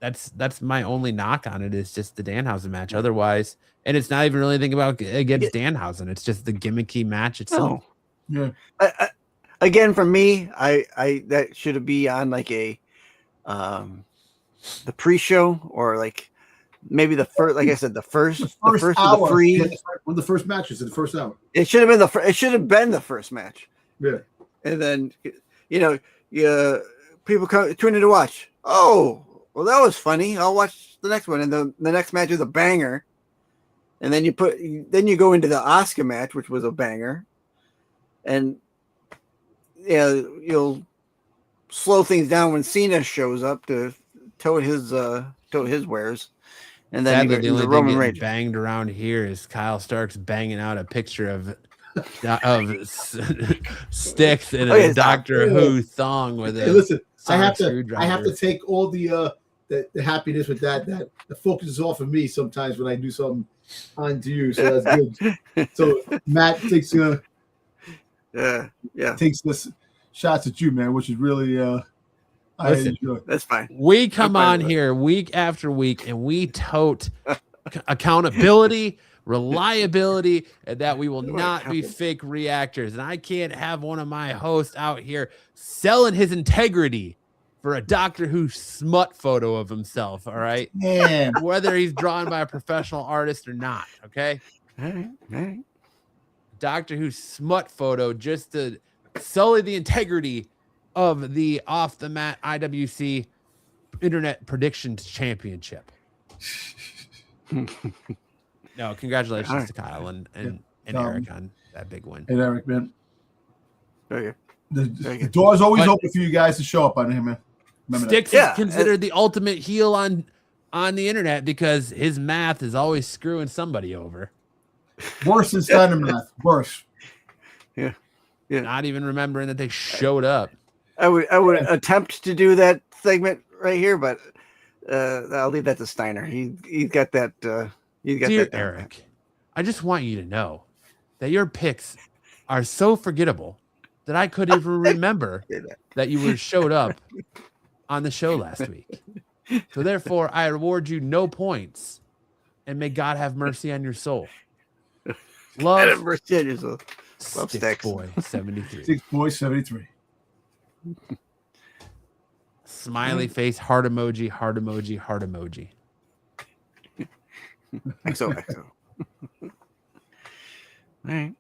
that's my only knock on it, is just the Danhausen match. Otherwise, and it's not even really anything about against Danhausen. It's just the gimmicky match itself. Yeah. Again, for me, I that should be on like a the pre-show, or like maybe the first, like I said, the first hour. Of the free. One of the first matches in the first hour. It should have been the first match. Yeah. And then people tune in to watch. Oh, well, that was funny. I'll watch the next one, and the next match is a banger. And then you go into the Asuka match, which was a banger, and you'll slow things down when Cena shows up to tote his wares. And then the only thing getting banged around here is Kyle Starks banging out a picture of Sticks in a Doctor Who thong with a. Listen, I have to take all the happiness with that the focus is off of me sometimes when I do something onto you, so that's good. So Matt takes takes this shots at you, man, which is really Listen, that's fine. We come on here week after week and we tote accountability, reliability, and that we will not be fake reactors. And I can't have one of my hosts out here selling his integrity for a Doctor Who smut photo of himself. All right, man. Whether he's drawn by a professional artist or not. Okay. All right. Doctor Who smut photo just to sully the integrity of the off the mat IWC Internet Predictions Championship. No, congratulations to Kyle and Eric on that big win. And Eric, man. Okay. The door's always open for you guys to show up on him, man. Sticks is considered the ultimate heel on the internet because his math is always screwing somebody over. Worse than Steiner math. Worse. Yeah. Not even remembering that they showed up. I would attempt to do that segment right here, but I'll leave that to Steiner. He's got that. Dear Eric, I just want you to know that your picks are so forgettable that I couldn't even remember that you showed up on the show last week. So therefore, I award you no points, and may God have mercy on your soul. Love, have mercy on your soul. Love Sticks Boy 73. Sticks Boy 73. Smiley face, heart emoji, heart emoji, heart emoji. XOXO. All right.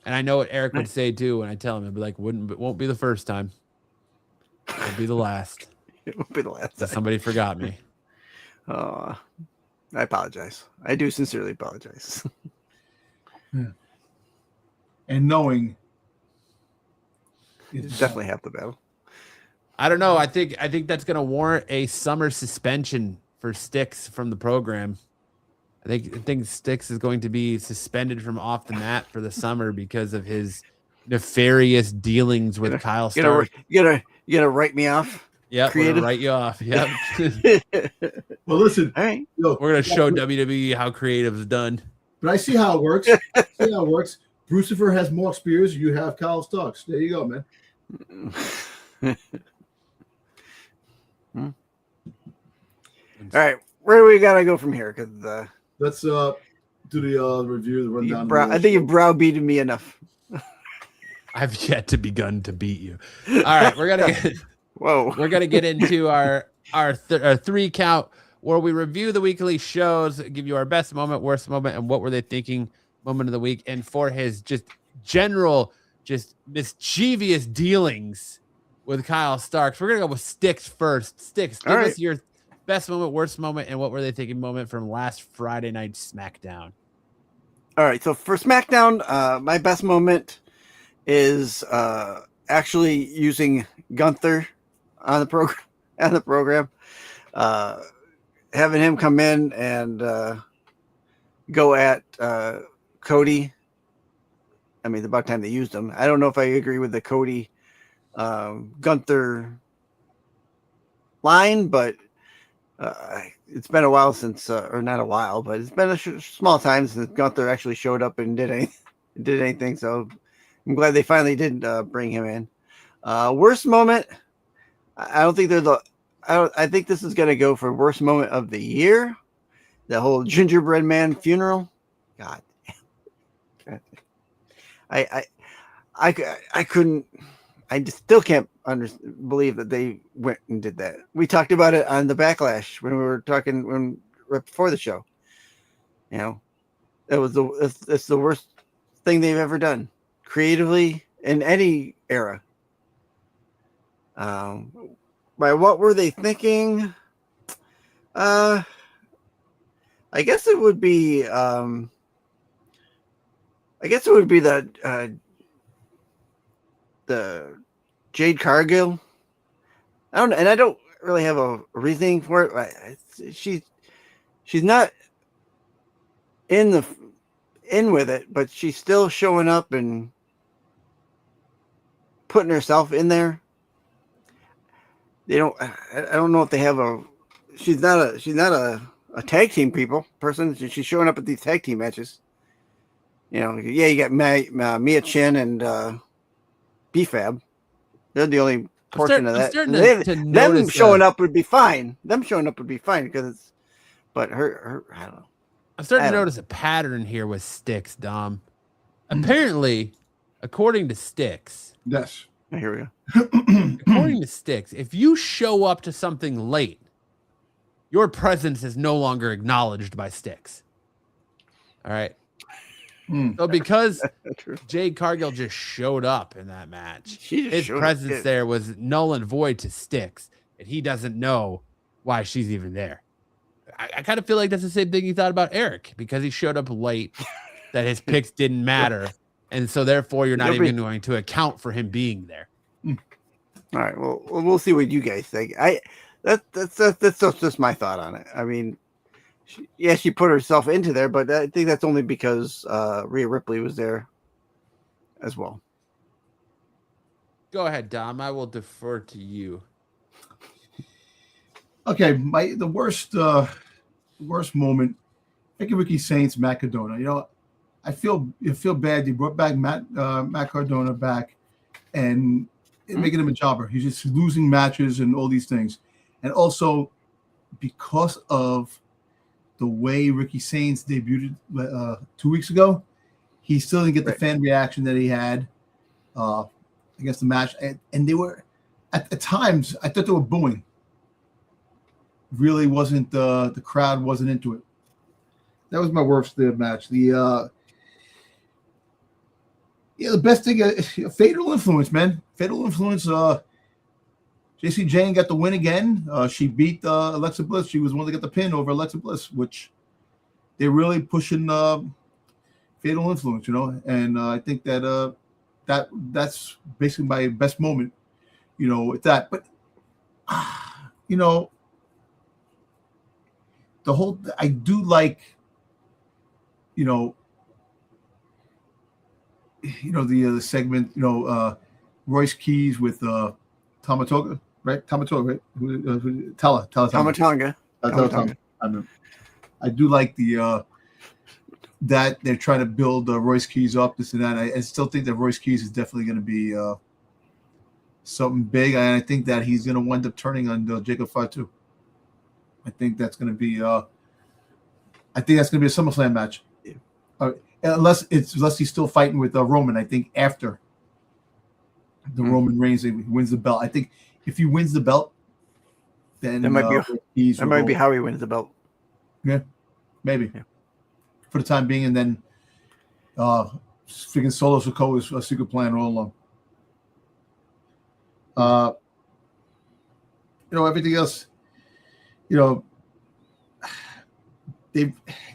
And I know what Eric would say too when I tell him. He'd be like, won't be the first time. It'll be the last. It won't be the last time. Somebody forgot me. I apologize. I do sincerely apologize. Yeah. And knowing it's definitely half the battle. I don't know. I think that's going to warrant a summer suspension for Sticks from the program. I think Sticks is going to be suspended from off the mat for the summer because of his nefarious dealings with Kyle Stark. You gonna write me off? Yeah, we're gonna write you off. Yep. Well, listen. All right. We're gonna show WWE how creative is done. But I see how it works. Brucifer has more Spears. You have Kyle Starks. There you go, man. All right, where do we gotta go from here? Because let's do the review, the rundown. I think you've browbeaten me enough. I've yet to begun to beat you. All right, we're gonna get we're gonna get into our 3 count where we review the weekly shows, give you our best moment, worst moment, and what were they thinking moment of the week. And for his just general, just mischievous dealings with Kyle Starks, we're gonna go with Sticks first. Sticks, give us your best moment, worst moment, and what were they thinking moment from last Friday night SmackDown. All right, so for SmackDown, my best moment is actually using Gunther on the program, having him come in and go at Cody. I mean, it's about time they used him. I don't know if I agree with the Cody Gunther line, but it's been a while since, or not a while, but it's been a small time since Gunther actually showed up and did anything. So I'm glad they finally did bring him in. Worst moment, I don't think I think this is going to go for worst moment of the year. The whole gingerbread man funeral. God. I couldn't. I just still can't believe that they went and did that. We talked about it on the Backlash when we were talking right before the show. You know, it's the worst thing they've ever done creatively in any era. By what were they thinking? I guess it would be. I guess it would be the Jade Cargill. I don't really have a reasoning for it. She's not in with it, but she's still showing up and putting herself in there. I don't know if they have she's not a tag team person. She's showing up at these tag team matches. You know, yeah, you got Mia Chin and B-Fab. They're the only portion of that. Them showing up would be fine. Because but her, I don't know. I'm starting to notice a pattern here with Sticks, Dom. Apparently, according to Sticks. Yes. Here we go. According to Sticks, if you show up to something late, your presence is no longer acknowledged by Sticks. All right. So because Jade Cargill just showed up in that match, his presence there was null and void to Sticks, and he doesn't know why she's even there. I kind of feel like that's the same thing he thought about Eric, because he showed up late, that his picks didn't matter, and so therefore you're not even going to account for him being there. All right, well, we'll see what you guys think. That's just my thought on it. I mean, she put herself into there, but I think that's only because Rhea Ripley was there as well. Go ahead, Dom. I will defer to you. Okay, the worst moment. I think of Ricky Saints, Matt Cardona. You know, I feel bad. They brought back Matt Cardona back, and making him a jobber. He's just losing matches and all these things, and also because of the way Ricky Saints debuted 2 weeks ago, he still didn't get the fan reaction that he had against the match, and they were at times I thought they were booing. Really wasn't the crowd wasn't into it. That was my worst match. The best thing, Fatal Influence, man. Fatal Influence. JC Jane got the win again. She beat Alexa Bliss. She was the one that got the pin over Alexa Bliss, which they're really pushing Fatal Influence, you know. And I think that that's basically my best moment, you know, with that. But you know, I do like, you know, the segment, you know, Royce Keys with Tamatoga, right? Tamatoga, right? Tamatanga. I do like that they're trying to build Royce Keys up, this and that. I still think that Royce Keys is definitely going to be something big, and I think that he's going to wind up turning on Jacob Fatu. I think that's going to be a SummerSlam match, unless he's still fighting with Roman. I think after the Roman Reigns, he wins the belt. I think if he wins the belt, then that might be how he wins the belt. Yeah, maybe for the time being, and then freaking Solo Sikoa is a secret plan all along. Everything else,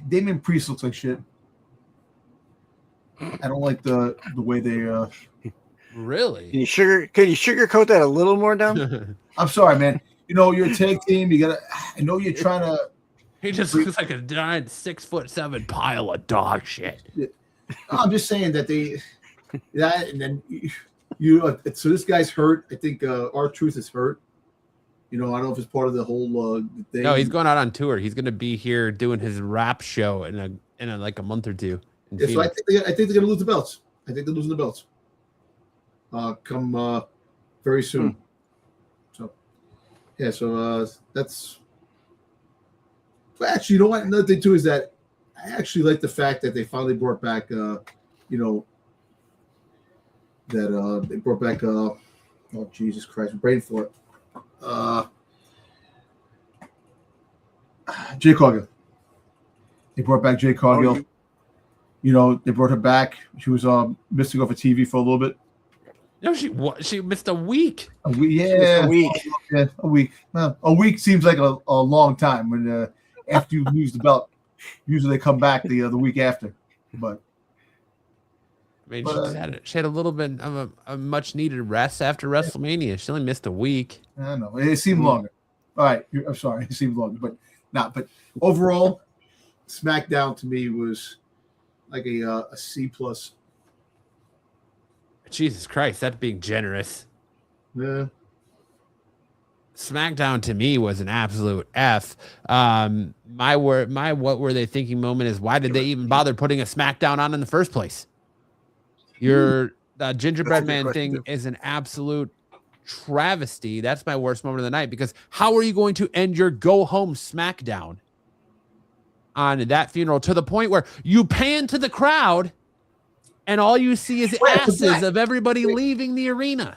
Damian Priest looks like shit. I don't like the way they. Really? Can you sugarcoat that a little more, Dom? I'm sorry, man. You're a tag team. You gotta. I know you're trying to. He just looks like a giant 6'7" pile of dog shit. I'm just saying that and then so this guy's hurt. I think R-Truth is hurt. I don't know if it's part of the whole thing. No, he's going out on tour. He's going to be here doing his rap show in like a month or two. So I think they're going to lose the belts. I think they're losing the belts. Come very soon. So yeah, so that's. But actually, you know what? Another thing too is that I actually like the fact that they finally brought back, they brought back, oh Jesus Christ, brain for it. Jay Cargill. They brought back Jay Cargill. They brought her back. She was missing off of TV for a little bit. No, she missed a week. A week. Well, a week seems like a long time when after you lose the belt. Usually they come back the week after, but I mean, she had a little bit of a much needed rest after WrestleMania. She only missed a week. I know it seemed longer. All right, I'm sorry, it seemed longer, but not. But overall, SmackDown to me was like a C+. Jesus Christ, that's being generous. Yeah. SmackDown to me was an absolute F. My what were they thinking moment is, why did they even bother putting a SmackDown on in the first place? The gingerbread man thing is an absolute travesty. That's my worst moment of the night, because how are you going to end your go home SmackDown on that funeral to the point where you pan to the crowd and all you see is asses of everybody leaving the arena?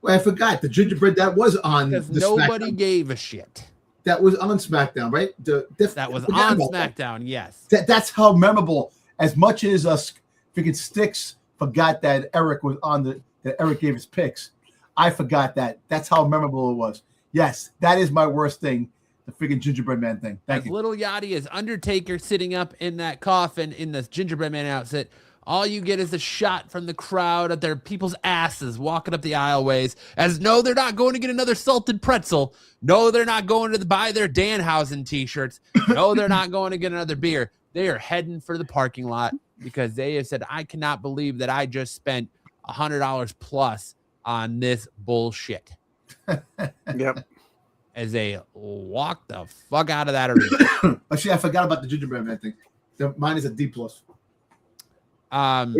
Well, I forgot the gingerbread that was on. Because nobody gave a shit. That was on SmackDown, right? That was on SmackDown, yes. That's how memorable. As much as us freaking Sticks forgot that Eric was on that Eric gave his picks, I forgot that. That's how memorable it was. Yes, that is my worst thing, the freaking gingerbread man thing. Thank you. Little Yachty is Undertaker sitting up in that coffin in the gingerbread man outfit. All you get is a shot from the crowd at their people's asses walking up the aisleways. As no, they're not going to get another salted pretzel. No, they're not going to buy their Danhausen t-shirts. No, they're not going to get another beer. They are heading for the parking lot because they have said, I cannot believe that I just spent $100 plus on this bullshit. Yep. As they walk the fuck out of that arena. Actually, I forgot about the gingerbread man thing. Mine is a D+. And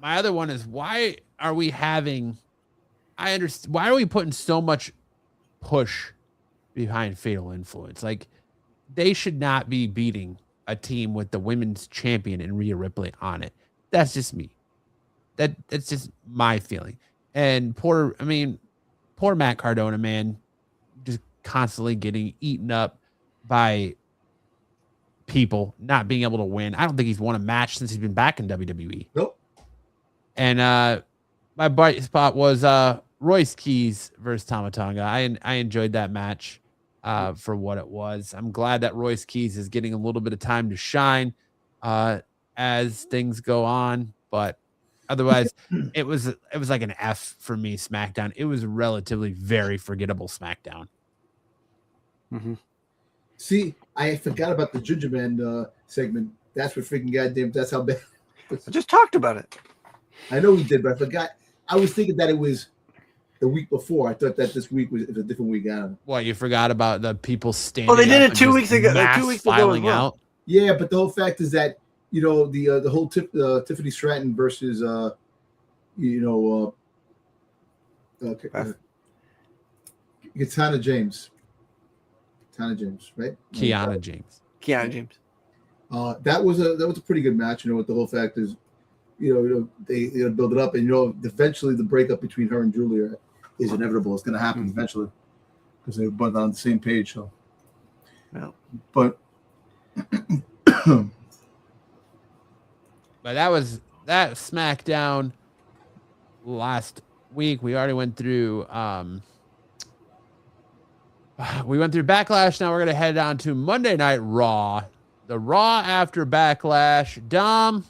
my other one is, why are we why are we putting so much push behind Fatal Influence? Like, they should not be beating a team with the women's champion and Rhea Ripley on it. That's just me. That's just my feeling. And poor Matt Cardona, man, just constantly getting eaten up by people, not being able to win. I don't think he's won a match since he's been back in WWE. Nope. And my bright spot was Royce Keys versus Tama Tonga. I enjoyed that match for what it was. I'm glad that Royce Keys is getting a little bit of time to shine as things go on, but otherwise it was like an F for me. SmackDown, it was relatively very forgettable SmackDown. Mm-hmm. See, I forgot about the gingerbread segment. That's what freaking goddamn. That's how bad. I just talked about it. I know we did, but I forgot. I was thinking that it was the week before. I thought that this week was a different week. I don't know. What, you forgot about the people standing? Well, they did it 2 weeks ago. 2 weeks ago, filing out. Yeah, but the whole fact is that the whole Tiffany Stratton versus Katana James. Katana James, right? Kiana James. Keanu James. That was a pretty good match. With the whole fact is, they build it up, and eventually the breakup between her and Julia is inevitable. It's going to happen eventually because they're both on the same page. So, well, but that SmackDown last week. We already went through. We went through Backlash. Now we're gonna head on to Monday Night Raw. The Raw after Backlash. Dom,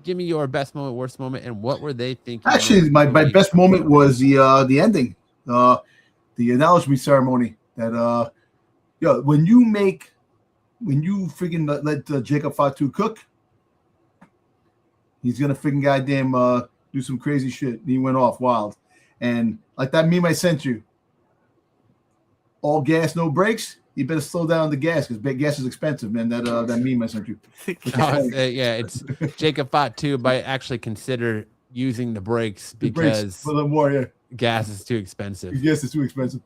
give me your best moment, worst moment, and what were they thinking? Actually, my best moment was the ending, the acknowledgement ceremony. That when you freaking let Jacob Fatu cook, he's gonna freaking goddamn do some crazy shit. And he went off wild, and like that meme I sent you. All gas, no brakes. You better slow down the gas because gas is expensive, man. That meme I sent you. It's Jacob Fatu by actually consider using the brakes because for the more, gas is too expensive. Gas is too expensive.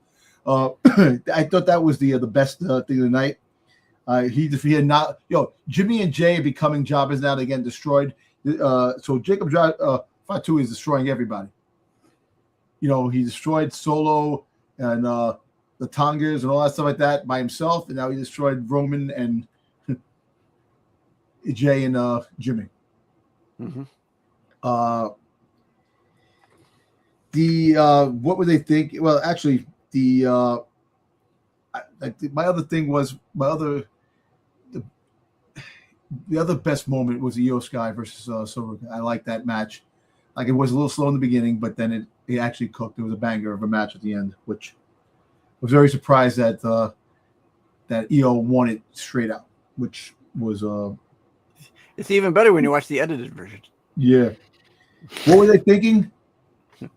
I thought that was the best thing of the night. He had not, Jimmy and Jay are becoming jobbers now. They're getting destroyed. So Jacob Fatu is destroying everybody. He destroyed Solo and the Tongas and all that stuff like that by himself, and now he destroyed Roman and Jay and Jimmy. Mm-hmm. What were they thinking? Well, actually, my other thing was the other best moment was the Io Sky versus Silver. I like that match. Like it was a little slow in the beginning, but then it actually cooked. It was a banger of a match at the end, which. I was very surprised that Io won it straight out, which was it's even better when you watch the edited version. Yeah. What were they thinking?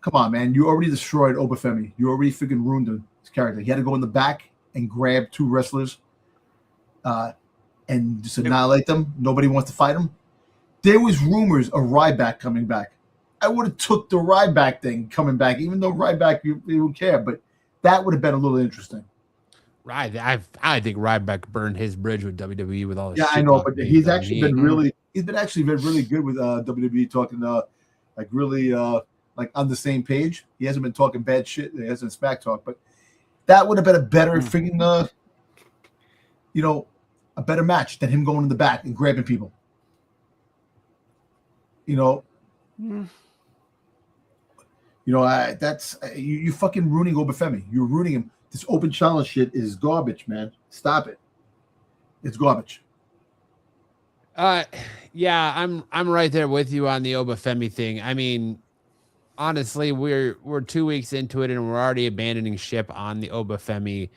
Come on, man! You already destroyed Obafemi. You already freaking ruined his character. He had to go in the back and grab two wrestlers, and just annihilate them. Nobody wants to fight him. There was rumors of Ryback coming back. I would have took the Ryback thing coming back, even though Ryback you don't care, but. That would have been a little interesting. Right. I think Ryback burned his bridge with WWE with all this. Yeah, shit I know, but he's been really good with WWE talking really on the same page. He hasn't been talking bad shit. He hasn't smack talk, but that would have been a better freaking a better match than him going in the back and grabbing people. That's you fucking ruining Obafemi. You're ruining him. This open challenge shit is garbage, man. Stop it. It's garbage. Yeah, I'm right there with you on the Obafemi thing. I mean, honestly, we're 2 weeks into it and we're already abandoning ship on the Obafemi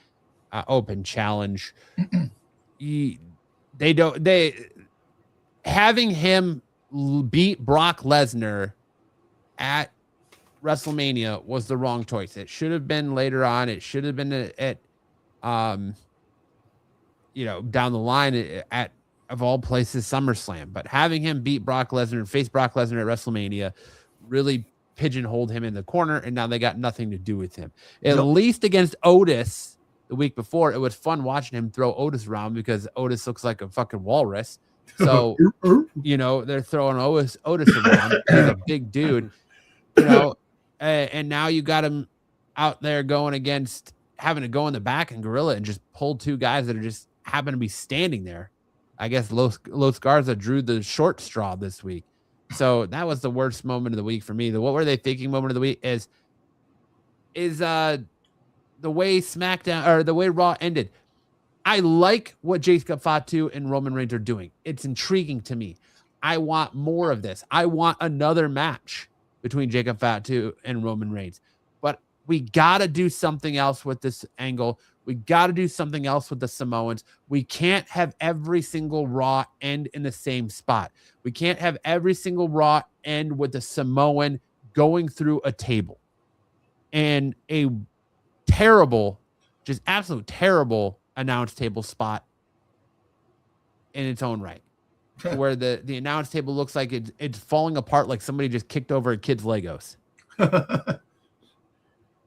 open challenge. Having him beat Brock Lesnar at WrestleMania was the wrong choice. It should have been later on. It should have been at down the line at of all places, SummerSlam. But having him beat Brock Lesnar and face Brock Lesnar at WrestleMania really pigeonholed him in the corner, and now they got nothing to do with him. At least against Otis the week before, it was fun watching him throw Otis around because Otis looks like a fucking walrus. So, they're throwing Otis around. He's a big dude, and now you got him out there going against having to go in the back and gorilla and just pull two guys that are just happen to be standing there. I guess Los Garza drew the short straw this week. So that was the worst moment of the week for me. The what were they thinking moment of the week is the way SmackDown or the way Raw ended. I like what Jacob Fatu and Roman Reigns are doing. It's intriguing to me. I want more of this. I want another match between Jacob Fatu and Roman Reigns. But we got to do something else with this angle. We got to do something else with the Samoans. We can't have every single Raw end in the same spot. We can't have every single Raw end with the Samoan going through a table. And a terrible, just absolute terrible announced table spot in its own right. where the announce table looks like it's falling apart, like somebody just kicked over a kid's Legos.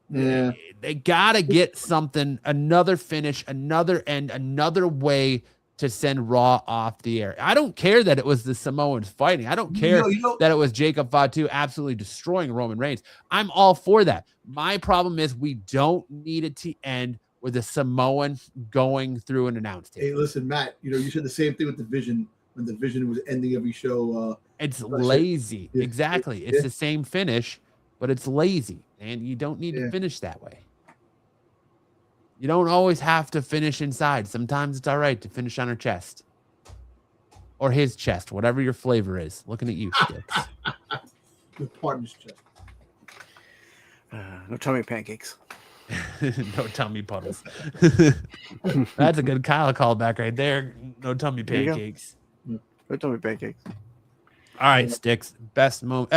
Yeah. They gotta get something, another finish, another end, another way to send Raw off the air. I don't care that it was the Samoans fighting. I don't care that it was Jacob Fatu absolutely destroying Roman Reigns. I'm all for that. My problem is we don't need it to end with a Samoan going through an announce table. Hey, listen, Matt, you said the same thing with the Vision when the Vision was ending every show. It's lazy. Yeah. Exactly. It's the same finish, but it's lazy, and you don't need to finish that way. You don't always have to finish inside. Sometimes it's all right to finish on her chest or his chest, whatever your flavor is. Looking at you, Sticks. Your partner's chest. No tummy pancakes. No tummy puddles. That's a good Kyle callback right there. No tummy pancakes. No tummy pancakes. All right, Sticks. Best moment.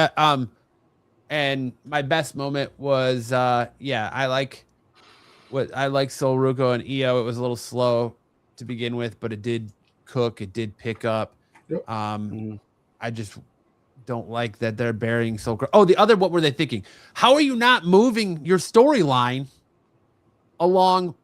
And my best moment was, I like Sol Ruco and Io. It was a little slow to begin with, but it did cook. It did pick up. Yep. I just don't like that they're burying Sol. What were they thinking? How are you not moving your storyline along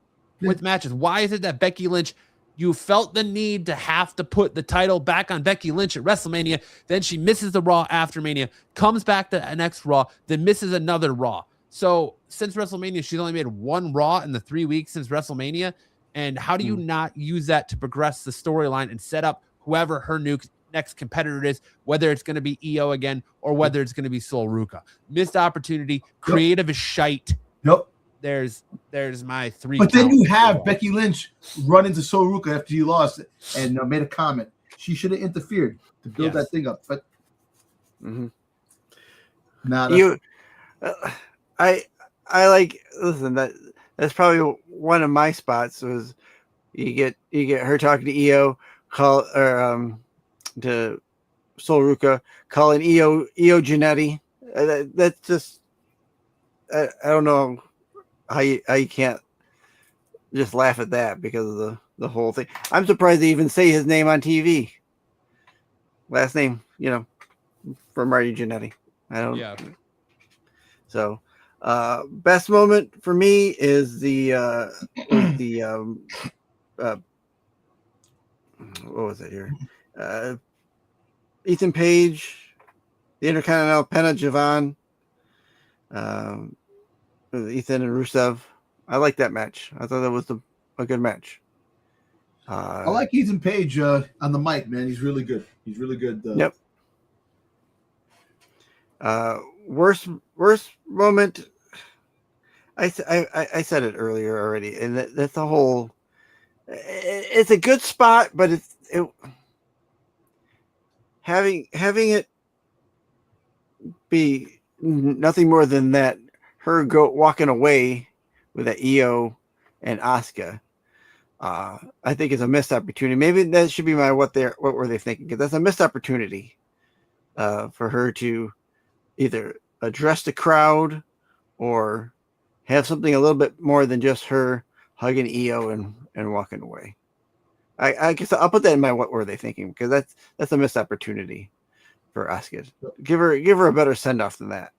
with matches? Why is it that Becky Lynch, you felt the need to have to put the title back on Becky Lynch at WrestleMania, then she misses the Raw after Mania, comes back to the next Raw, then misses another Raw. So since WrestleMania, she's only made one Raw in the 3 weeks since WrestleMania. And how do you not use that to progress the storyline and set up whoever her next competitor is, whether it's going to be Io again or whether it's going to be Sol Ruca? Missed opportunity, creative as shite. Yep. There's my 3. But then you have Becky Lynch run into Sol Ruca after you lost and made a comment. She should have interfered to build that thing up. But I like, listen, that's probably one of my spots was you get her talking to Io, to Sol Ruca, calling Io Giannetti. That's just I don't know how you can't just laugh at that because of the whole thing. I'm surprised they even say his name on TV. Last name, from Marty Jannetty. I don't. Yeah. So, best moment for me is what was it here? Ethan Page, the Intercontinental Penta Javon, Ethan and Rusev. I like that match. I thought that was a good match. I like Ethan Page on the mic, man. He's really good. He's really good. Yep. Worst moment. I said it earlier already, and that's the whole. It's a good spot, but having it be nothing more than that. Her walking away with that Io and Asuka. I think is a missed opportunity. Maybe that should be my what were they thinking? Because that's a missed opportunity for her to either address the crowd or have something a little bit more than just her hugging Io and walking away. I guess I'll put that in my what were they thinking, because that's a missed opportunity for Asuka. Give her a better send off than that.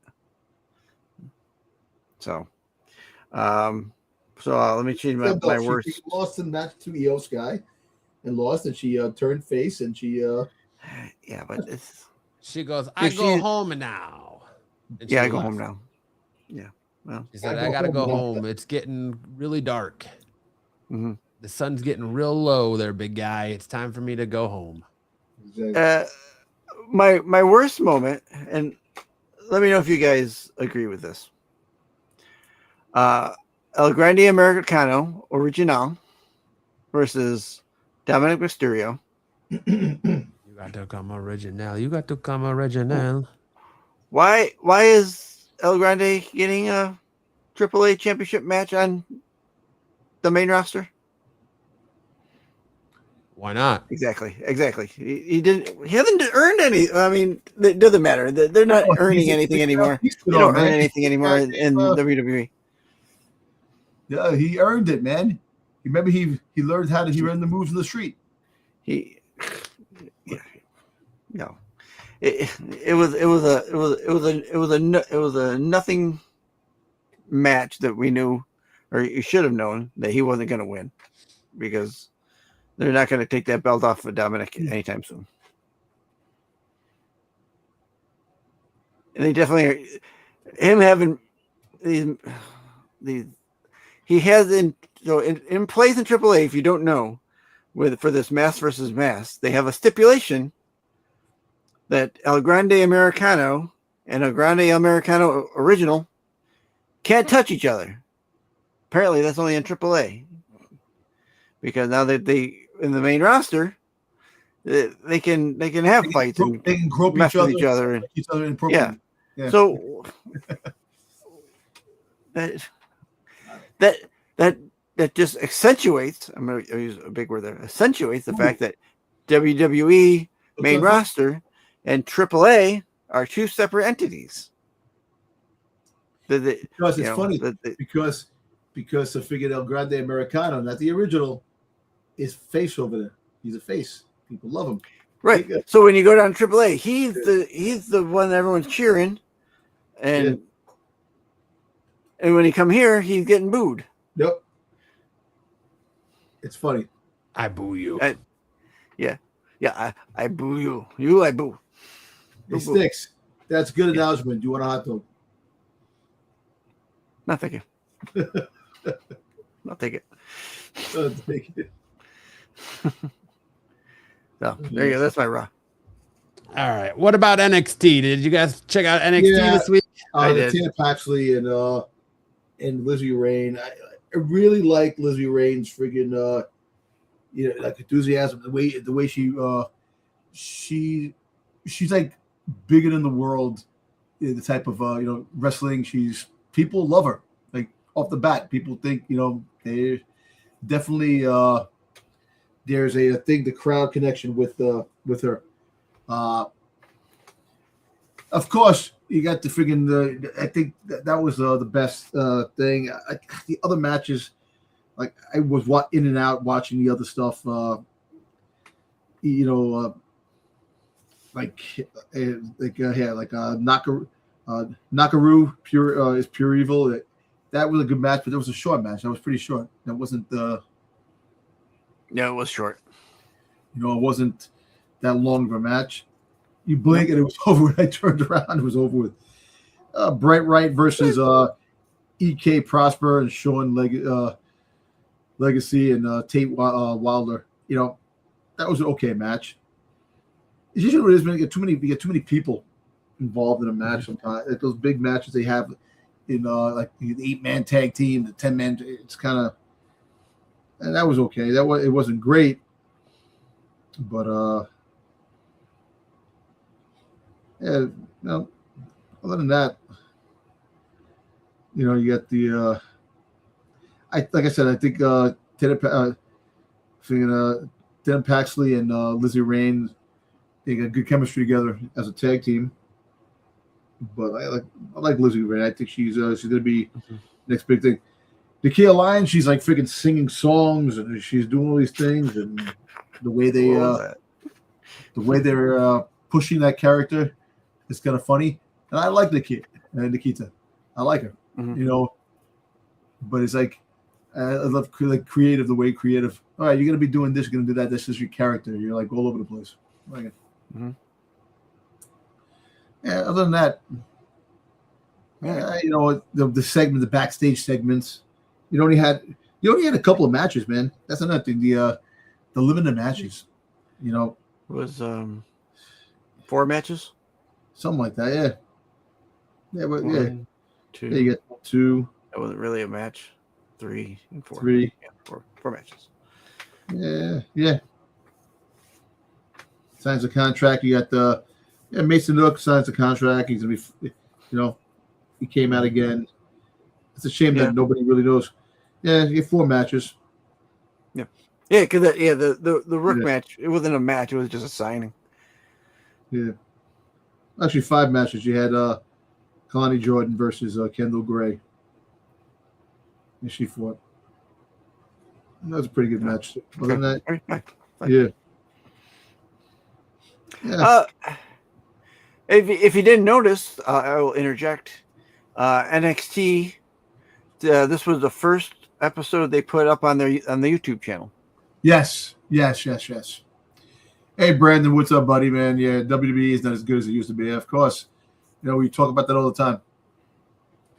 So, let me change my words. She lost in that to Io Sky, and lost, and she turned face, and she. Yeah, but it's. She goes, I go home now. Yeah, I go home now. Yeah. Well, she said, I gotta go home. It's getting really dark. Mm-hmm. The sun's getting real low there, big guy. It's time for me to go home. My worst moment, and let me know if you guys agree with this. El Grande Americano Original versus Dominic Mysterio. You got to come original. You got to come original. Why is El Grande getting a AAA championship match on the main roster? Why not? Exactly. He didn't. He hasn't earned any. I mean, it doesn't matter. They're not earning anything anymore. They don't earn anything anymore in WWE. Yeah, he earned it, man. Remember, he learned how to. He learned the moves in the street. you know, it was a nothing match that we knew, or you should have known that he wasn't going to win, because they're not going to take that belt off of Dominic anytime soon. And they definitely are, him having these he has in place in AAA. If you don't know, for this mass versus mass, they have a stipulation that El Grande Americano and El Grande Americano Original can't touch each other. Apparently, that's only in AAA, because now that they in the main roster, they can have fights and they can grope mess with each other. And, yeah. So that just accentuates. I'm going to use a big word there. Accentuates the fact that WWE main roster and AAA are two separate entities. Because it's funny because I figured El Grande Americano, not the original, is face over there. He's a face. People love him. Right. So when you go down to AAA, he's the one everyone's cheering, and when he come here, he's getting booed. Yep. It's funny. I boo you. I boo you. You, I boo. Hey, Sticks. That's good announcement. Do you want a hot dog? No, thank you. I'll take it. Take it. So there you go. That's my Raw. All right. What about NXT? Did you guys check out NXT this week? I did. Tina Paxley and Lizzie Rain. I really like Lizzie Rain's friggin' like enthusiasm. The way she's like bigger than the world. The type of wrestling. People love her. Like off the bat, people think they definitely there's a thing, the crowd connection with her. Of course, you got the friggin' I think that was the best thing. The other matches, like I was in and out watching the other stuff. Nakaru is Pure Evil. That was a good match, but it was a short match. That was pretty short. That wasn't Yeah, it was short. it wasn't that long of a match. You blink and it was over. When I turned around, it was over with. Bright Right versus EK Prosper and Sean Legacy and Tate Wilder. That was an okay match. It's usually what it is when you get too many people involved in a match sometimes. Like those big matches they have in like the 8-man tag team, the 10-man. It's kind of, and that was okay. It wasn't great, but other than that, you got the like I said, I think Tina Paxley and Lizzie Rain, they got good chemistry together as a tag team. But I like Lizzie Rain. I think she's gonna be next big thing. Nakia Lyons, she's like freaking singing songs and she's doing all these things, and the way they're pushing that character is kind of funny. And I like Nikita. I like her. But it's like I love like creative, the way creative. All right, you're gonna be doing this, you're gonna do that. This is your character. You're like all over the place. I like it. Yeah. Other than that, the segment, the backstage segments. You only had a couple of matches, man. That's another thing. The limited matches. It was 4 matches, something like that. Yeah. Yeah, but One, 2. Yeah, you got 2. That wasn't really a match. 3 and 4. 3. Yeah, 4 matches. Yeah. Signs a contract. You got Mason Nook signs a contract. He's gonna be, he came out again. It's a shame that nobody really knows. Yeah, you get 4 matches. Yeah, because the Rook match, it wasn't a match. It was just a signing. Yeah, actually 5 matches. You had Connie Jordan versus Kendall Gray, and she fought. That was a pretty good match. Other than that, Fine. yeah. Yeah. If you didn't notice, I will interject. NXT. This was the first episode they put up on the YouTube channel. Yes. Hey, Brandon, what's up, buddy, man? Yeah, WWE is not as good as it used to be. Of course. We talk about that all the time.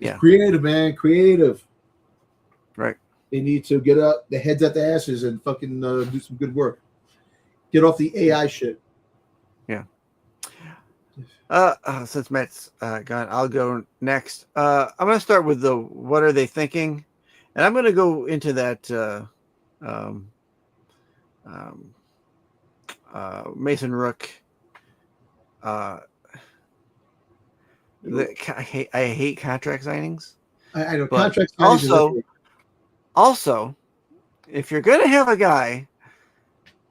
It's creative, man. Creative. Right. They need to get up the heads at the asses and fucking do some good work. Get off the AI shit. Yeah. Since Matt's gone, I'll go next. I'm going to start with the what are they thinking, and I'm going to go into that Mason Rook. I hate contract signings. I know but contract signings. Also, if you're going to have a guy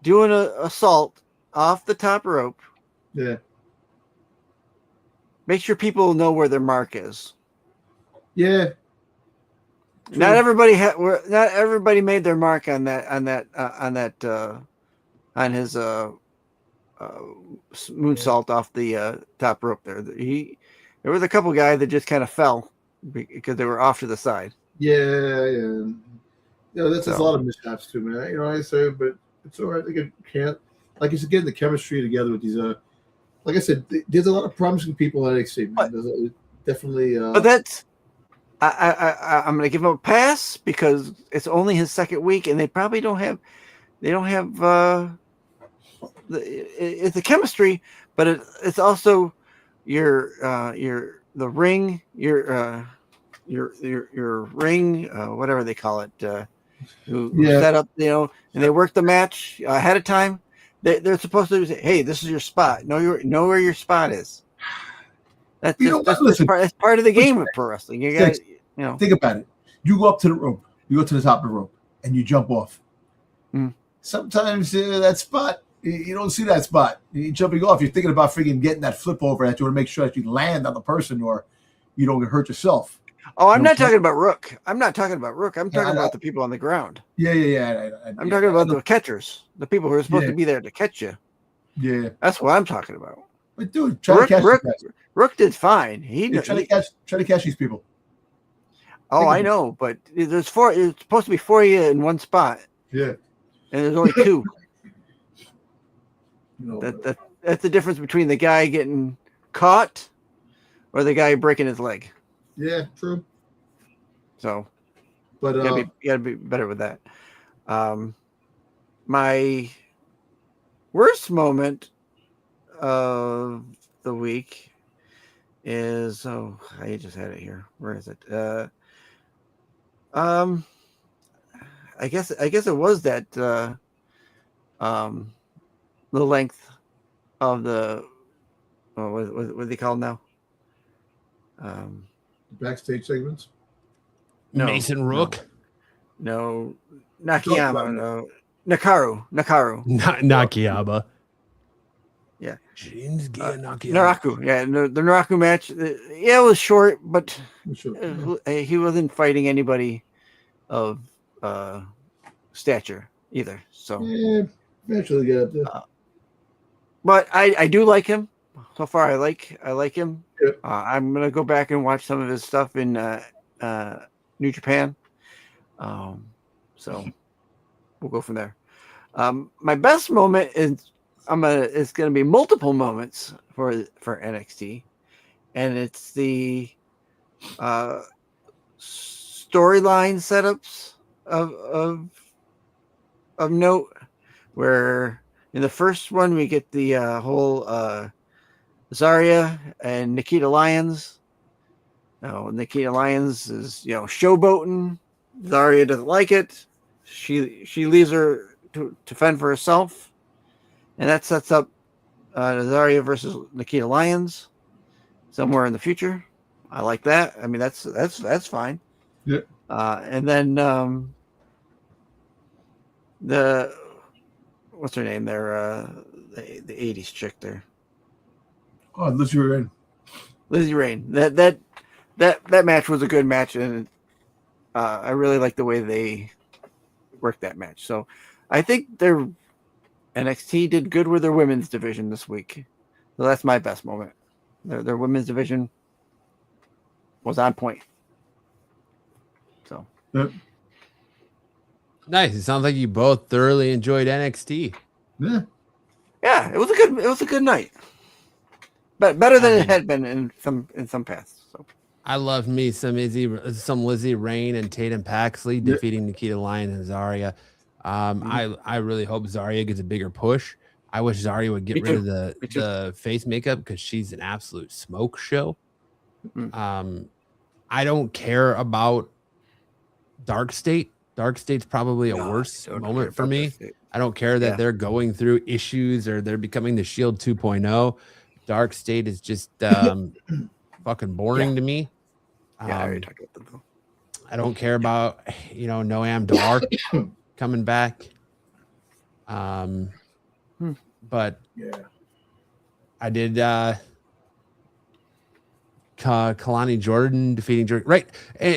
doing an assault off the top rope, make sure people know where their mark is. Yeah. True. Not everybody made their mark on his moonsault off the top rope there. There was a couple guys that just kind of fell because they were off to the side. Yeah. That's a lot of mishaps too, man. I say, but it's all right. They can't, like, it's getting the chemistry together with these. Like I said, there's a lot of promising people at NXT. Man. Definitely. But that's. I'm going to give him a pass because it's only his second week, and they probably don't have. It's the chemistry, but it's also the ring, your ring, whatever they call it, who set up, and they work the match ahead of time. They're supposed to say, "Hey, this is your spot. Know where your spot is." That's part of the game of pro wrestling. You got think about it. You go up to the rope, you go to the top of the rope, and you jump off. Sometimes that spot, you don't see that spot. You're jumping off. You're thinking about freaking getting that flip over that you want to make sure that you land on the person or you don't hurt yourself. Oh, I'm not talking about Rook. I'm talking about the people on the ground. Yeah. I'm talking about the catchers, the people who are supposed to be there to catch you. Yeah, that's what I'm talking about. But dude, try to catch Rook did fine. Try to catch these people. Oh, I know, but there's four. It's supposed to be 4 in one spot. Yeah, and there's only 2. That's the difference between the guy getting caught or the guy breaking his leg. Yeah, true. So, but you gotta be better with that. My worst moment of the week is I just had it here. Where is it? I guess it was that the length of the what are they called now? Backstage segments. No, Mason Rook. No, Nakayama. No, Nakaru. Nakayama. Yeah. Naraku. Yeah, the Naraku match. It was short, but he wasn't fighting anybody of stature either. So eventually get up there. But I do like him. So far, I like him. Yep. I'm gonna go back and watch some of his stuff in New Japan. So we'll go from there. My best moment is it's gonna be multiple moments for NXT, and it's the storyline setups of note. Where in the first one we get the whole Zarya and Nikita Lyons. Nikita Lyons is showboating. Zarya doesn't like it. She leaves her to fend for herself, and that sets up Zarya versus Nikita Lyons somewhere in the future. I like that. I mean, that's fine. Yeah. And then what's her name there? The 80s chick there. Oh, Lizzie Rain. Lizzie Rain. That match was a good match, and I really like the way they worked that match. So I think they're NXT did good with their women's division this week. So that's my best moment. Their women's division was on point. So Nice. It sounds like you both thoroughly enjoyed NXT. Yeah. Yeah, it was a good night. But better than it had been in some past. So I loved me some Lizzie Rain and Tatum Paxley defeating Nikita Lyon and Zarya. I really hope Zarya gets a bigger push. I wish Zarya would get rid of the face makeup because she's an absolute smoke show. I don't care about Dark State. Dark State's probably a worse moment for me. I don't care that they're going through issues or they're becoming the Shield 2.0. Dark State is just fucking boring to me. I already talked about them. I don't care about Noam Dar coming back. But I did Kalani Jordan defeating Jordan. Right.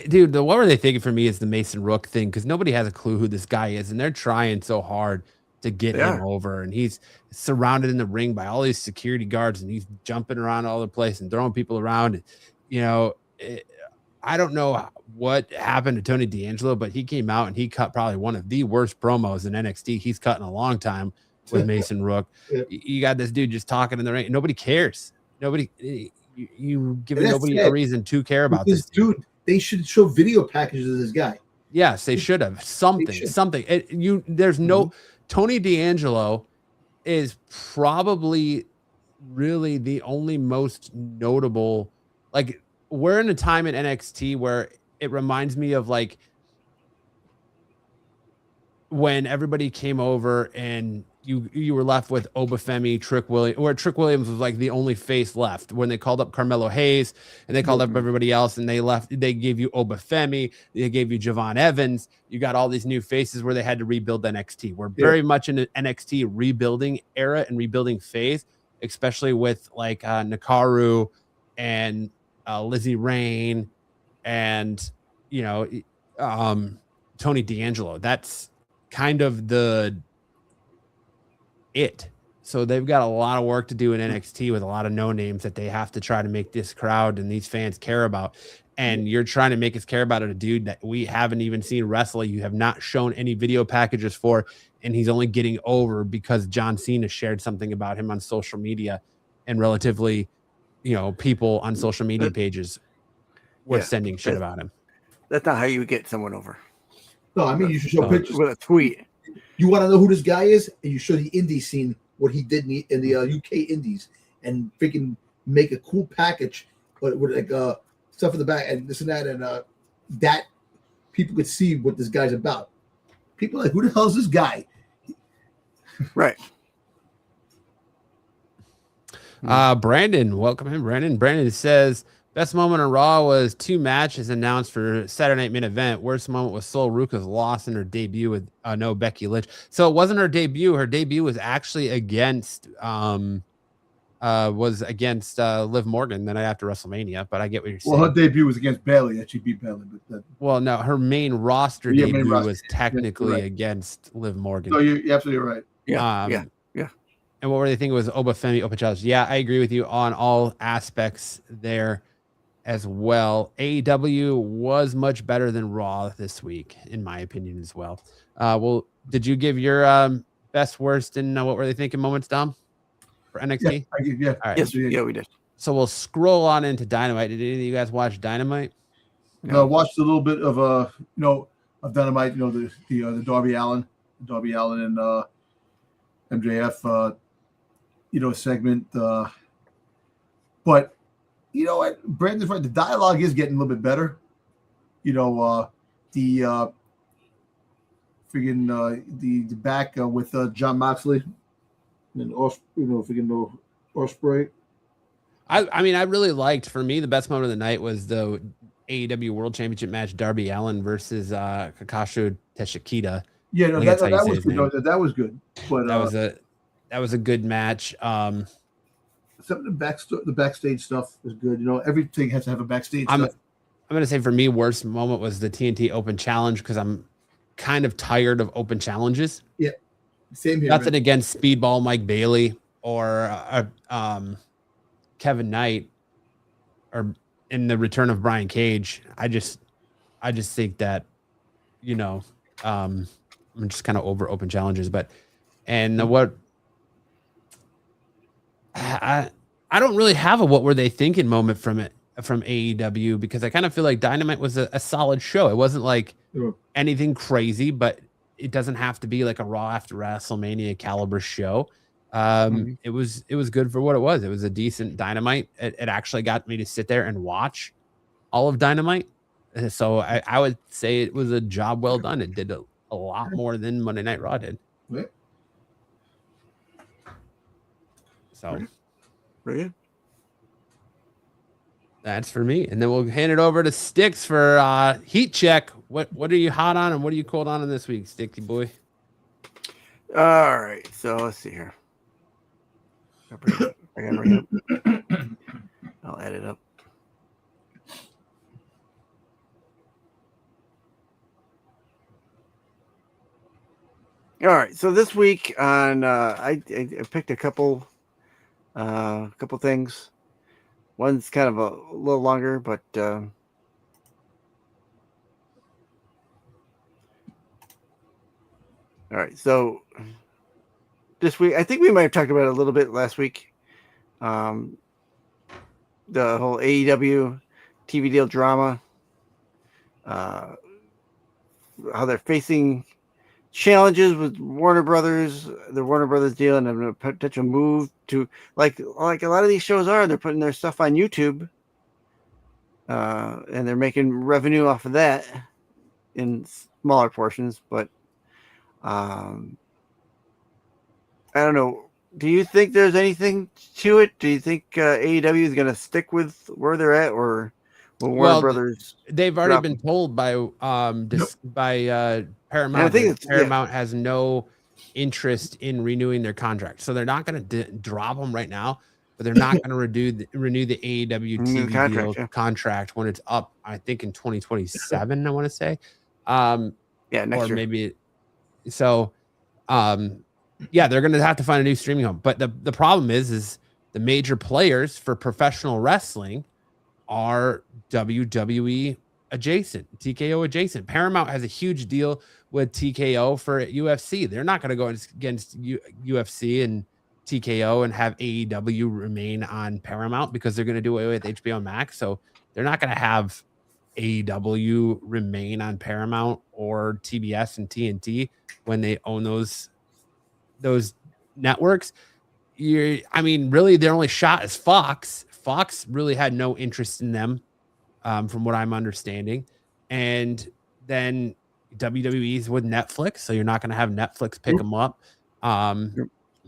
Dude, what were they thinking for me is the Mason Rook thing, because nobody has a clue who this guy is, and they're trying so hard to get him over, and he's surrounded in the ring by all these security guards, and he's jumping around all the place and throwing people around. I don't know what happened to Tony D'Angelo, but he came out and he cut probably one of the worst promos in NXT he's cut in a long time with Mason Rook. You got this dude just talking in the ring. Nobody cares. You give nobody a reason to care about this dude. They should show video packages of this guy. Yes, they should have something. There's no Tony D'Angelo is probably really the only most notable. Like, we're in a time in NXT where it reminds me of like when everybody came over and you were left with Obafemi, Trick Williams was like the only face left when they called up Carmelo Hayes and they called up everybody else and they gave you Obafemi, they gave you Javon Evans. You got all these new faces where they had to rebuild NXT. We're very much in an NXT rebuilding era and rebuilding phase, especially with like Nakaru and Lizzie Rain and Tony D'Angelo. That's kind of it. So they've got a lot of work to do in NXT with a lot of no names that they have to try to make this crowd and these fans care about. And you're trying to make us care about a dude that we haven't even seen wrestle. You have not shown any video packages for, and he's only getting over because John Cena shared something about him on social media, and relatively, people on social media pages were sending shit about him. That's not how you get someone over. No, I mean, you should show pictures with a tweet. You want to know who this guy is, and you show the indie scene what he did in the UK indies, and freaking make a cool package, but with like stuff in the back and this and that, and that people could see what this guy's about. People are like, who the hell is this guy? Right. Brandon, welcome in, Brandon. Brandon says best moment on Raw was 2 matches announced for Saturday Night Main Event. Worst moment was Sol Ruka's loss in her debut with no Becky Lynch. So it wasn't her debut. Her debut was actually against Liv Morgan the night after WrestleMania. But I get what you're saying. Well, her debut was against Bayley. She beat Bayley. Well, no, her main roster debut was technically against Liv Morgan. So you're absolutely right. Yeah. And what were they thinking was Obafemi, Open Challenge? Yeah, I agree with you on all aspects there as well. AEW was much better than Raw this week, in my opinion, as well. Well, did you give your best, worst, and what were they thinking moments, Dom, for NXT? Yeah. All right. Yes, we did. So we'll scroll on into Dynamite. Did any of you guys watch Dynamite? No, watched a little bit of of Dynamite. The Darby Allin and MJF segment. But you know what? Brandon's right. The dialogue is getting a little bit better. The back with John Moxley and Ospreay. I mean, I really liked, for me, the best moment of the night was the AEW World Championship match, Darby Allin versus Kakashi Teshikita. Yeah, no, that was good. No, that was good. But that was a good match. Some of the backstage stuff was good. Everything has to have a backstage stuff. I'm gonna say for me, worst moment was the TNT Open Challenge, because I'm kind of tired of open challenges. Yeah. Same here. Nothing Man. against Speedball Mike Bailey or Kevin Knight or in the return of Brian Cage. I just think that, I'm just kind of over open challenges, but what I don't really have a what were they thinking moment from AEW, because I kind of feel like Dynamite was a solid show. It wasn't like anything crazy, but it doesn't have to be like a Raw after WrestleMania caliber show. It was good for what it was. It was a decent Dynamite. It actually got me to sit there and watch all of Dynamite. So I would say it was a job well done. It did a lot more than Monday Night Raw did. Right. So Very good. That's for me. And then we'll hand it over to Sticks for heat check. What are you hot on and what are you cold on this week, Sticky boy? All right. So let's see here. I gotta bring it up. I'll add it up. All right. So this week on I picked a couple things. One's kind of a little longer, but all right. So this week, I think we might have talked about it a little bit last week. The whole AEW TV deal drama, how they're facing challenges with Warner Brothers, the Warner Brothers deal, and a potential move to like a lot of these shows are. They're putting their stuff on YouTube, and they're making revenue off of that in smaller portions. But I don't know. Do you think there's anything to it? Do you think AEW is going to stick with where they're at, or will Warner Brothers? They've already been told by Paramount. I think Paramount has no interest in renewing their contract, so they're not going to drop them right now. But they're not going to renew the AEW TV contract when it's up. I think in 2027. I want to say, next or year. maybe so. Yeah, they're going to have to find a new streaming home. But the problem is the major players for professional wrestling are WWE adjacent, TKO adjacent. Paramount has a huge deal with TKO for UFC. They're not going to go against UFC and TKO and have AEW remain on Paramount because they're going to do away with HBO Max. So they're not going to have AEW remain on Paramount or TBS and TNT when they own those networks. Really their only shot is Fox. Fox really had no interest in them, from what I'm understanding. And then WWE's with Netflix, so you're not going to have Netflix pick them up.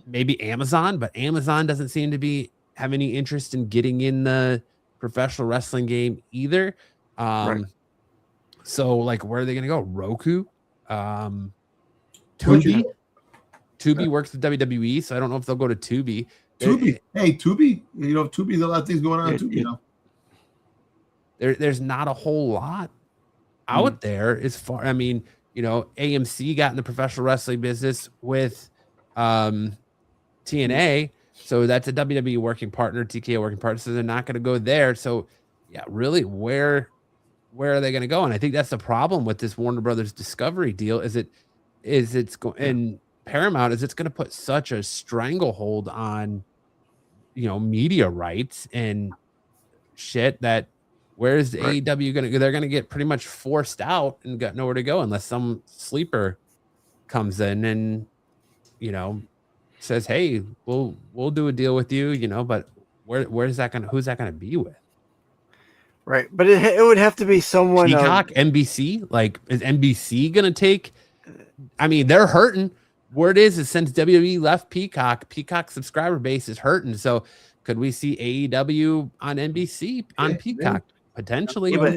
Maybe Amazon, but Amazon doesn't seem to have any interest in getting in the professional wrestling game either. So like, where are they going to go? Roku, Tubi works with WWE, so I don't know if they'll go to Tubi. Tubi, Tubi's a lot of things going on. Tubi, there's not a whole lot out there as far. AMC got in the professional wrestling business with TNA, so that's a WWE working partner, TKO working partner. So they're not going to go there. So yeah, really, where are they going to go? And I think that's the problem with this Warner Brothers Discovery deal. It's going. Paramount is it's going to put such a stranglehold on, media rights and shit that where's the AEW going to go? They're going to get pretty much forced out and got nowhere to go unless some sleeper comes in and, says, hey, we'll do a deal with you, but who's that going to be with? Right. But it would have to be someone. Peacock, NBC, like is NBC going to take, they're hurting. Word is since WWE left Peacock subscriber base is hurting. So could we see AEW on NBC on Peacock potentially? Yeah, but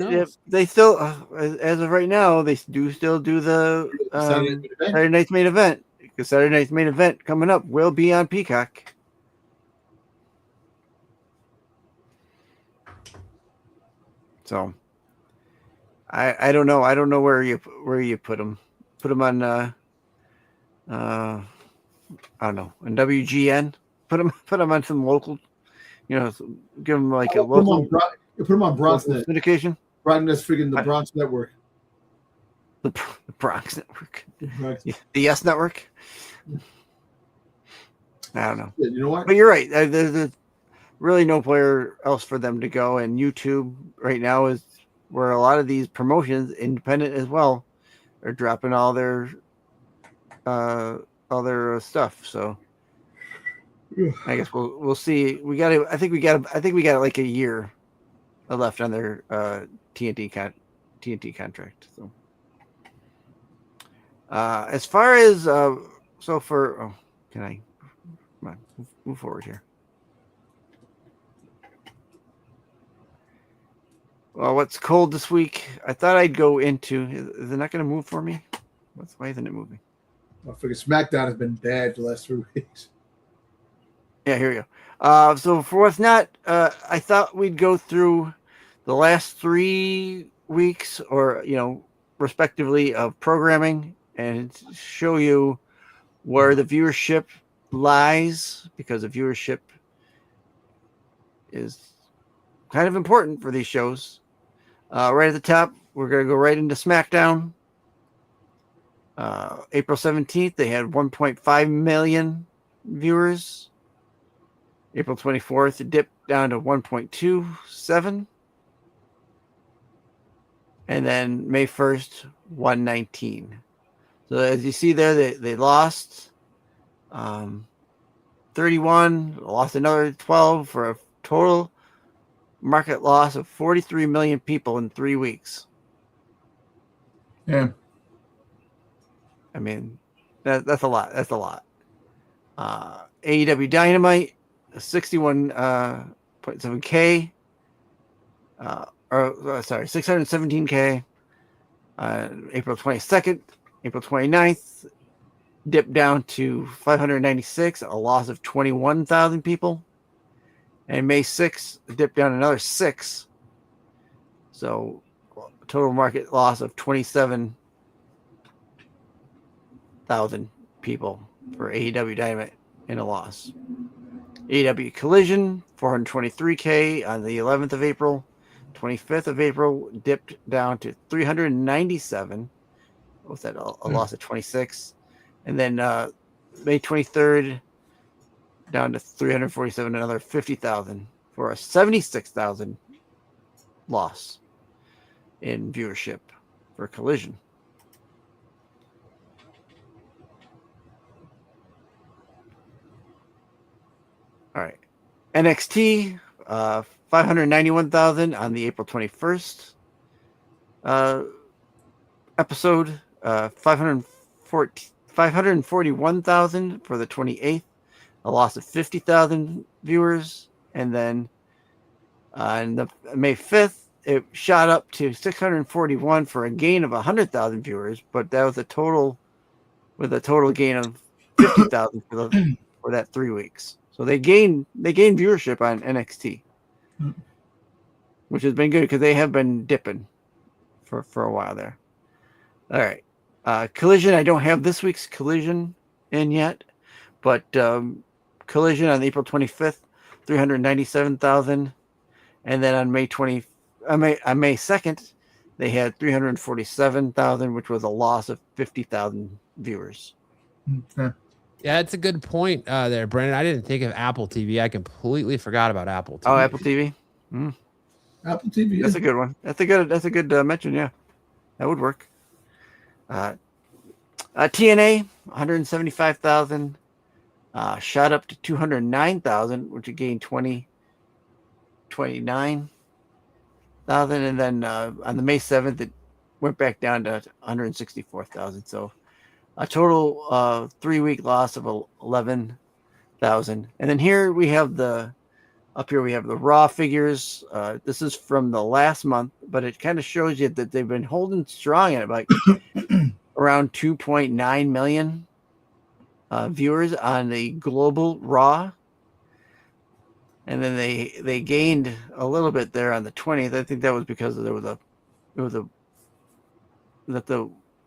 they still, as of right now, they do still do the Saturday Night's Main Event, because Saturday Night's Main Event coming up will be on Peacock. So I don't know. I don't know where you put them. Put them on. I don't know, in WGN. Put them on some local, give them like a local. Put them on Bronx Net. Syndication. Bronx, freaking the Bronx Network. The Bronx Network. Bronx. The Yes Network. I don't know. Yeah, you know what? But you're right. There's really no player else for them to go, and YouTube right now is where a lot of these promotions, independent as well, are dropping all their stuff. So I guess we'll see. I think we got like a year left on their TNT contract. So as far as can I come on move forward here? Well, what's cold this week? I thought I'd go into. Is it not going to move for me? Why isn't it moving? I figure SmackDown has been bad the last 3 weeks. Yeah, here we go. So for what's not, I thought we'd go through the last 3 weeks, or respectively, of programming, and show you where the viewership lies, because the viewership is kind of important for these shows. Right at the top, we're going to go right into SmackDown. April 17th, they had 1.5 million viewers. April 24th, it dipped down to 1.27. And then May 1st, 119. So as you see there, they lost 31, lost another 12 for a total market loss of 43 million people in 3 weeks. Yeah. I mean, that's a lot. That's a lot. AEW Dynamite, 61.7K. 617K. April 22nd, April 29th, dipped down to 596, a loss of 21,000 people. And May 6th, dipped down another 6. So total market loss of 27,000 people for AEW Dynamite in a loss. AEW Collision, 423K on the 11th of April. 25th of April, dipped down to 397. What was that? A loss of 26. And then May 23rd, down to 347, another 50,000 for a 76,000 loss in viewership for Collision. All right. NXT, 591,000 on the April 21st episode. 541,000 for the 28th. A loss of 50,000 viewers. And then on the May 5th, it shot up to 641 for a gain of 100,000 viewers, but that was a total gain of 50,000 for that 3 weeks. So they gained viewership on NXT, which has been good because they have been dipping for a while there. All right. Collision, I don't have this week's Collision in yet, but Collision on April 25th, 397,000. And then on May 2nd, they had 347,000, which was a loss of 50,000 viewers. Okay. Yeah, that's a good point there, Brandon. I didn't think of Apple TV. I completely forgot about Apple TV. Oh, Apple TV. Apple TV. That's a good one. That's a good mention. Yeah, that would work. TNA, 175,000, shot up to 209,000, which gained 29,000, and then on the May 7th, it went back down to 164,000. So a total 3 week loss of 11,000. And then here we have the raw figures. This is from the last month, but it kind of shows you that they've been holding strong at like around 2.9 million viewers on the global Raw. And then they gained a little bit there on the 20th. I think that was because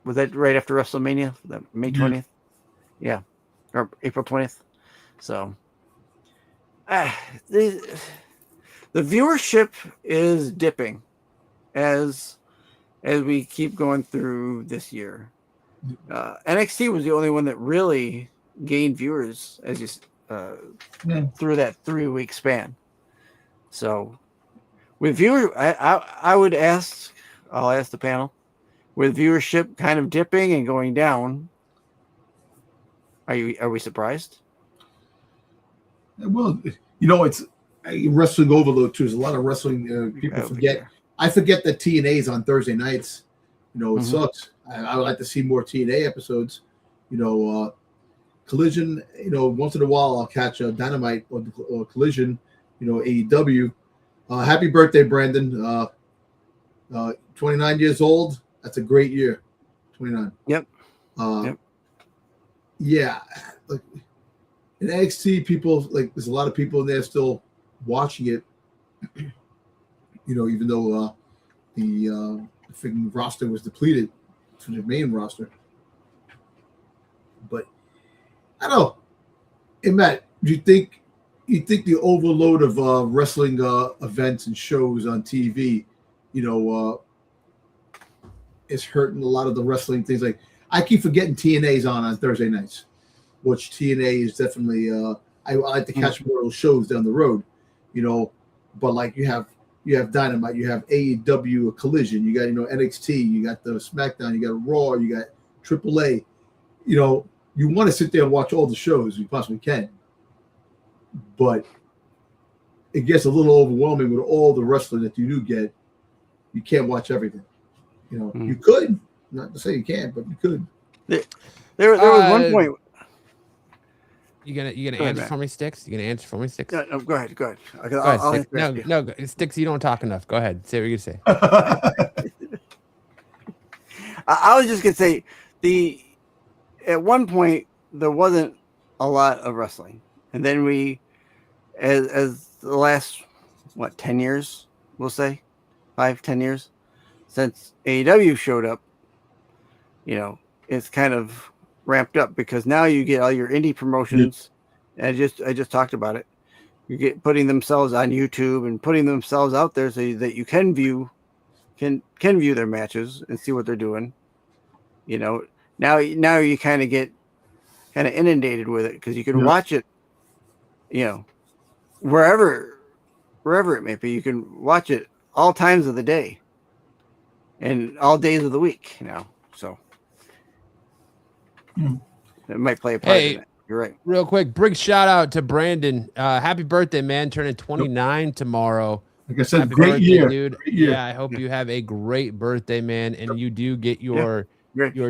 was that right after WrestleMania, that May 20th? Yeah. or April 20th. So the viewership is dipping as we keep going through this year. NXT was the only one that really gained viewers as you through that 3-week span. So with I'll ask the panel, with viewership kind of dipping and going down, are we surprised? Well, it's wrestling overload too. There's a lot of wrestling people forget. I forget that TNA is on Thursday nights. It sucks. I would like to see more TNA episodes. Collision. Once in a while I'll catch a Dynamite or Collision. AEW. Happy birthday, Brandon. 29 years old. That's a great year. 29. Yep. Yeah. In NXT, people there's a lot of people in there still watching it. Even though the freaking roster was depleted from the main roster. But I don't know. Hey Matt, do you think the overload of wrestling events and shows on TV, is hurting a lot of the wrestling things? Like I keep forgetting TNA's on Thursday nights. Which TNA is definitely I like to catch more of those shows down the road, but like you have Dynamite, you have AEW, Collision, you got NXT, you got the SmackDown, you got Raw, you got AAA. You want to sit there and watch all the shows you possibly can, but it gets a little overwhelming with all the wrestling that you do get. You can't watch everything. You could, not to say you can't, but you could. There was one point. You gonna answer for me, Sticks? You gonna answer for me, Sticks? No, go ahead. I'll Sticks. No, Sticks. You don't talk enough. Go ahead. Say what you're gonna say. I was just gonna say at one point there wasn't a lot of wrestling, and then we, as the last 10 years, we'll say 5-10 years since AEW showed up, it's kind of ramped up because now you get all your indie promotions. And I just talked about it. You get putting themselves on YouTube and putting themselves out there so that you can view their matches and see what they're doing. Now you kind of get inundated with it because you can watch it, wherever it may be. You can watch it all times of the day and all days of the week. So. It might play a part in that. You're right. Real quick, big shout out to Brandon. Happy birthday, man. Turning 29 tomorrow. Like I said, happy great birthday, year. Dude. Great year. Yeah, I hope you have a great birthday, man. And you do get your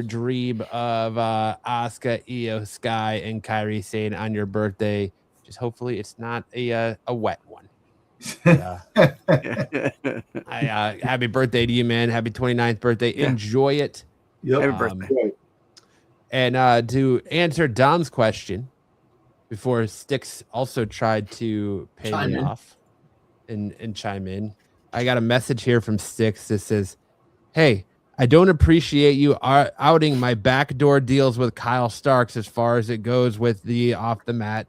dream of Asuka, Io Sky, and Kairi Sane on your birthday. Just hopefully it's not a wet one. Happy birthday to you, man. Happy 29th birthday. Yeah. Enjoy it. Yep. Happy birthday. And to answer Dom's question, before Sticks also tried to pay me off and chime in, I got a message here from Sticks that says, "Hey, I don't appreciate you outing my backdoor deals with Kyle Starks as far as it goes with the off the mat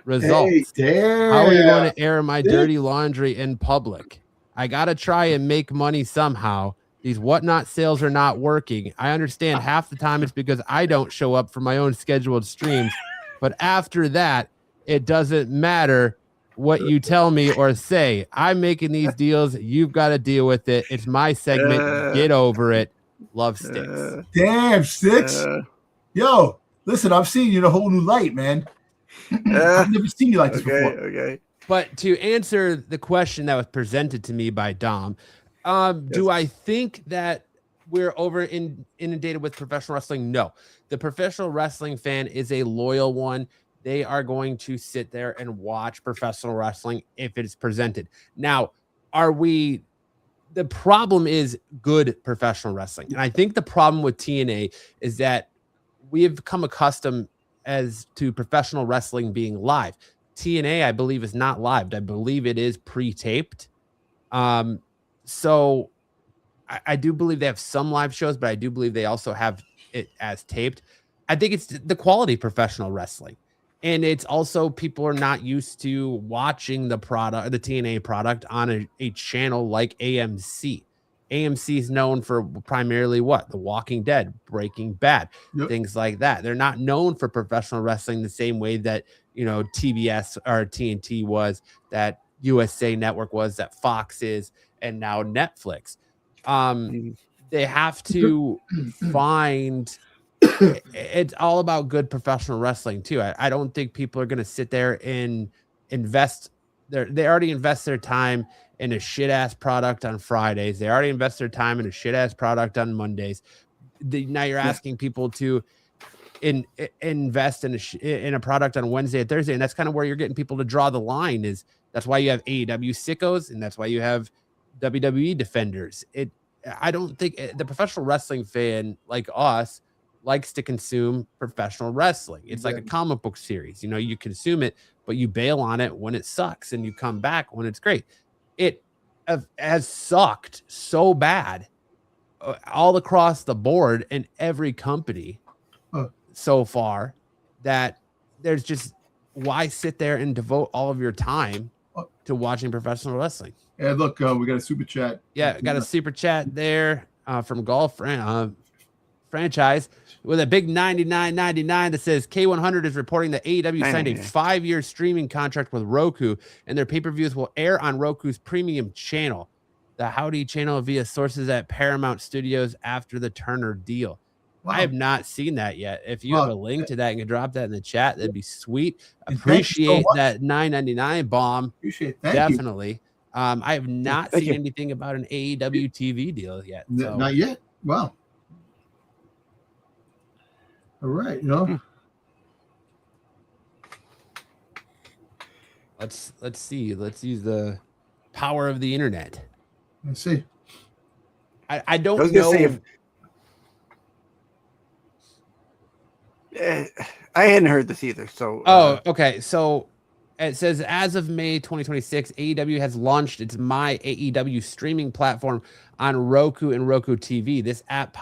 results. How are you going to air my dirty laundry in public? I got to try and make money somehow. These whatnot sales are not working. I understand half the time it's because I don't show up for my own scheduled streams. But after that, it doesn't matter what you tell me or say. I'm making these deals. You've got to deal with it. It's my segment. Get over it. Love, Sticks." Damn, Sticks. Yo, listen, I'm seeing you in a whole new light, man. I've never seen you like this before. Okay. But to answer the question that was presented to me by Dom, do I think that we're inundated with professional wrestling? No. The professional wrestling fan is a loyal one. They are going to sit there and watch professional wrestling if it's presented. Now, the problem is good professional wrestling. And I think the problem with TNA is that we have become accustomed as to professional wrestling being live. TNA, I believe, is not live. I believe it is pre-taped. So I do believe they have some live shows, but I do believe they also have it as taped. I think it's the quality of professional wrestling. And it's also people are not used to watching the product, the TNA product on a channel like AMC. AMC is known for primarily what? The Walking Dead, Breaking Bad, things like that. They're not known for professional wrestling the same way that, TBS or TNT was, that USA Network was, that Fox is, and now Netflix. They have to find it's all about good professional wrestling too. I don't think people are going to sit there and invest they already invest their time in a shit ass product on Fridays. They already invest their time in a shit ass product on Mondays. Now you're asking people to invest in a product on Wednesday and Thursday, and that's kind of where you're getting people to draw the line. That's why you have AEW sickos, and that's why you have WWE defenders. I don't think the professional wrestling fan like us likes to consume professional wrestling. It's like a comic book series. You consume it, but you bail on it when it sucks, and you come back when it's great. It has sucked so bad all across the board in every company so far that there's just, why sit there and devote all of your time to watching professional wrestling? Yeah, look, we got a super chat. Yeah, got a super chat there from Golf Franchise with a big 99.99 that says K100 is reporting that AEW signed a 5-year streaming contract with Roku, and their pay-per-views will air on Roku's premium channel, the Howdy channel, via sources at Paramount Studios after the Turner deal. Wow. I have not seen that yet. If you have a link to that and can drop that in the chat, that'd be sweet. Appreciate that $9.99 bomb. Appreciate that. Definitely. I have not seen anything about an AEW TV deal yet. So. Not yet. Wow. All right. Let's see. Let's use the power of the internet. Let's see. I don't know. I hadn't heard this either. So. Okay. So it says, as of May 2026, AEW has launched its My AEW streaming platform on Roku and Roku TV. This app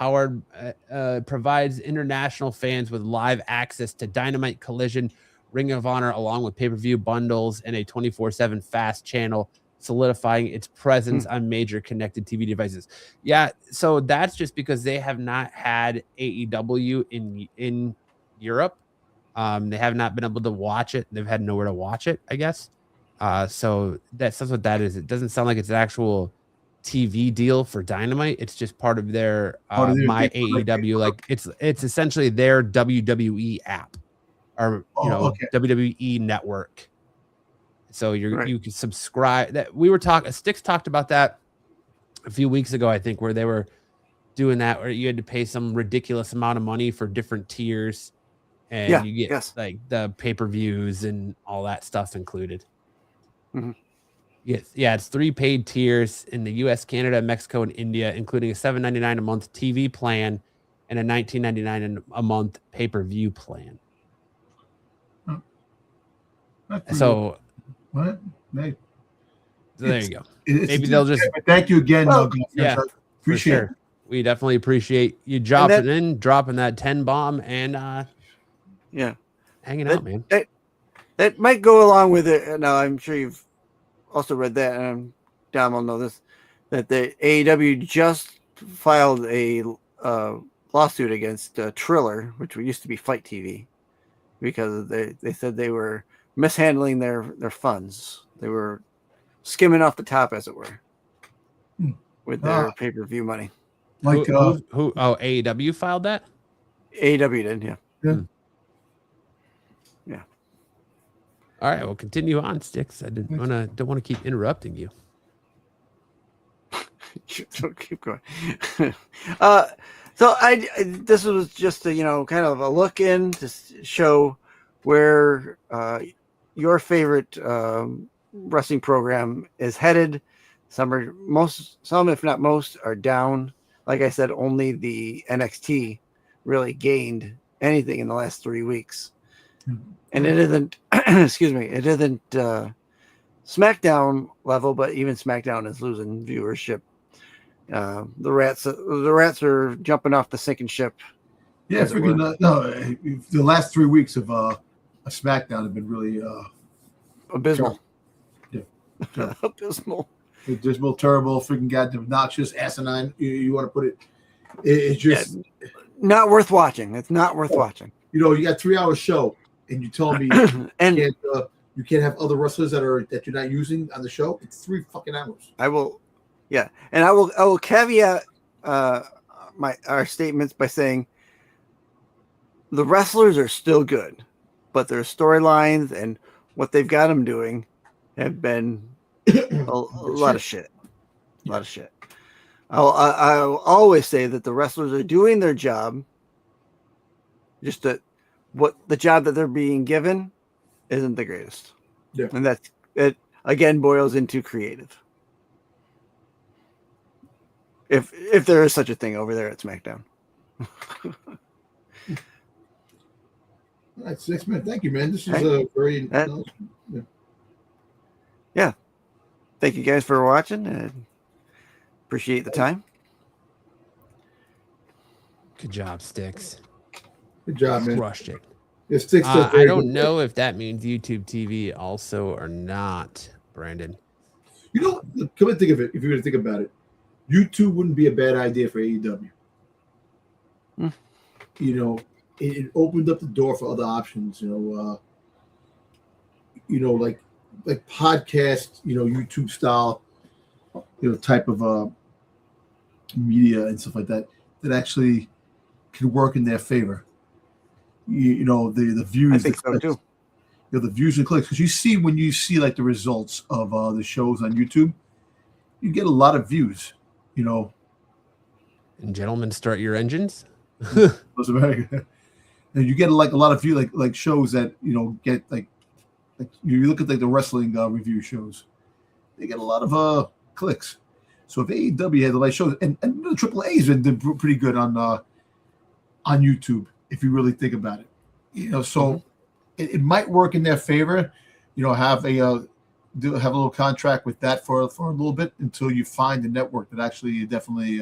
provides international fans with live access to Dynamite, Collision, Ring of Honor, along with pay-per-view bundles and a 24/7 fast channel, solidifying its presence on major connected TV devices. Yeah, so that's just because they have not had AEW in Europe. They have not been able to watch it. They've had nowhere to watch it, I guess. So that's what that is. It doesn't sound like it's an actual TV deal for Dynamite. It's just part of their My AEW. Like it's essentially their WWE app, or WWE network. So you can subscribe. That we were talking. Styx talked about that a few weeks ago, I think, where they were doing that, where you had to pay some ridiculous amount of money for different tiers. And you get like the pay-per-views and all that stuff included. Yes, it's 3 paid tiers in the US, Canada, Mexico, and India, including a $7.99 a month TV plan and a $19.99 a month pay-per-view plan. So what? So there you go. Maybe they'll just thank you again. Appreciate it. We definitely appreciate you dropping that 10 bomb and hanging out, man. That might go along with it. Now, I'm sure you've also read that, and Dom will know this, that the AEW just filed a lawsuit against Triller, which used to be Fight TV, because they said they were mishandling their funds. They were skimming off the top, as it were, with their pay-per-view money. Like who? AEW filed that? AEW did, yeah. All right, well, continue on, Styx. I don't want to keep interrupting you. Keep going. So this was just a kind of a look in to show where your favorite wrestling program is headed. Some if not most are down. Like I said, only the NXT really gained anything in the last 3 weeks. And it isn't, it isn't SmackDown level, but even SmackDown is losing viewership. The rats are jumping off the sinking ship Yeah, freaking the last 3 weeks of SmackDown have been really abysmal. Terrible. Abysmal. Dismal, terrible, freaking goddamn obnoxious, asinine. You want to put it? It's just not worth watching. It's not worth watching. You know, you got 3 hour show, and you tell me you can't have other wrestlers that you're not using on the show. It's 3 fucking hours. I will caveat our statements by saying the wrestlers are still good, but their storylines and what they've got them doing have been a lot of shit. A lot of shit. I'll always say that the wrestlers are doing their job. Just that what the job that they're being given isn't the greatest. Yeah. And it again boils into creative. If there is such a thing over there at SmackDown. That's next, man. Thank you, man. This is a very yeah. Thank you guys for watching and appreciate the time. Good job, Sticks. Good job, man. Crushed it. Yeah, Sticks I don't know if that means YouTube TV also or not, Brandon. You know, come and think of it. If you were to think about it, YouTube wouldn't be a bad idea for AEW. You know, it opened up the door for other options. You know, like podcast, YouTube style, type of media and stuff like that actually can work in their favor. You know, the views. I think so too. The views and clicks, because you see when you see like the results of the shows on YouTube, you get a lot of views. You know. And gentlemen, start your engines. Was America. And you get like a lot of views, like shows that get like you look at like the wrestling review shows, they get a lot of clicks. So if AEW had the right shows, and the AAA's been pretty good on YouTube, if you really think about it, so it might work in their favor. Have a little contract with that for a little bit until you find a network that actually definitely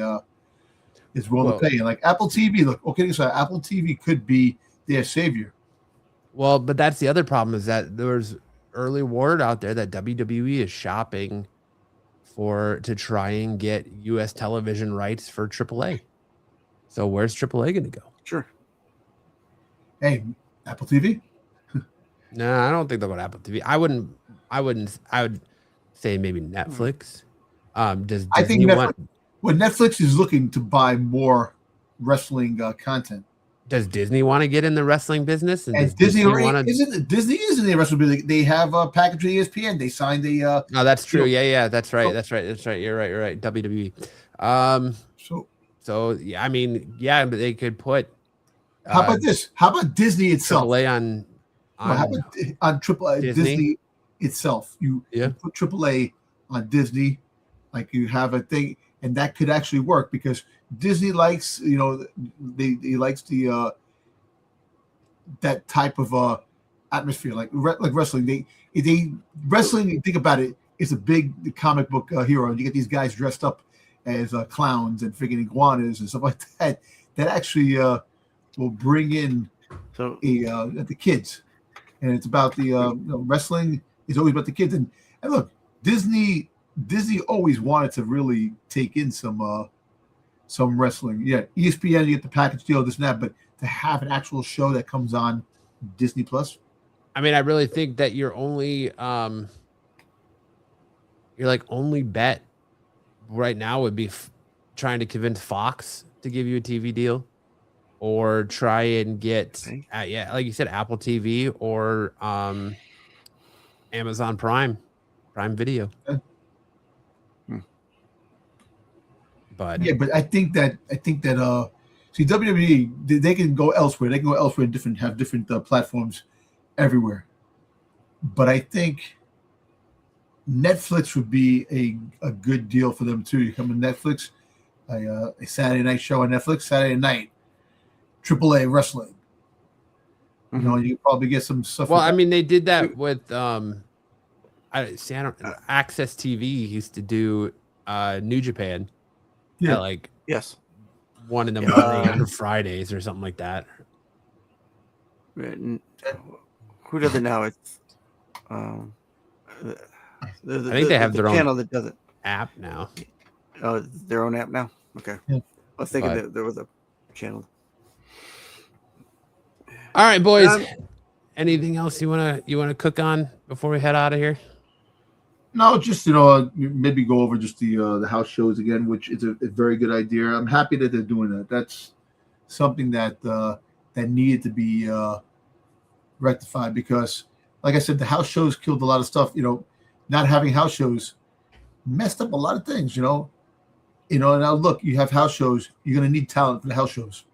is willing to pay. And like Apple TV, look, okay, so Apple TV could be their savior. Well, but that's the other problem, is that there's early word out there that WWE is shopping to try and get U.S. television rights for AAA. So where's AAA going to go? Sure. Hey, Apple TV? No, I don't think they'll go to Apple TV. I would say maybe Netflix. Does Disney I think Netflix is looking to buy more wrestling content. Does Disney want to get in the wrestling business? And Disney is in the wrestling business. They have a package with ESPN. They signed a. No, that's true. Yeah, that's right. That's right. You're right. WWE. So yeah, I mean, yeah, but they could put. How about this? How about Disney itself? AAA on how about on Disney itself? You put AAA on Disney, like you have a thing, and that could actually work because Disney likes, they likes the that type of atmosphere, like wrestling. They wrestling. Think about it. It's a big comic book hero. You get these guys dressed up as clowns and freaking iguanas and stuff like that. That actually will bring in the kids, and it's about the wrestling is always about the kids. And look, Disney always wanted to really take in some wrestling. Yeah, ESPN, you get the package deal, this and that, but to have an actual show that comes on Disney Plus. I mean, I really think that your only only bet right now would be trying to convince Fox to give you a TV deal, or try and get like you said, Apple TV or Amazon Prime Video. Yeah. But I think that see, WWE, they can go elsewhere. They can go elsewhere and have different platforms everywhere. But I think Netflix would be a good deal for them too. You come to Netflix, a Saturday night show on Netflix, Saturday night, AAA wrestling. Mm-hmm. You probably get some stuff. Well, I mean, they did that with Access TV used to do New Japan. Yeah, yes. 1 in the morning on Fridays or something like that. Who does it now? It's I think they have their channel own that does it. app now. Oh, their own app now. Okay, Yeah. I was thinking that there was a channel. All right, boys. Anything else you wanna cook on before we head out of here? No, just maybe go over just the house shows again, which is a very good idea. I'm happy that they're doing that. That's something that that needed to be rectified because, like I said, the house shows killed a lot of stuff. Not having house shows messed up a lot of things. Now look, you have house shows. You're going to need talent for the house shows.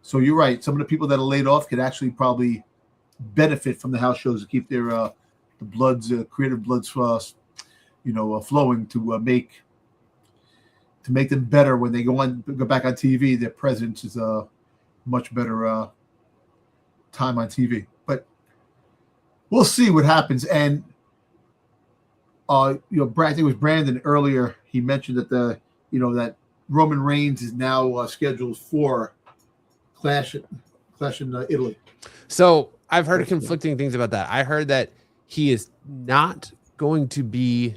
So you're right. Some of the people that are laid off could actually probably benefit from the house shows to keep their the bloods, creative bloods, flowing to make them better when they go back on TV. Their presence is a much better time on TV. But we'll see what happens. And I think it was Brandon earlier. He mentioned that that Roman Reigns is now scheduled for Clash in Italy. So I've heard conflicting things about that. I heard that he is not going to be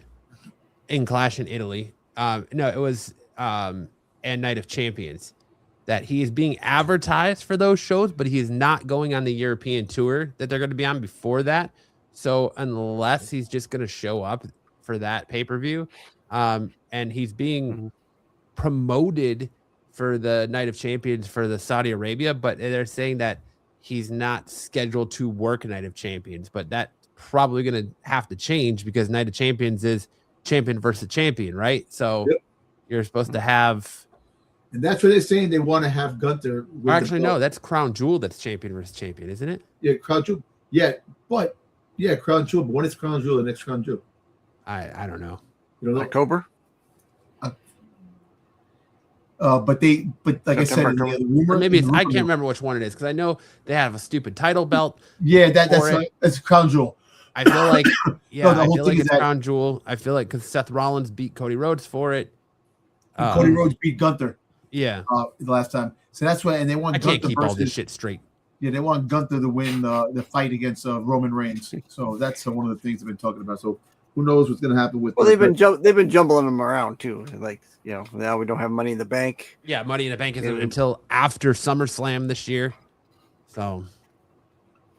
in Clash in Italy. No, it was and Night of Champions. That he is being advertised for those shows, but he is not going on the European tour that they're going to be on before that. So unless he's just going to show up for that pay-per-view, and he's being promoted for the Night of Champions for the Saudi Arabia, but they're saying that he's not scheduled to work Night of Champions, but that's probably going to have to change because Night of Champions is champion versus champion, right? So you're supposed to have... And that's what they're saying. They want to have Gunther. Actually, no, that's Crown Jewel that's champion versus champion, isn't it? Yeah, Crown Jewel. Yeah, Crown Jewel. But when is Crown Jewel? The next Crown Jewel? I don't know. You don't know? October? But like I said, the rumor, maybe it's, I can't remember which one it is because I know they have a stupid title belt. Yeah, that's Crown Jewel. I feel like I feel like it's that, Crown Jewel. I feel like because Seth Rollins beat Cody Rhodes for it. Cody Rhodes beat Gunther. Yeah, the last time. So that's why, and they want. I can't keep all this shit straight. Yeah, they want Gunther to win the fight against Roman Reigns. So that's one of the things they've been talking about. So who knows what's going to happen with? Well, they've been jumbling them around too. Like now we don't have Money in the Bank. Yeah, Money in the Bank isn't until after SummerSlam this year. So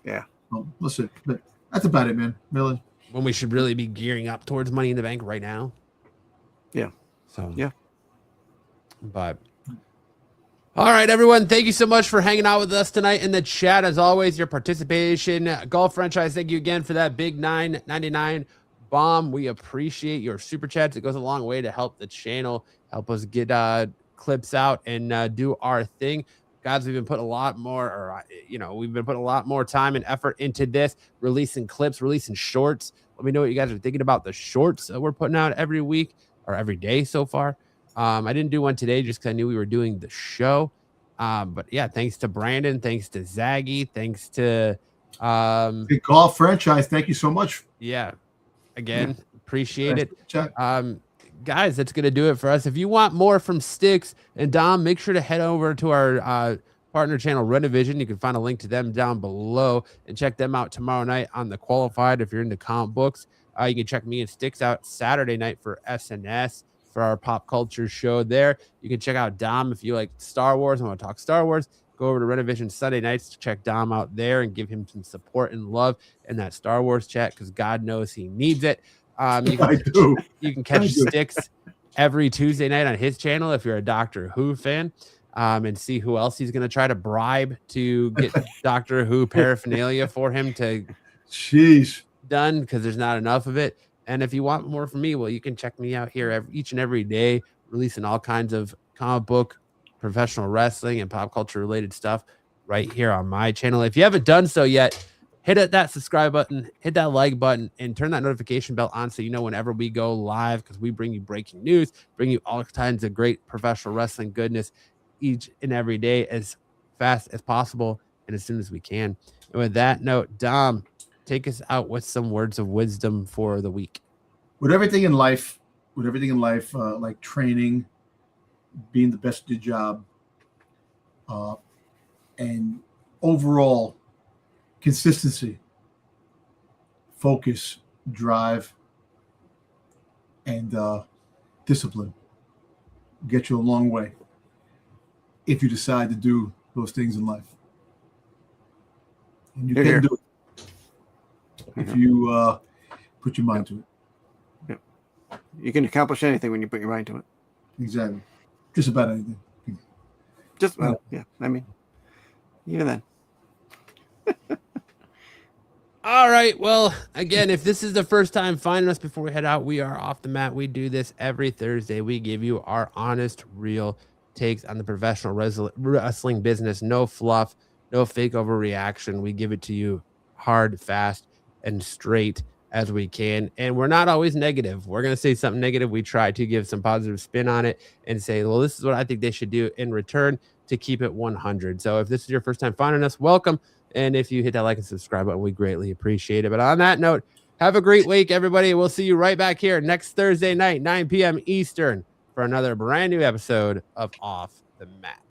yeah, well, listen, but that's about it, man. Really, when we should really be gearing up towards Money in the Bank right now. Yeah. So yeah, but. All right, everyone. Thank you so much for hanging out with us tonight in the chat. As always, your participation. Golf Franchise, thank you again for that big $9.99 bomb. We appreciate your super chats. It goes a long way to help the channel, help us get clips out and do our thing. Guys, we've been putting a lot more, we've been putting a lot more time and effort into this, releasing clips, releasing shorts. Let me know what you guys are thinking about the shorts that we're putting out every week or every day so far. I didn't do one today just because I knew we were doing the show. But yeah, thanks to Brandon, thanks to Zaggy, thanks to Big Golf Franchise. Thank you so much. Yeah, again, appreciate it. Guys, that's gonna do it for us. If you want more from Styx and Dom, make sure to head over to our partner channel Renovision. You can find a link to them down below and check them out tomorrow night on The Qualified if you're into comic books. You can check me and Styx out Saturday night for SNS. For our pop culture show there. You can check out Dom if you like Star Wars and want to talk Star Wars. Go over to Renovision Sunday nights to check Dom out there and give him some support and love in that Star Wars chat because God knows he needs it. You can catch Styx every Tuesday night on his channel if you're a Doctor Who fan and see who else he's going to try to bribe to get Doctor Who paraphernalia for him to done because there's not enough of it. And if you want more from me, well, you can check me out here each and every day, releasing all kinds of comic book, professional wrestling, and pop culture related stuff right here on my channel. If you haven't done so yet, hit that subscribe button, hit that like button, and turn that notification bell on so you know whenever we go live because we bring you breaking news, bring you all kinds of great professional wrestling goodness each and every day as fast as possible and as soon as we can. And with that note, Dom, take us out with some words of wisdom for the week. With everything in life, like training, being the best at your job, and overall consistency, focus, drive, and discipline get you a long way if you decide to do those things in life. And you can do it if you put your mind to it. You can accomplish anything when you put your mind to it. Exactly. Just about anything. Just, well, yeah. I mean, even then. All right. Well, again, if this is the first time finding us before we head out, we are Off the Mat. We do this every Thursday. We give you our honest, real takes on the professional wrestling business. No fluff, no fake overreaction. We give it to you hard, fast, and straight as we can. And we're not always negative. We're going to say something negative. We try to give some positive spin on it and say, well, this is what I think they should do in return to keep it 100. So if this is your first time finding us, welcome. And if you hit that like and subscribe button, we greatly appreciate it. But on that note, have a great week, everybody. We'll see you right back here next Thursday night, 9 p.m. Eastern, for another brand new episode of Off the Mat.